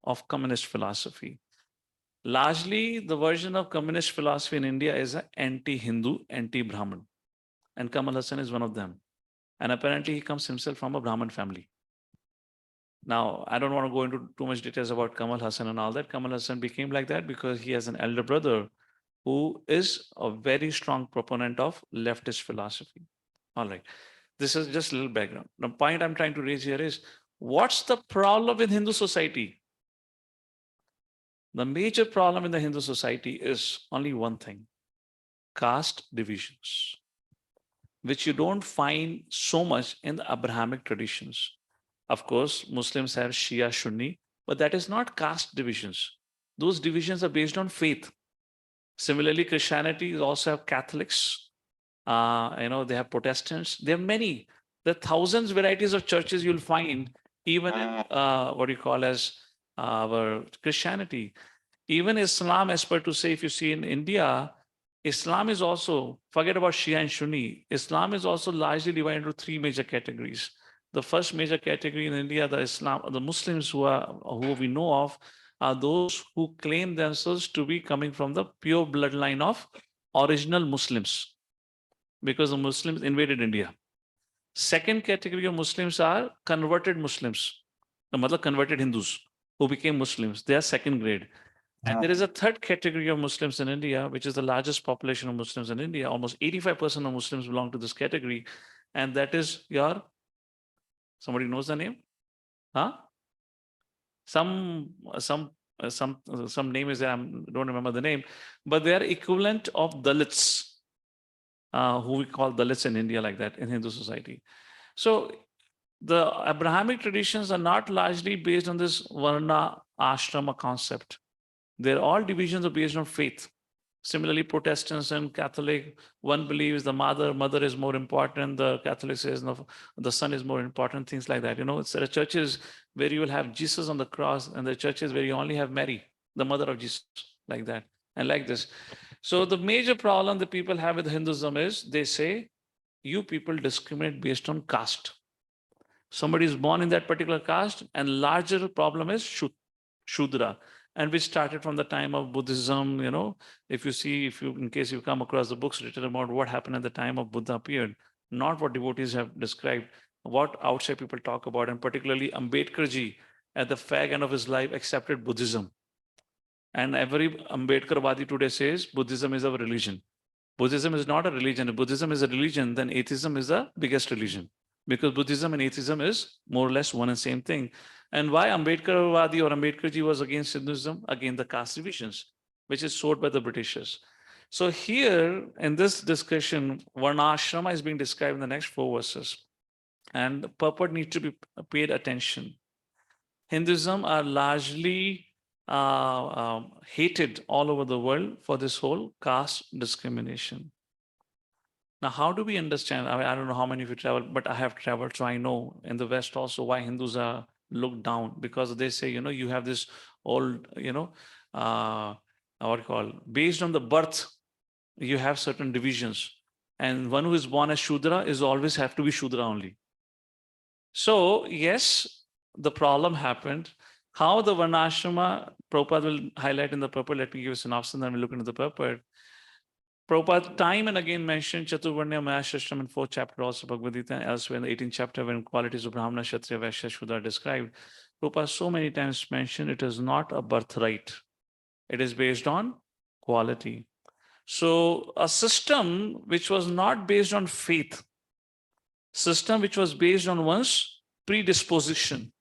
of communist philosophy. Largely, the version of communist philosophy in India is an anti-Hindu, anti-Brahman. And Kamal Hassan is one of them. And apparently, he comes himself from a Brahman family. Now, I don't want to go into too much details about Kamal Hassan and all that. Kamal Hassan became like that because he has an elder brother who is a very strong proponent of leftist philosophy. All right. This is just a little background. The point I'm trying to raise here is what's the problem with Hindu society? The major problem in the Hindu society is only one thing: caste divisions, which you don't find so much in the Abrahamic traditions. Of course, Muslims have Shia, Sunni, but that is not caste divisions. Those divisions are based on faith. Similarly, Christianity also have Catholics. They have Protestants. There are many. There are thousands varieties of churches you'll find, even in what you call as our Christianity. Even Islam, as per to say, if you see in India, Islam is also, forget about Shia and Sunni, Islam is also largely divided into three major categories. The first major category in India, the Muslims who we know of, are those who claim themselves to be coming from the pure bloodline of original Muslims, because the Muslims invaded India. Second category of Muslims are converted Muslims, converted Hindus who became Muslims. They are second grade. And there is a third category of Muslims in India, which is the largest population of Muslims in India. Almost 85% of Muslims belong to this category. And that is somebody knows the name? Huh? Some name is there, I don't remember the name, but they are equivalent of Dalits, who we call Dalits in India, like that in Hindu society. So the Abrahamic traditions are not largely based on this Varna Ashrama concept. They're all divisions are based on faith. Similarly, Protestants and Catholic, one believes the mother is more important. The Catholic says no, the son is more important. Things like that. There are churches where you will have Jesus on the cross, and the churches where you only have Mary, the mother of Jesus, like that, and like this. So the major problem that people have with Hinduism is they say you people discriminate based on caste. Somebody is born in that particular caste, and larger problem is Shudra, and which started from the time of Buddhism. In case you come across the books written about what happened at the time of Buddha appeared, not what devotees have described, what outside people talk about, and particularly Ambedkar ji at the fag end of his life accepted Buddhism. And every Ambedkarwadi today says Buddhism is a religion. Buddhism is not a religion. If Buddhism is a religion, then atheism is the biggest religion. Because Buddhism and atheism is more or less one and same thing. And why Ambedkarwadi or Ambedkarji was against Hinduism? Again, the caste divisions, which is sought by the Britishers. So here in this discussion, Varnashrama is being described in the next 4 verses. And the purport needs to be paid attention. Hinduism are largely hated all over the world for this whole caste discrimination. Now, how do we understand? I mean, I don't know how many of you travel, but I have traveled, so I know in the West also why Hindus are looked down, because they say, you have this old, what you call, based on the birth, you have certain divisions. And one who is born as Shudra is always have to be Shudra only. So, yes, the problem happened. How the Varnashrama, Prabhupada will highlight in the purport. Let me give a synopsis and then we'll look into the purport. Prabhupada time and again mentioned Chaturvarnya Mayashashtam in 4th chapter also Bhagavad Gita, and elsewhere in the 18th chapter when qualities of Brahmana, Kshatriya, Vaishya, Shudra are described. Prabhupada so many times mentioned it is not a birthright. It is based on quality. So a system which was not based on faith, system which was based on one's predisposition,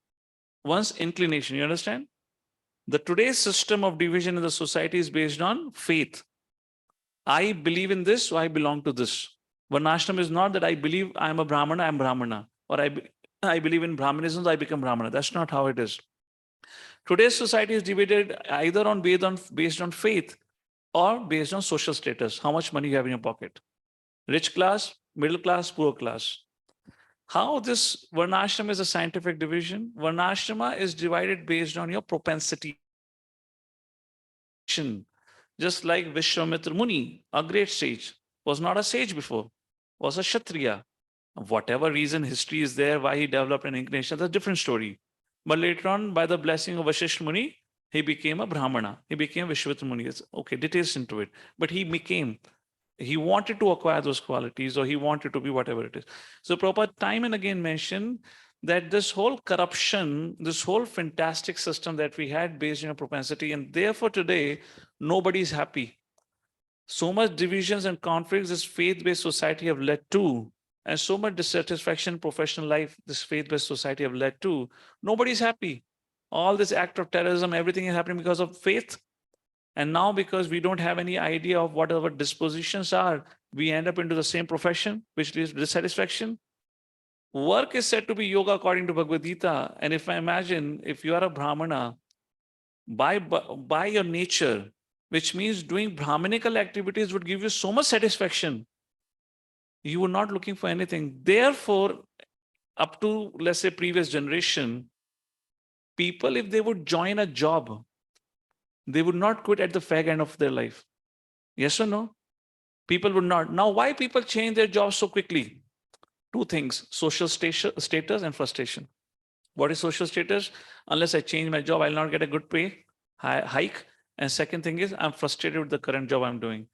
one's inclination, you understand? The today's system of division in the society is based on faith. I believe in this, so I belong to this. Varnashram is not that I believe I am a Brahmana, I am Brahmana. Or I believe in Brahmanism, so I become Brahmana. That's not how it is. Today's society is divided either based on faith or based on social status, how much money you have in your pocket. Rich class, middle class, poor class. How this Varnashram is a scientific division? Varnashrama is divided based on your propensity. Just like Vishwamitra Muni, a great sage, was not a sage before, was a Kshatriya. Whatever reason, history is there, why he developed an inclination, that's a different story. But later on, by the blessing of Vashisht Muni, he became a Brahmana. He became Vishwamitra Muni. It's okay, details into it. But he wanted to acquire those qualities, or he wanted to be whatever it is. So Prabhupada time and again mentioned that this whole corruption, this whole fantastic system that we had based on a propensity, and therefore today, nobody's happy. So much divisions and conflicts this faith-based society have led to, and so much dissatisfaction in professional life this faith-based society have led to, nobody's happy. All this act of terrorism, everything is happening because of faith. And now because we don't have any idea of what our dispositions are, we end up into the same profession, which leads to dissatisfaction. Work is said to be yoga according to Bhagavad Gita. And if I imagine, if you are a Brahmana, by your nature, which means doing Brahminical activities would give you so much satisfaction, you were not looking for anything. Therefore, up to, let's say, previous generation, people, if they would join a job, they would not quit at the fag end of their life. Yes or no? People would not. Now, why people change their jobs so quickly? 2 things, social status and frustration. What is social status? Unless I change my job, I'll not get a good pay hike. And second thing is, I'm frustrated with the current job I'm doing.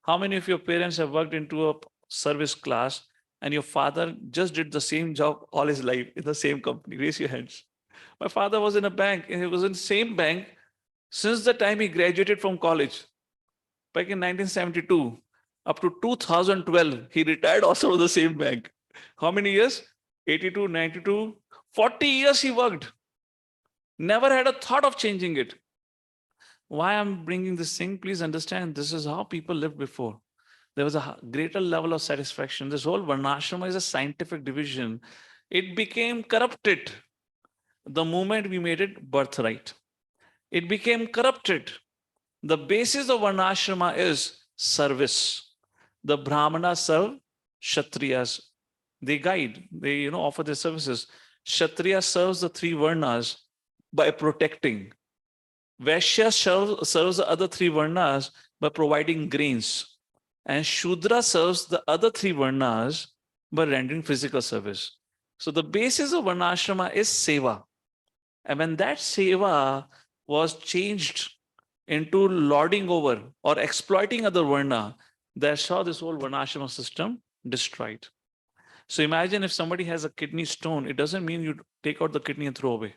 How many of your parents have worked into a service class and your father just did the same job all his life in the same company? Raise your hands. My father was in a bank, and he was in the same bank since the time he graduated from college. Back in 1972, up to 2012, he retired also from the same bank. How many years? 82, 92, 40 years he worked. Never had a thought of changing it. Why I'm bringing this thing, please understand, this is how people lived before. There was a greater level of satisfaction. This whole Varnashrama is a scientific division. It became corrupted the moment we made it birthright. It became corrupted. The basis of Varnashrama is service. The Brahmanas serve Kshatriyas. They guide, they offer their services. Kshatriya serves the 3 Varnas by protecting. Vaishya serves the other 3 Varnas by providing grains. And Shudra serves the other 3 Varnas by rendering physical service. So the basis of Varnashrama is Seva. And when that Seva was changed into lording over or exploiting other Varna, that's how this whole Varnashrama system destroyed. So imagine if somebody has a kidney stone, it doesn't mean you take out the kidney and throw away.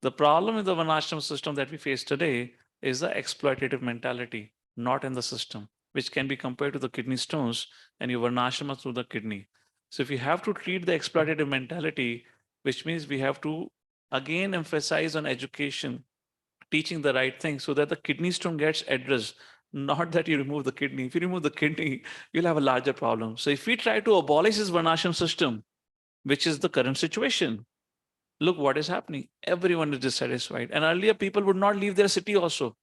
The problem with the Varnashram system that we face today is the exploitative mentality, not in the system, which can be compared to the kidney stones and your Varnashrama through the kidney. So if you have to treat the exploitative mentality, which means we have to again emphasize on education, teaching the right thing so that the kidney stone gets addressed, not that you remove the kidney. If you remove the kidney, you'll have a larger problem. So if we try to abolish this Varnashram system, which is the current situation, look what is happening. Everyone is dissatisfied. And earlier, people would not leave their city also.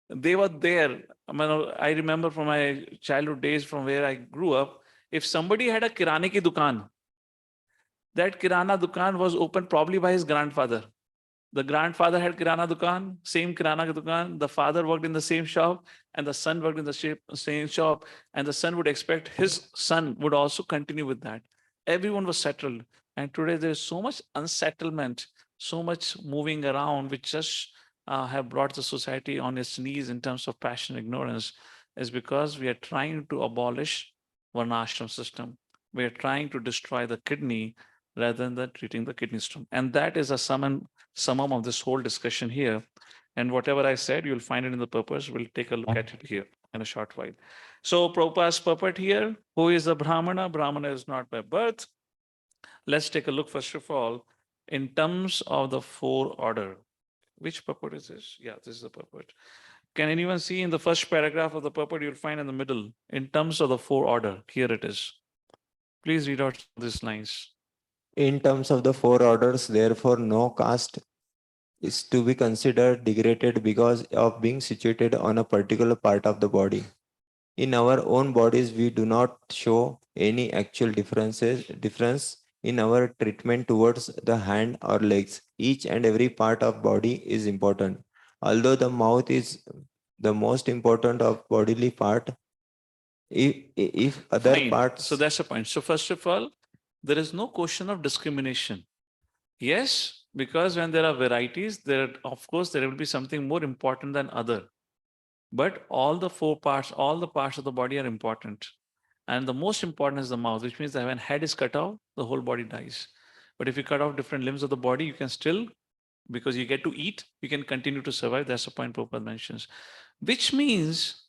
They were there. I remember from my childhood days, from where I grew up, if somebody had a kirane ki dukan, that kirana dukan was opened probably by his grandfather. The grandfather had kirana dukan, same kirana dukan. The father worked in the same shop, and the son worked in the same shop. And the son would expect his son would also continue with that. Everyone was settled. And today there is so much unsettlement, so much moving around, which just have brought the society on its knees in terms of passion ignorance, is because we are trying to abolish Varnashram system. We are trying to destroy the kidney rather than treating the kidney stone. And that is a summum of this whole discussion here. And whatever I said, you'll find it in the purpose. We'll take a look at it here in a short while. So Prabhupada's purport here, who is a Brahmana? Brahmana is not by birth. Let's take a look first of all in terms of the four order. Which purport is this? Yeah, this is the purport. Can anyone see in the first paragraph of the purport, you'll find in the middle, in terms of the four order, here it is. Please read out these lines. In terms of the four orders, therefore, no caste is to be considered degraded because of being situated on a particular part of the body. In our own bodies, we do not show any actual difference in our treatment towards the hand or legs. Each and every part of body is important. Although the mouth is the most important of bodily part, if other Fine. parts. So that's the point. So first of all, there is no question of discrimination. Yes, because when there are varieties, of course there will be something more important than other. But all the four parts, all the parts of the body are important. And the most important is the mouth, which means that when head is cut off, the whole body dies. But if you cut off different limbs of the body, you can still, because you get to eat, you can continue to survive. That's the point Prabhupada mentions. Which means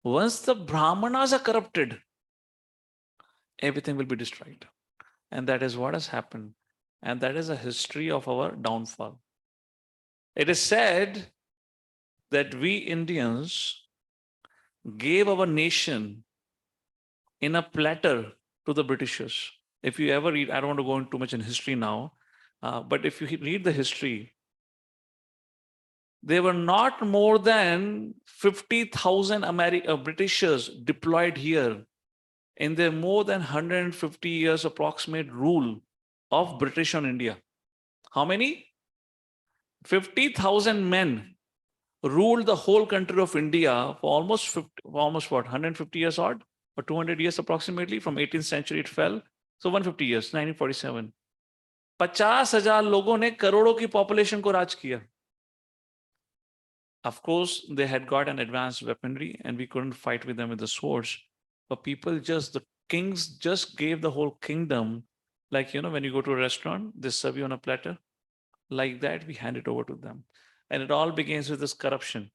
once the Brahmanas are corrupted, everything will be destroyed. And that is what has happened. And that is a history of our downfall. It is said that we Indians gave our nation in a platter to the Britishers. If you ever read, I don't want to go into too much in history now, but if you read the history, there were not more than 50,000 Britishers deployed here in their more than 150 years approximate rule of British on India. How many? 50,000 men ruled the whole country of India for almost what, 150 years odd, or 200 years approximately. From 18th century it fell. So 150 years, 1947. 50,000 लोगों ने करोड़ों की population को राज किया. Of course, they had got an advanced weaponry and we couldn't fight with them with the swords. But the kings just gave the whole kingdom, like, when you go to a restaurant, they serve you on a platter. Like that, we hand it over to them. And it all begins with this corruption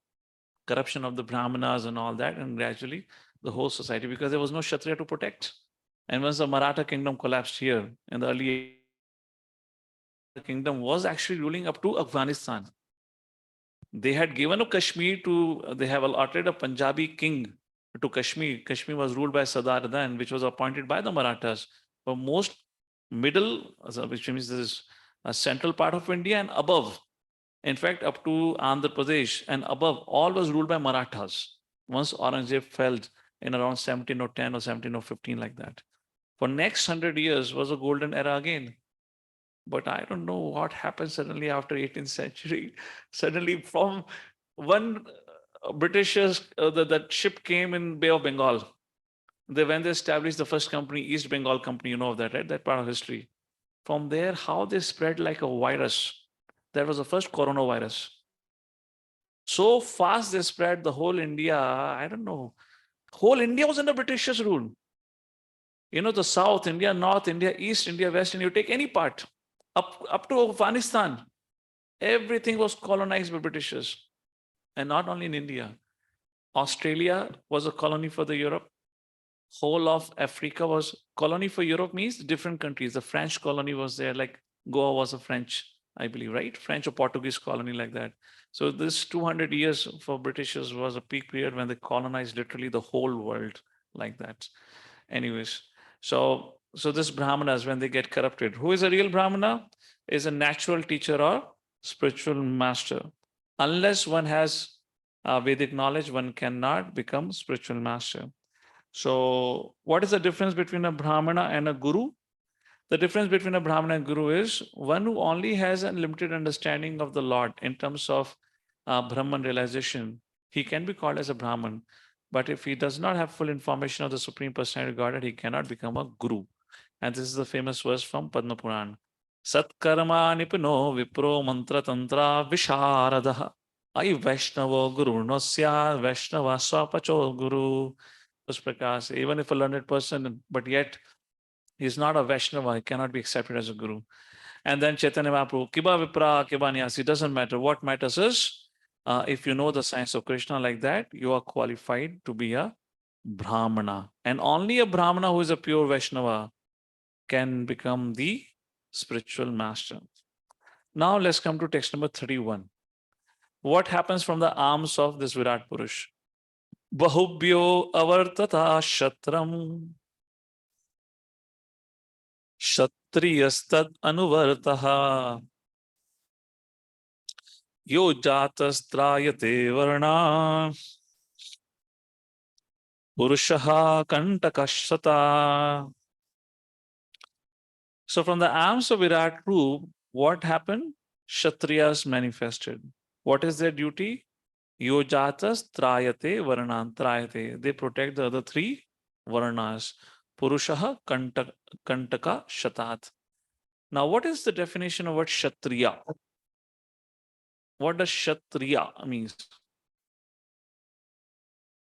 of the Brahmanas and all that, and gradually the whole society, because there was no Kshatriya to protect. And once the Maratha kingdom collapsed here in the early, the kingdom was actually ruling up to Afghanistan. They had given a Kashmir they have allotted a Punjabi king to Kashmir. Kashmir was ruled by Sardar then, which was appointed by the Marathas. But most middle, which means this is a central part of India and above, in fact, up to Andhra Pradesh and above, all was ruled by Marathas. Once Aurangzeb fell in around 1710 or 1715, like that. For next 100 years was a golden era again. But I don't know what happened suddenly after 18th century. Suddenly from one Britishers, that ship came in Bay of Bengal. When they established the first company, East Bengal Company, you know of that, right? That part of history. From there, how they spread like a virus. That was the first coronavirus. So fast they spread the whole India. I don't know. Whole India was under Britishers' rule. The South India, North India, East India, West India, you take any part, up to Afghanistan, everything was colonized by Britishers. And not only in India. Australia was a colony for the Europe. Whole of Africa was colony for Europe means different countries. The French colony was there, like Goa was a French, I believe, right? French or Portuguese colony like that. So this 200 years for Britishers was a peak period when they colonized literally the whole world like that. Anyways, so this Brahmanas, when they get corrupted, who is a real Brahmana? Is a natural teacher or spiritual master. Unless one has Vedic knowledge, one cannot become spiritual master. So, what is the difference between a Brahmana and a Guru? The difference between a Brahmana and Guru is one who only has a limited understanding of the Lord in terms of Brahman realization. He can be called as a Brahman, but if he does not have full information of the Supreme Personality of Godhead, he cannot become a Guru. And this is the famous verse from Padma Puran. Satkarma nipino vipro mantra tantra visharadaha. Ai Vaishnavo Guru nosya Vaishnava swapacho Guru. Prakash, even if a learned person, but yet he's not a Vaishnava, he cannot be accepted as a Guru. And then Chaitanya Mahaprabhu, Kiba Vipra, Kiba Nyasi, doesn't matter. What matters is if you know the science of Krishna like that, you are qualified to be a Brahmana. And only a Brahmana who is a pure Vaishnava can become the spiritual master. Now let's come to text number 31. What happens from the arms of this Virat Purush? Bahubhyo avartata shatram Kshatriyastad anuvartaha yo jatastrayate varna purushaha kantakashata. So from the arms of Virat Roop, what happened? Kshatriyas manifested. What is their duty? Yo jatas trayate varnan trayate. They protect the other three varnas. Purushaha kantaka shatat. Now, what is the definition of what Kshatriya? What does Kshatriya means?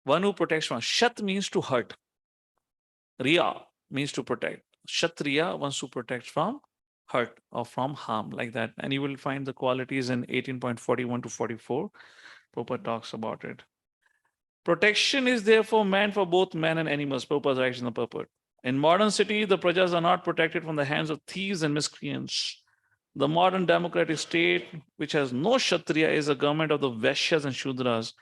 One who protects from. Shat means to hurt. Riya means to protect. Kshatriya wants to protect from hurt or from harm, like that. And you will find the qualities in 18.41 to 44. Prabhupada talks about it. Protection is therefore meant for both men and animals. Prabhupada writes in the purport. In modern city, the prajas are not protected from the hands of thieves and miscreants. The modern democratic state, which has no Kshatriya, is a government of the Vaishyas and Shudras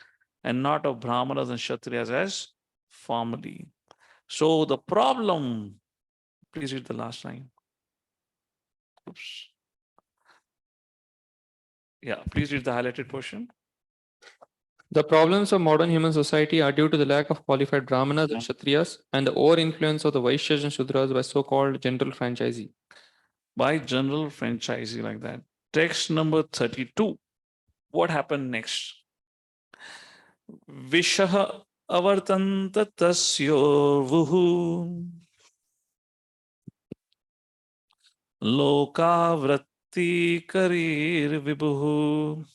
and not of Brahmanas and Kshatriyas as formerly. So the problem, please read the last line. Oops. Yeah, please read the highlighted portion. The problems of modern human society are due to the lack of qualified Brahmanas and Kshatriyas and the over-influence of the Vaishyas and Shudras by so-called general franchisee. By general franchisee like that. Text number 32. What happened next? Vishah avartanta tasyovuhu lokavratti karir vibuhu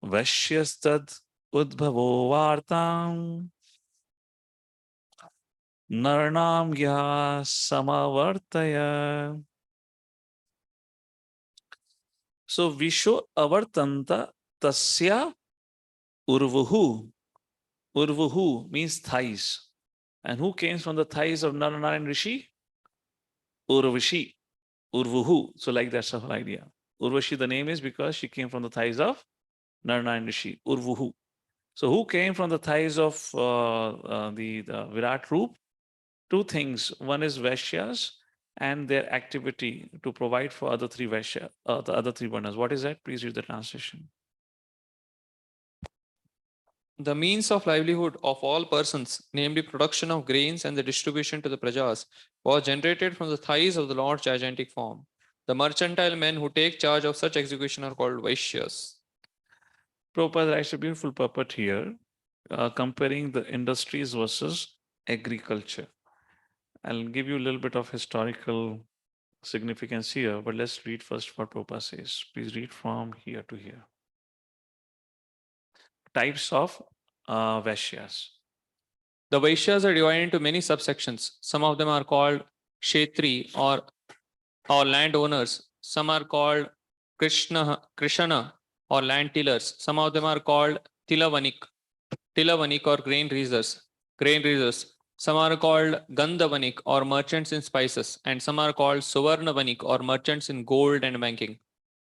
Vashyastad udbhavo vartam narnam ya samavartaya. So Visho avartanta tasya urvuhu. Urvuhu means thighs. And who came from the thighs of Naranayan Rishi? Urvashi. Urvuhu. So like that's the whole idea. Urvashi, the name is because she came from the thighs of Naranayan Rishi. Urvuhu. So who came from the thighs of the Virat Roop? Two things. One is Vaishyas and their activity to provide for other three Vaishya, the other three Varnas. What is that? Please read the translation. The means of livelihood of all persons, namely production of grains and the distribution to the prajas, was generated from the thighs of the Lord's gigantic form. The mercantile men who take charge of such execution are called Vaishyas. Prabhupada writes a beautiful purport here, comparing the industries versus agriculture. I'll give you a little bit of historical significance here, but let's read first what Prabhupada says. Please read from here to here. Types of Vaishyas. The Vaishyas are divided into many subsections. Some of them are called Kshetri or landowners. Some are called Krishna or land tillers. Some of them are called Tilavanik or grain raisers. Some are called Gandhavanik or merchants in spices, and some are called Suvarnavanik or merchants in gold and banking.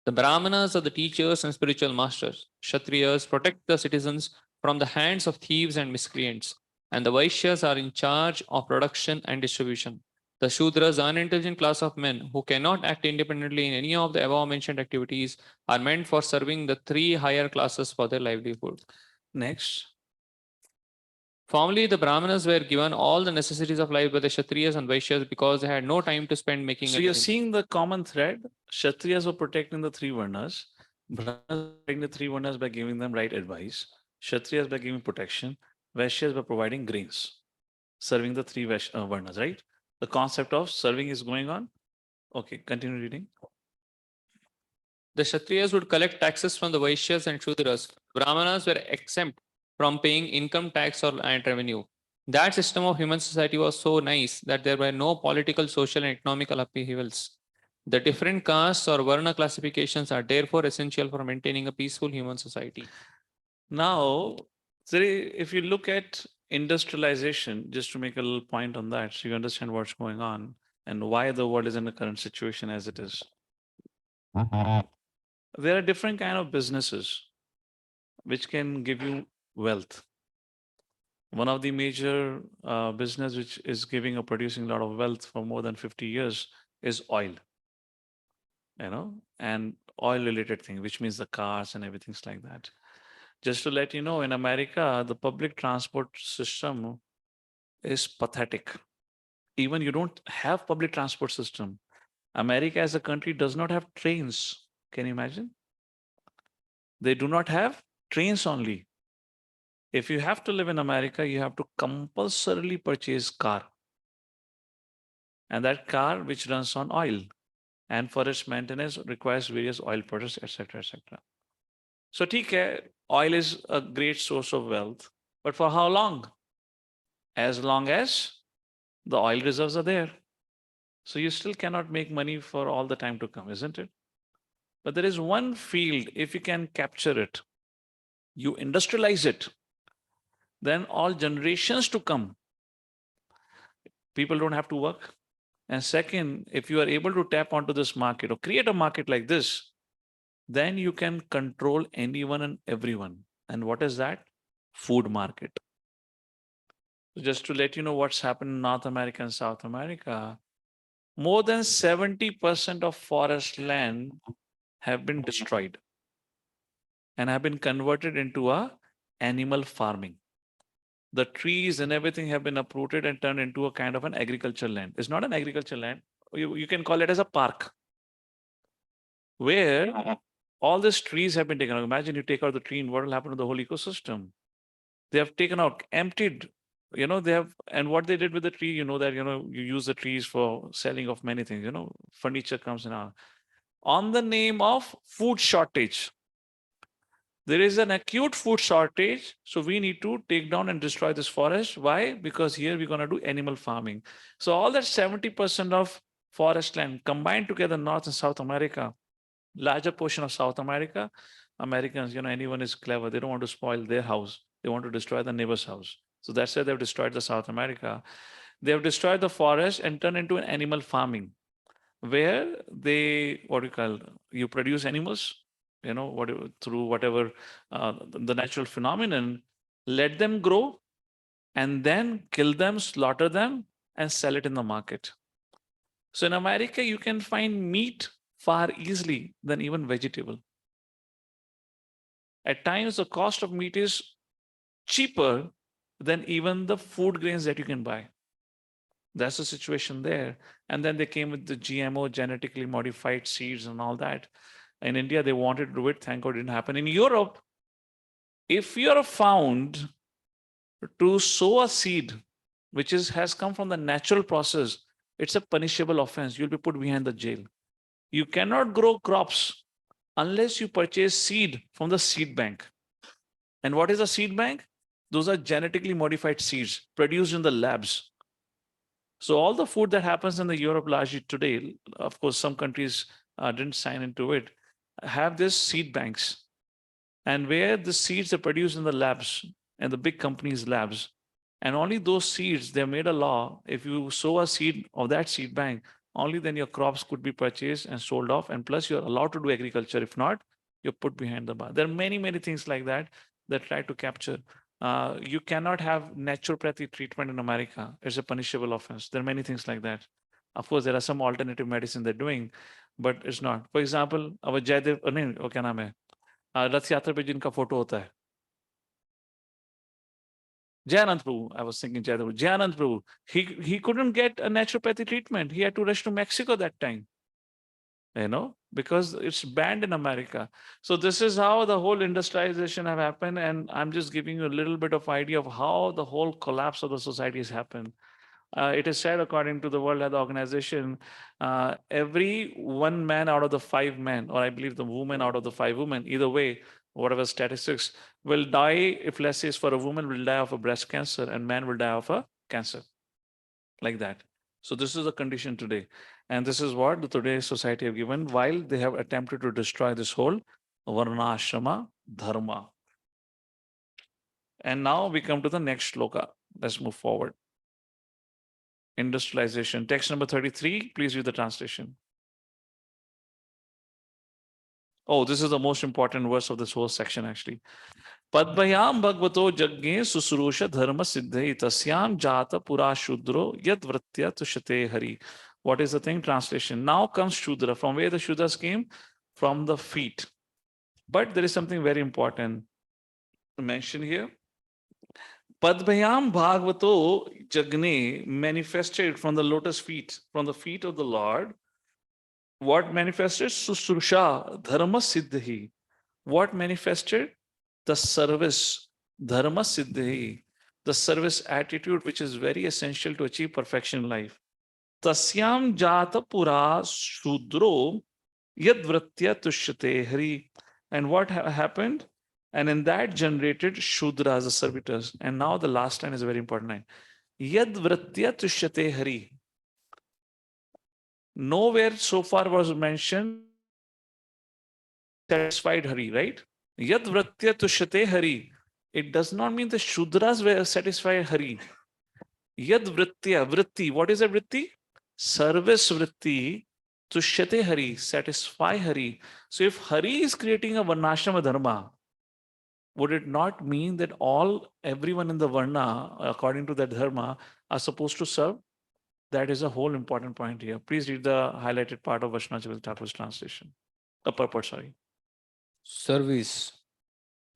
The Brahmanas are the teachers and spiritual masters. Kshatriyas protect the citizens from the hands of thieves and miscreants, and the Vaishyas are in charge of production and distribution. The Shudras, the unintelligent class of men who cannot act independently in any of the above mentioned activities, are meant for serving the three higher classes for their livelihood. Next. Formerly, the Brahmanas were given all the necessities of life by the Kshatriyas and Vaishyas because they had no time to spend making So a you're living. seeing the common thread. Kshatriyas were protecting the three Varnas. Brahmanas were protecting the three Varnas by giving them right advice. Kshatriyas by giving protection. Vaishyas by providing grains, serving the three Varnas, right? The concept of serving is going on. Okay, continue reading. The Kshatriyas would collect taxes from the Vaishyas and Shudras. Brahmanas were exempt from paying income tax or land revenue. That system of human society was so nice that there were no political, social, and economical upheavals. The different castes or Varna classifications are therefore essential for maintaining a peaceful human society. Now, if you look at industrialization, just to make a little point on that, so you understand what's going on and why the world is in the current situation as it is. There are different kind of businesses which can give you wealth. One of the major business which is giving or producing a lot of wealth for more than 50 years is oil. And oil related thing, which means the cars and everything's like that. Just to let you know, in America, the public transport system is pathetic. Even you don't have public transport system. America as a country does not have trains. Can you imagine? They do not have trains only. If you have to live in America, you have to compulsorily purchase car. And that car which runs on oil. And for its maintenance requires various oil products, etc., etc. So oil is a great source of wealth. But for how long? As long as the oil reserves are there. So you still cannot make money for all the time to come, isn't it? But there is one field, if you can capture it, you industrialize it, then all generations to come, people don't have to work. And second, if you are able to tap onto this market or create a market like this, then you can control anyone and everyone. And what is that? Food market. So just to let you know what's happened in North America and South America, more than 70% of forest land have been destroyed and have been converted into a animal farming. The trees and everything have been uprooted and turned into a kind of an agricultural land. It's not an agricultural land. You can call it as a park where all these trees have been taken out. Imagine you take out the tree and what will happen to the whole ecosystem? They have taken out, emptied, they have, and what they did with the tree, that, you use the trees for selling of many things, furniture comes in on the name of food shortage. There is an acute food shortage, so we need to take down and destroy this forest. Why? Because here we're going to do animal farming. So all that 70% of forest land combined together, North and South America, larger portion of South America, Americans, anyone is clever. They don't want to spoil their house. They want to destroy the neighbor's house. So that's why they've destroyed the South America. They have destroyed the forest and turned into an animal farming, where you produce animals, through whatever the natural phenomenon, let them grow and then kill them, slaughter them, and sell it in the market. So in America, you can find meat far easily than even vegetable. At times, the cost of meat is cheaper than even the food grains that you can buy. That's the situation there. And then they came with the GMO, genetically modified seeds and all that. In India, they wanted to do it. Thank God it didn't happen. In Europe, if you're found to sow a seed which has come from the natural process, it's a punishable offense. You'll be put behind the jail. You cannot grow crops unless you purchase seed from the seed bank. And what is a seed bank? Those are genetically modified seeds produced in the labs. So all the food that happens in the Europe largely today, of course, some countries didn't sign into it, have this seed banks, and where the seeds are produced in the labs and the big companies' labs, and only those seeds, they made a law. If you sow a seed of that seed bank, only then your crops could be purchased and sold off, and plus you're allowed to do agriculture. If not, you're put behind the bar. There are many, many things like that that try to capture. You cannot have naturopathy treatment in America. It's a punishable offense. There are many things like that. Of course, there are some alternative medicine they're doing, but it's not. For example, our Jaidev, नहीं, वो क्या नाम है? रथ यात्रा पे जिनका photo होता है, Jayanant Prabhu. I was thinking Jaidev. Jayanant Prabhu. He couldn't get a naturopathy treatment. He had to rush to Mexico that time, because it's banned in America. So this is how the whole industrialization have happened, and I'm just giving you a little bit of idea of how the whole collapse of the society has happened. It is said, according to the World Health Organization, every one man out of the 5 men, or I believe the woman out of the 5 women, either way, whatever statistics, will die, if let's say it's for a woman, will die of a breast cancer, and man will die of a cancer. Like that. So this is the condition today. And this is what the today's society have given while they have attempted to destroy this whole Varnashrama Dharma. And now we come to the next shloka. Let's move forward. Industrialization. Text number 33. Please read the translation. Oh, this is the most important verse of this whole section, actually. Padmayam bhagavato jagge susrusha dharma siddhe tasyam jata pura shudro yad vritya tushate hari. What is the thing? Translation. Now comes Shudra. From where the Shudras came? From the feet. But there is something very important to mention here. Padmayam bhagavato jagne manifested from the lotus feet, from the feet of the Lord. What manifested? Susrusha dharma siddhi. What manifested? The service, dharma siddhi, the service attitude, which is very essential to achieve perfection in life. Tasyam jata pura shudro yad vritya tushyate hari. And what happened? And in that generated shudras, the servitors. And now the last line is a very important line. Yad vritya tushyate hari. Nowhere so far was mentioned satisfied hari, right? Yad vritya tushyate hari. It does not mean the Shudras were satisfied hari. Yad vritya, vritti. What is a vritti? Service vritti. Tushyate hari. Satisfy hari. So if hari is creating a varnashrama dharma, would it not mean that everyone in the varna, according to that dharma, are supposed to serve? That is a whole important point here. Please read the highlighted part of Vaishnava Thakur's translation. Purport, sorry. Service,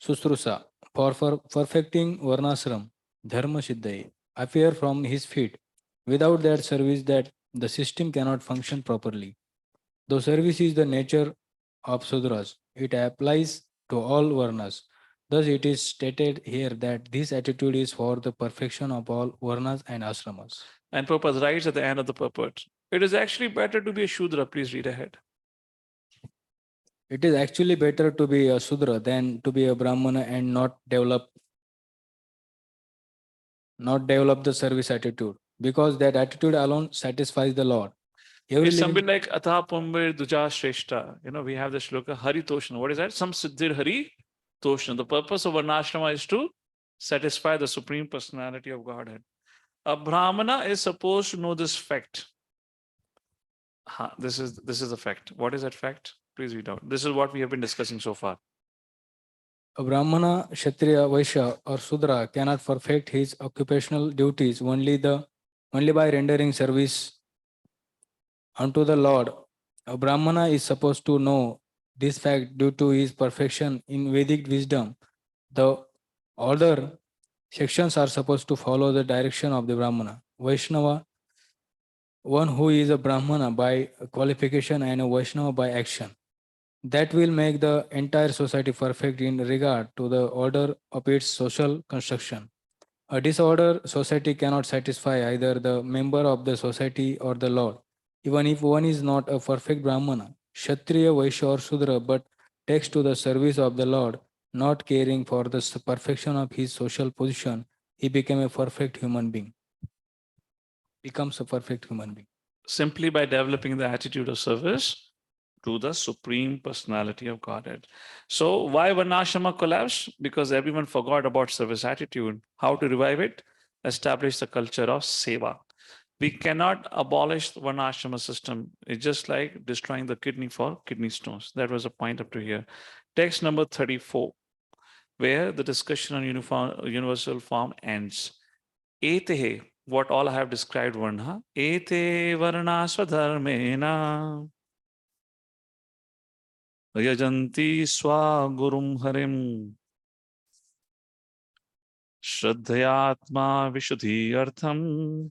Susrusa, for perfecting Varnasram, Dharma Siddhai, appear from his feet. Without that service, that the system cannot function properly. Though service is the nature of Sudras, it applies to all Varnas. Thus, it is stated here that this attitude is for the perfection of all Varnas and Ashramas. And Prabhupada writes at the end of the purport, it is actually better to be a Shudra. Please read ahead. It is actually better to be a Sudra than to be a Brahmana and not develop the service attitude, because that attitude alone satisfies the Lord. It's something like Atha Pumbir Duja Shreshta. We have the shloka Hari Toshna. What is that? Some Siddhir Hari Toshna. The purpose of Varnashrama is to satisfy the Supreme Personality of Godhead. A Brahmana is supposed to know this fact. This is the fact. What is that fact? Please read out. This is what we have been discussing so far. A Brahmana, Kshatriya, Vaishya, or Sudra cannot perfect his occupational duties only by rendering service unto the Lord. A Brahmana is supposed to know this fact due to his perfection in Vedic wisdom. The older sections are supposed to follow the direction of the Brahmana. Vaishnava, one who is a Brahmana by qualification and a Vaishnava by action. That will make the entire society perfect in regard to the order of its social construction. A disordered society cannot satisfy either the member of the society or the Lord. Even if one is not a perfect Brahmana, Kshatriya, Vaishya or Sudra, but takes to the service of the Lord, Not caring for the perfection of his social position, he became a perfect human being. Becomes a perfect human being. Simply by developing the attitude of service to the supreme personality of Godhead. So why Varnashrama collapsed? Because everyone forgot about service attitude. How to revive it? Establish the culture of seva. We cannot abolish the Varnashrama system. It's just like destroying the kidney for kidney stones. That was a point up to here. Text number 34, where the discussion on universal form ends. Etehe, what all I have described, Varna. Ete Varna Swadharmena Yajanti Swagurum Harim Shraddhayatma Vishuddhi Artham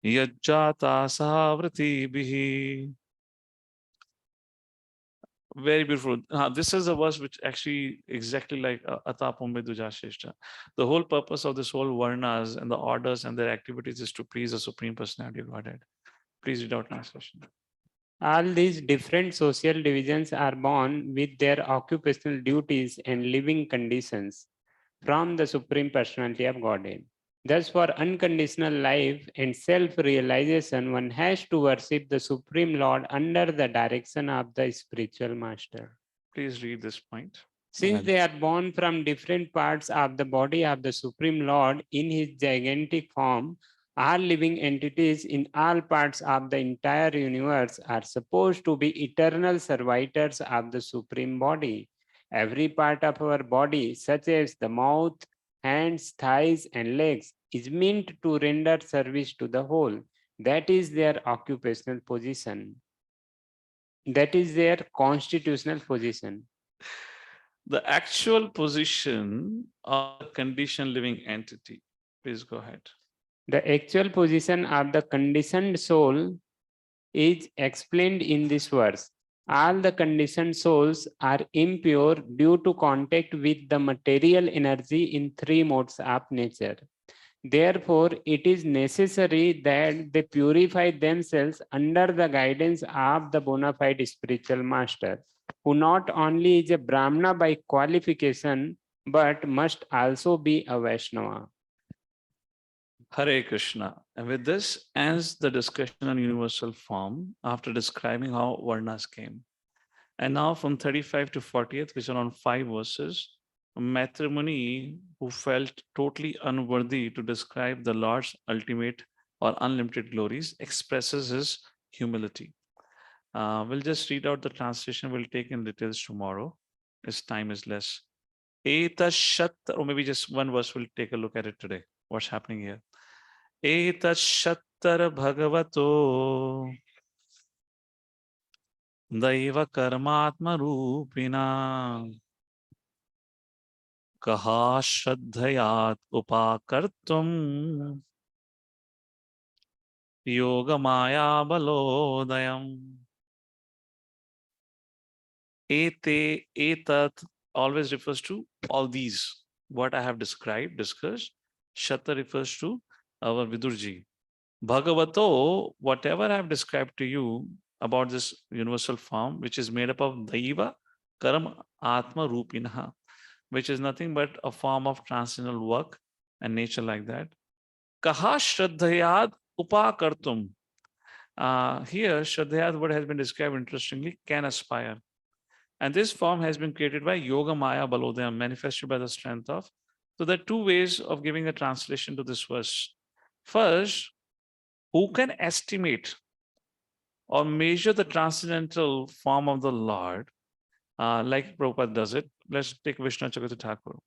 Yajjata Sahavrati Bihi. Very beautiful. This is a verse which actually exactly like Atapombe Dujasheshta. The whole purpose of this whole Varnas and the orders and their activities is to please the Supreme Personality of Godhead. Please read out translation. All these different social divisions are born with their occupational duties and living conditions from the Supreme Personality of Godhead. Thus, for unconditional life and self realization, one has to worship the Supreme Lord under the direction of the spiritual master. Please read this point. Since they are born from different parts of the body of the Supreme Lord in his gigantic form, all living entities in all parts of the entire universe are supposed to be eternal servitors of the Supreme Body. Every part of our body, such as the mouth, hands, thighs, and legs, is meant to render service to the whole. That is their occupational position. That is their constitutional position. The actual position of the conditioned living entity. Please go ahead. The actual position of the conditioned soul is explained in this verse. All the conditioned souls are impure due to contact with the material energy in three modes of nature. Therefore, it is necessary that they purify themselves under the guidance of the bona fide spiritual master, who not only is a Brahmana by qualification, but must also be a Vaishnava. Hare Krishna. And with this ends the discussion on universal form after describing how Varnas came. And now from 35 to 40th, which are on 5 verses, Matrimony, who felt totally unworthy to describe the Lord's ultimate or unlimited glories, expresses his humility. We'll just read out the translation. We'll take in details tomorrow, as time is less. Etashat, or maybe just one verse, we'll take a look at it today. What's happening here? Etashattar bhagavato दैव कर्मात्म रूपिणा कहा श्रद्धयात् उपाकर्तुम् योग माया बलोदयम्. Ete, etat always refers to all these what I have discussed. Shatta refers to our Vidurji. Bhagavato, whatever I have described to you about this universal form, which is made up of Daiva, Karam, Atma, Rupinaha, which is nothing but a form of transcendental work and nature like that. Kaha Shraddhayad Upakartum. Here, Shraddhayad, what has been described interestingly, can aspire. And this form has been created by Yoga Maya Balodaya, manifested by the strength of. So there are two ways of giving a translation to this verse. First, who can estimate or measure the transcendental form of the Lord, like Prabhupada does it? Let's take Vishnu Chakravarti Thakur.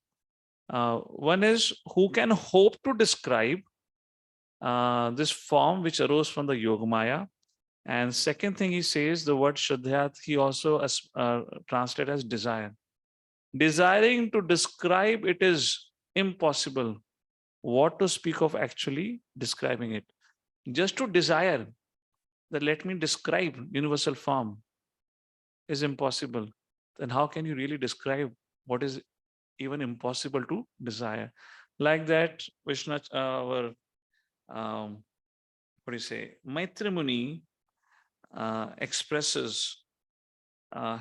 One is who can hope to describe this form which arose from the Yogamaya. And second thing he says, the word Shraddhyat, he also translate as desire. Desiring to describe it is impossible. What to speak of actually describing it? Just to desire that let me describe universal form is impossible. Then how can you really describe what is even impossible to desire? Like that, Vishnu, our what do you say, Maitri Muni expresses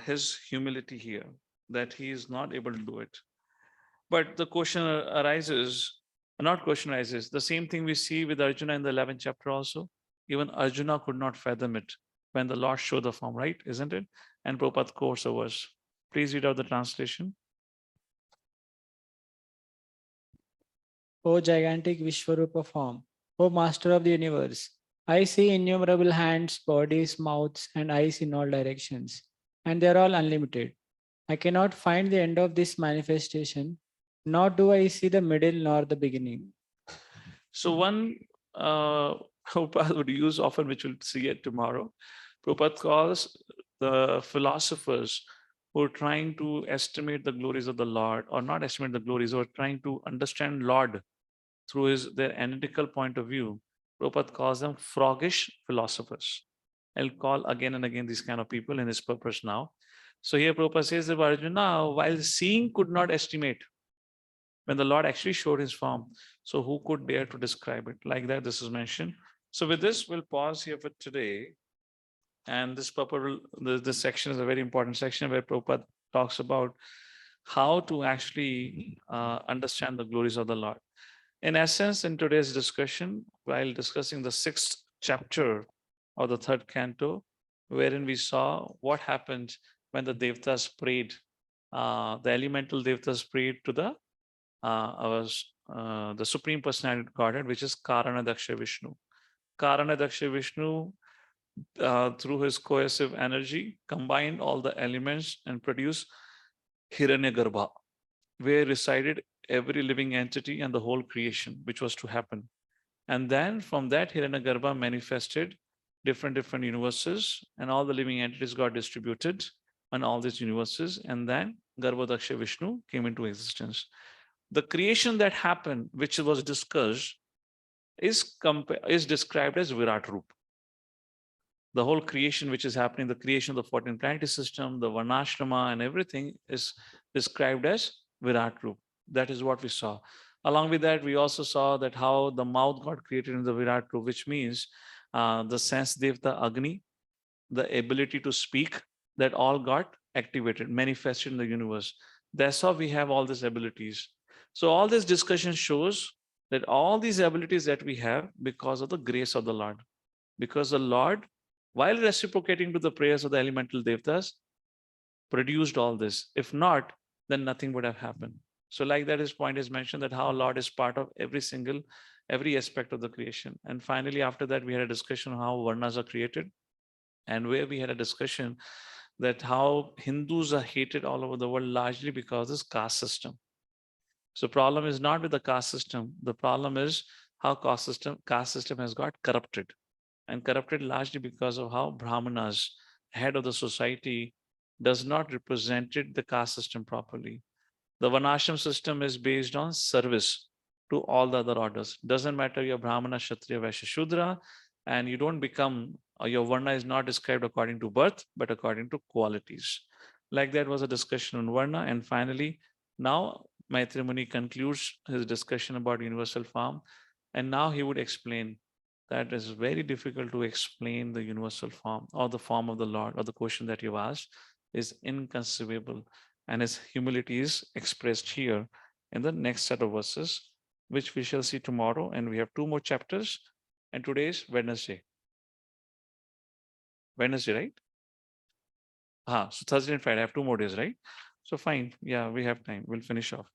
his humility here. that he is not able to do it. But the question arises, not question arises, the same thing we see with Arjuna in the 11th chapter also. Even Arjuna could not fathom it when the Lord showed the form, right? Isn't it? And Prabhupada quotes a verse. Please read out the translation. O gigantic Vishwarupa form, O master of the universe, I see innumerable hands, bodies, mouths, and eyes in all directions, and they are all unlimited. I cannot find the end of this manifestation, nor do I see the middle nor the beginning. So one Prabhupada would use often, which we'll see it tomorrow. Prabhupada calls the philosophers who are trying to estimate the glories of the Lord, or not estimate the glories, or trying to understand Lord through their analytical point of view. Prabhupada calls them froggish philosophers. I'll call again and again these kind of people in his purpose now. So here Prabhupada says that Arjuna, while seeing, could not estimate when the Lord actually showed his form. So who could dare to describe it? Like that, this is mentioned. So with this, we'll pause here for today. And this section is a very important section where Prabhupada talks about how to actually understand the glories of the Lord. In essence, in today's discussion, while discussing the 6th chapter of the 3rd canto, wherein we saw what happened when the Devtas prayed, the elemental Devtas prayed to the the Supreme Personality of Godhead, which is Karanadaksha Vishnu. Karanadaksha Vishnu, through his cohesive energy, combined all the elements and produced Hiranyagarbha, where resided every living entity and the whole creation, which was to happen. And then from that Hiranyagarbha manifested different universes, and all the living entities got distributed on all these universes. And then Garbhodaksha Vishnu came into existence. The creation that happened, which was discussed, is described as Virat Roop. The whole creation which is happening, the creation of the 14 planetary system, the Varnashrama and everything is described as Virat Roop. That is what we saw. Along with that, we also saw that how the mouth got created in the Virat Roop, which means the sense Devta Agni, the ability to speak, that all got activated, manifested in the universe. That's how we have all these abilities. So all this discussion shows that all these abilities that we have because of the grace of the Lord. Because the Lord, while reciprocating to the prayers of the elemental devtas, produced all this. If not, then nothing would have happened. So like that, his point is mentioned that how Lord is part of every aspect of the creation. And finally, after that, we had a discussion on how Varnas are created, and where we had a discussion that how Hindus are hated all over the world largely because of this caste system. So problem is not with the caste system. The problem is how caste system has got corrupted, and corrupted largely because of how Brahmanas, head of the society, does not represented the caste system properly. The Varnashram system is based on service to all the other orders. Doesn't matter you're Brahmana, Kshatriya, Vaishya, Shudra, and you don't become, your Varna is not described according to birth, but according to qualities. Like that was a discussion on Varna. And finally, now Maitri Muni concludes his discussion about universal form. And now he would explain that it is very difficult to explain the universal form or the form of the Lord, or the question that you've asked is inconceivable. And his humility is expressed here in the next set of verses, which we shall see tomorrow. And we have 2 more chapters. And today is Wednesday. Wednesday, right? So Thursday and Friday, I have 2 more days, right? So fine. Yeah, we have time. We'll finish off.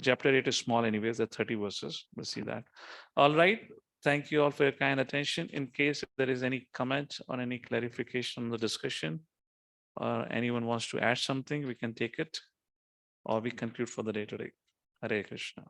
Chapter 8 is small anyways, there are 30 verses. We'll see that. All right. Thank you all for your kind attention. In case there is any comment or any clarification on the discussion, or anyone wants to add something, we can take it, or we conclude for the day today. Hare Krishna.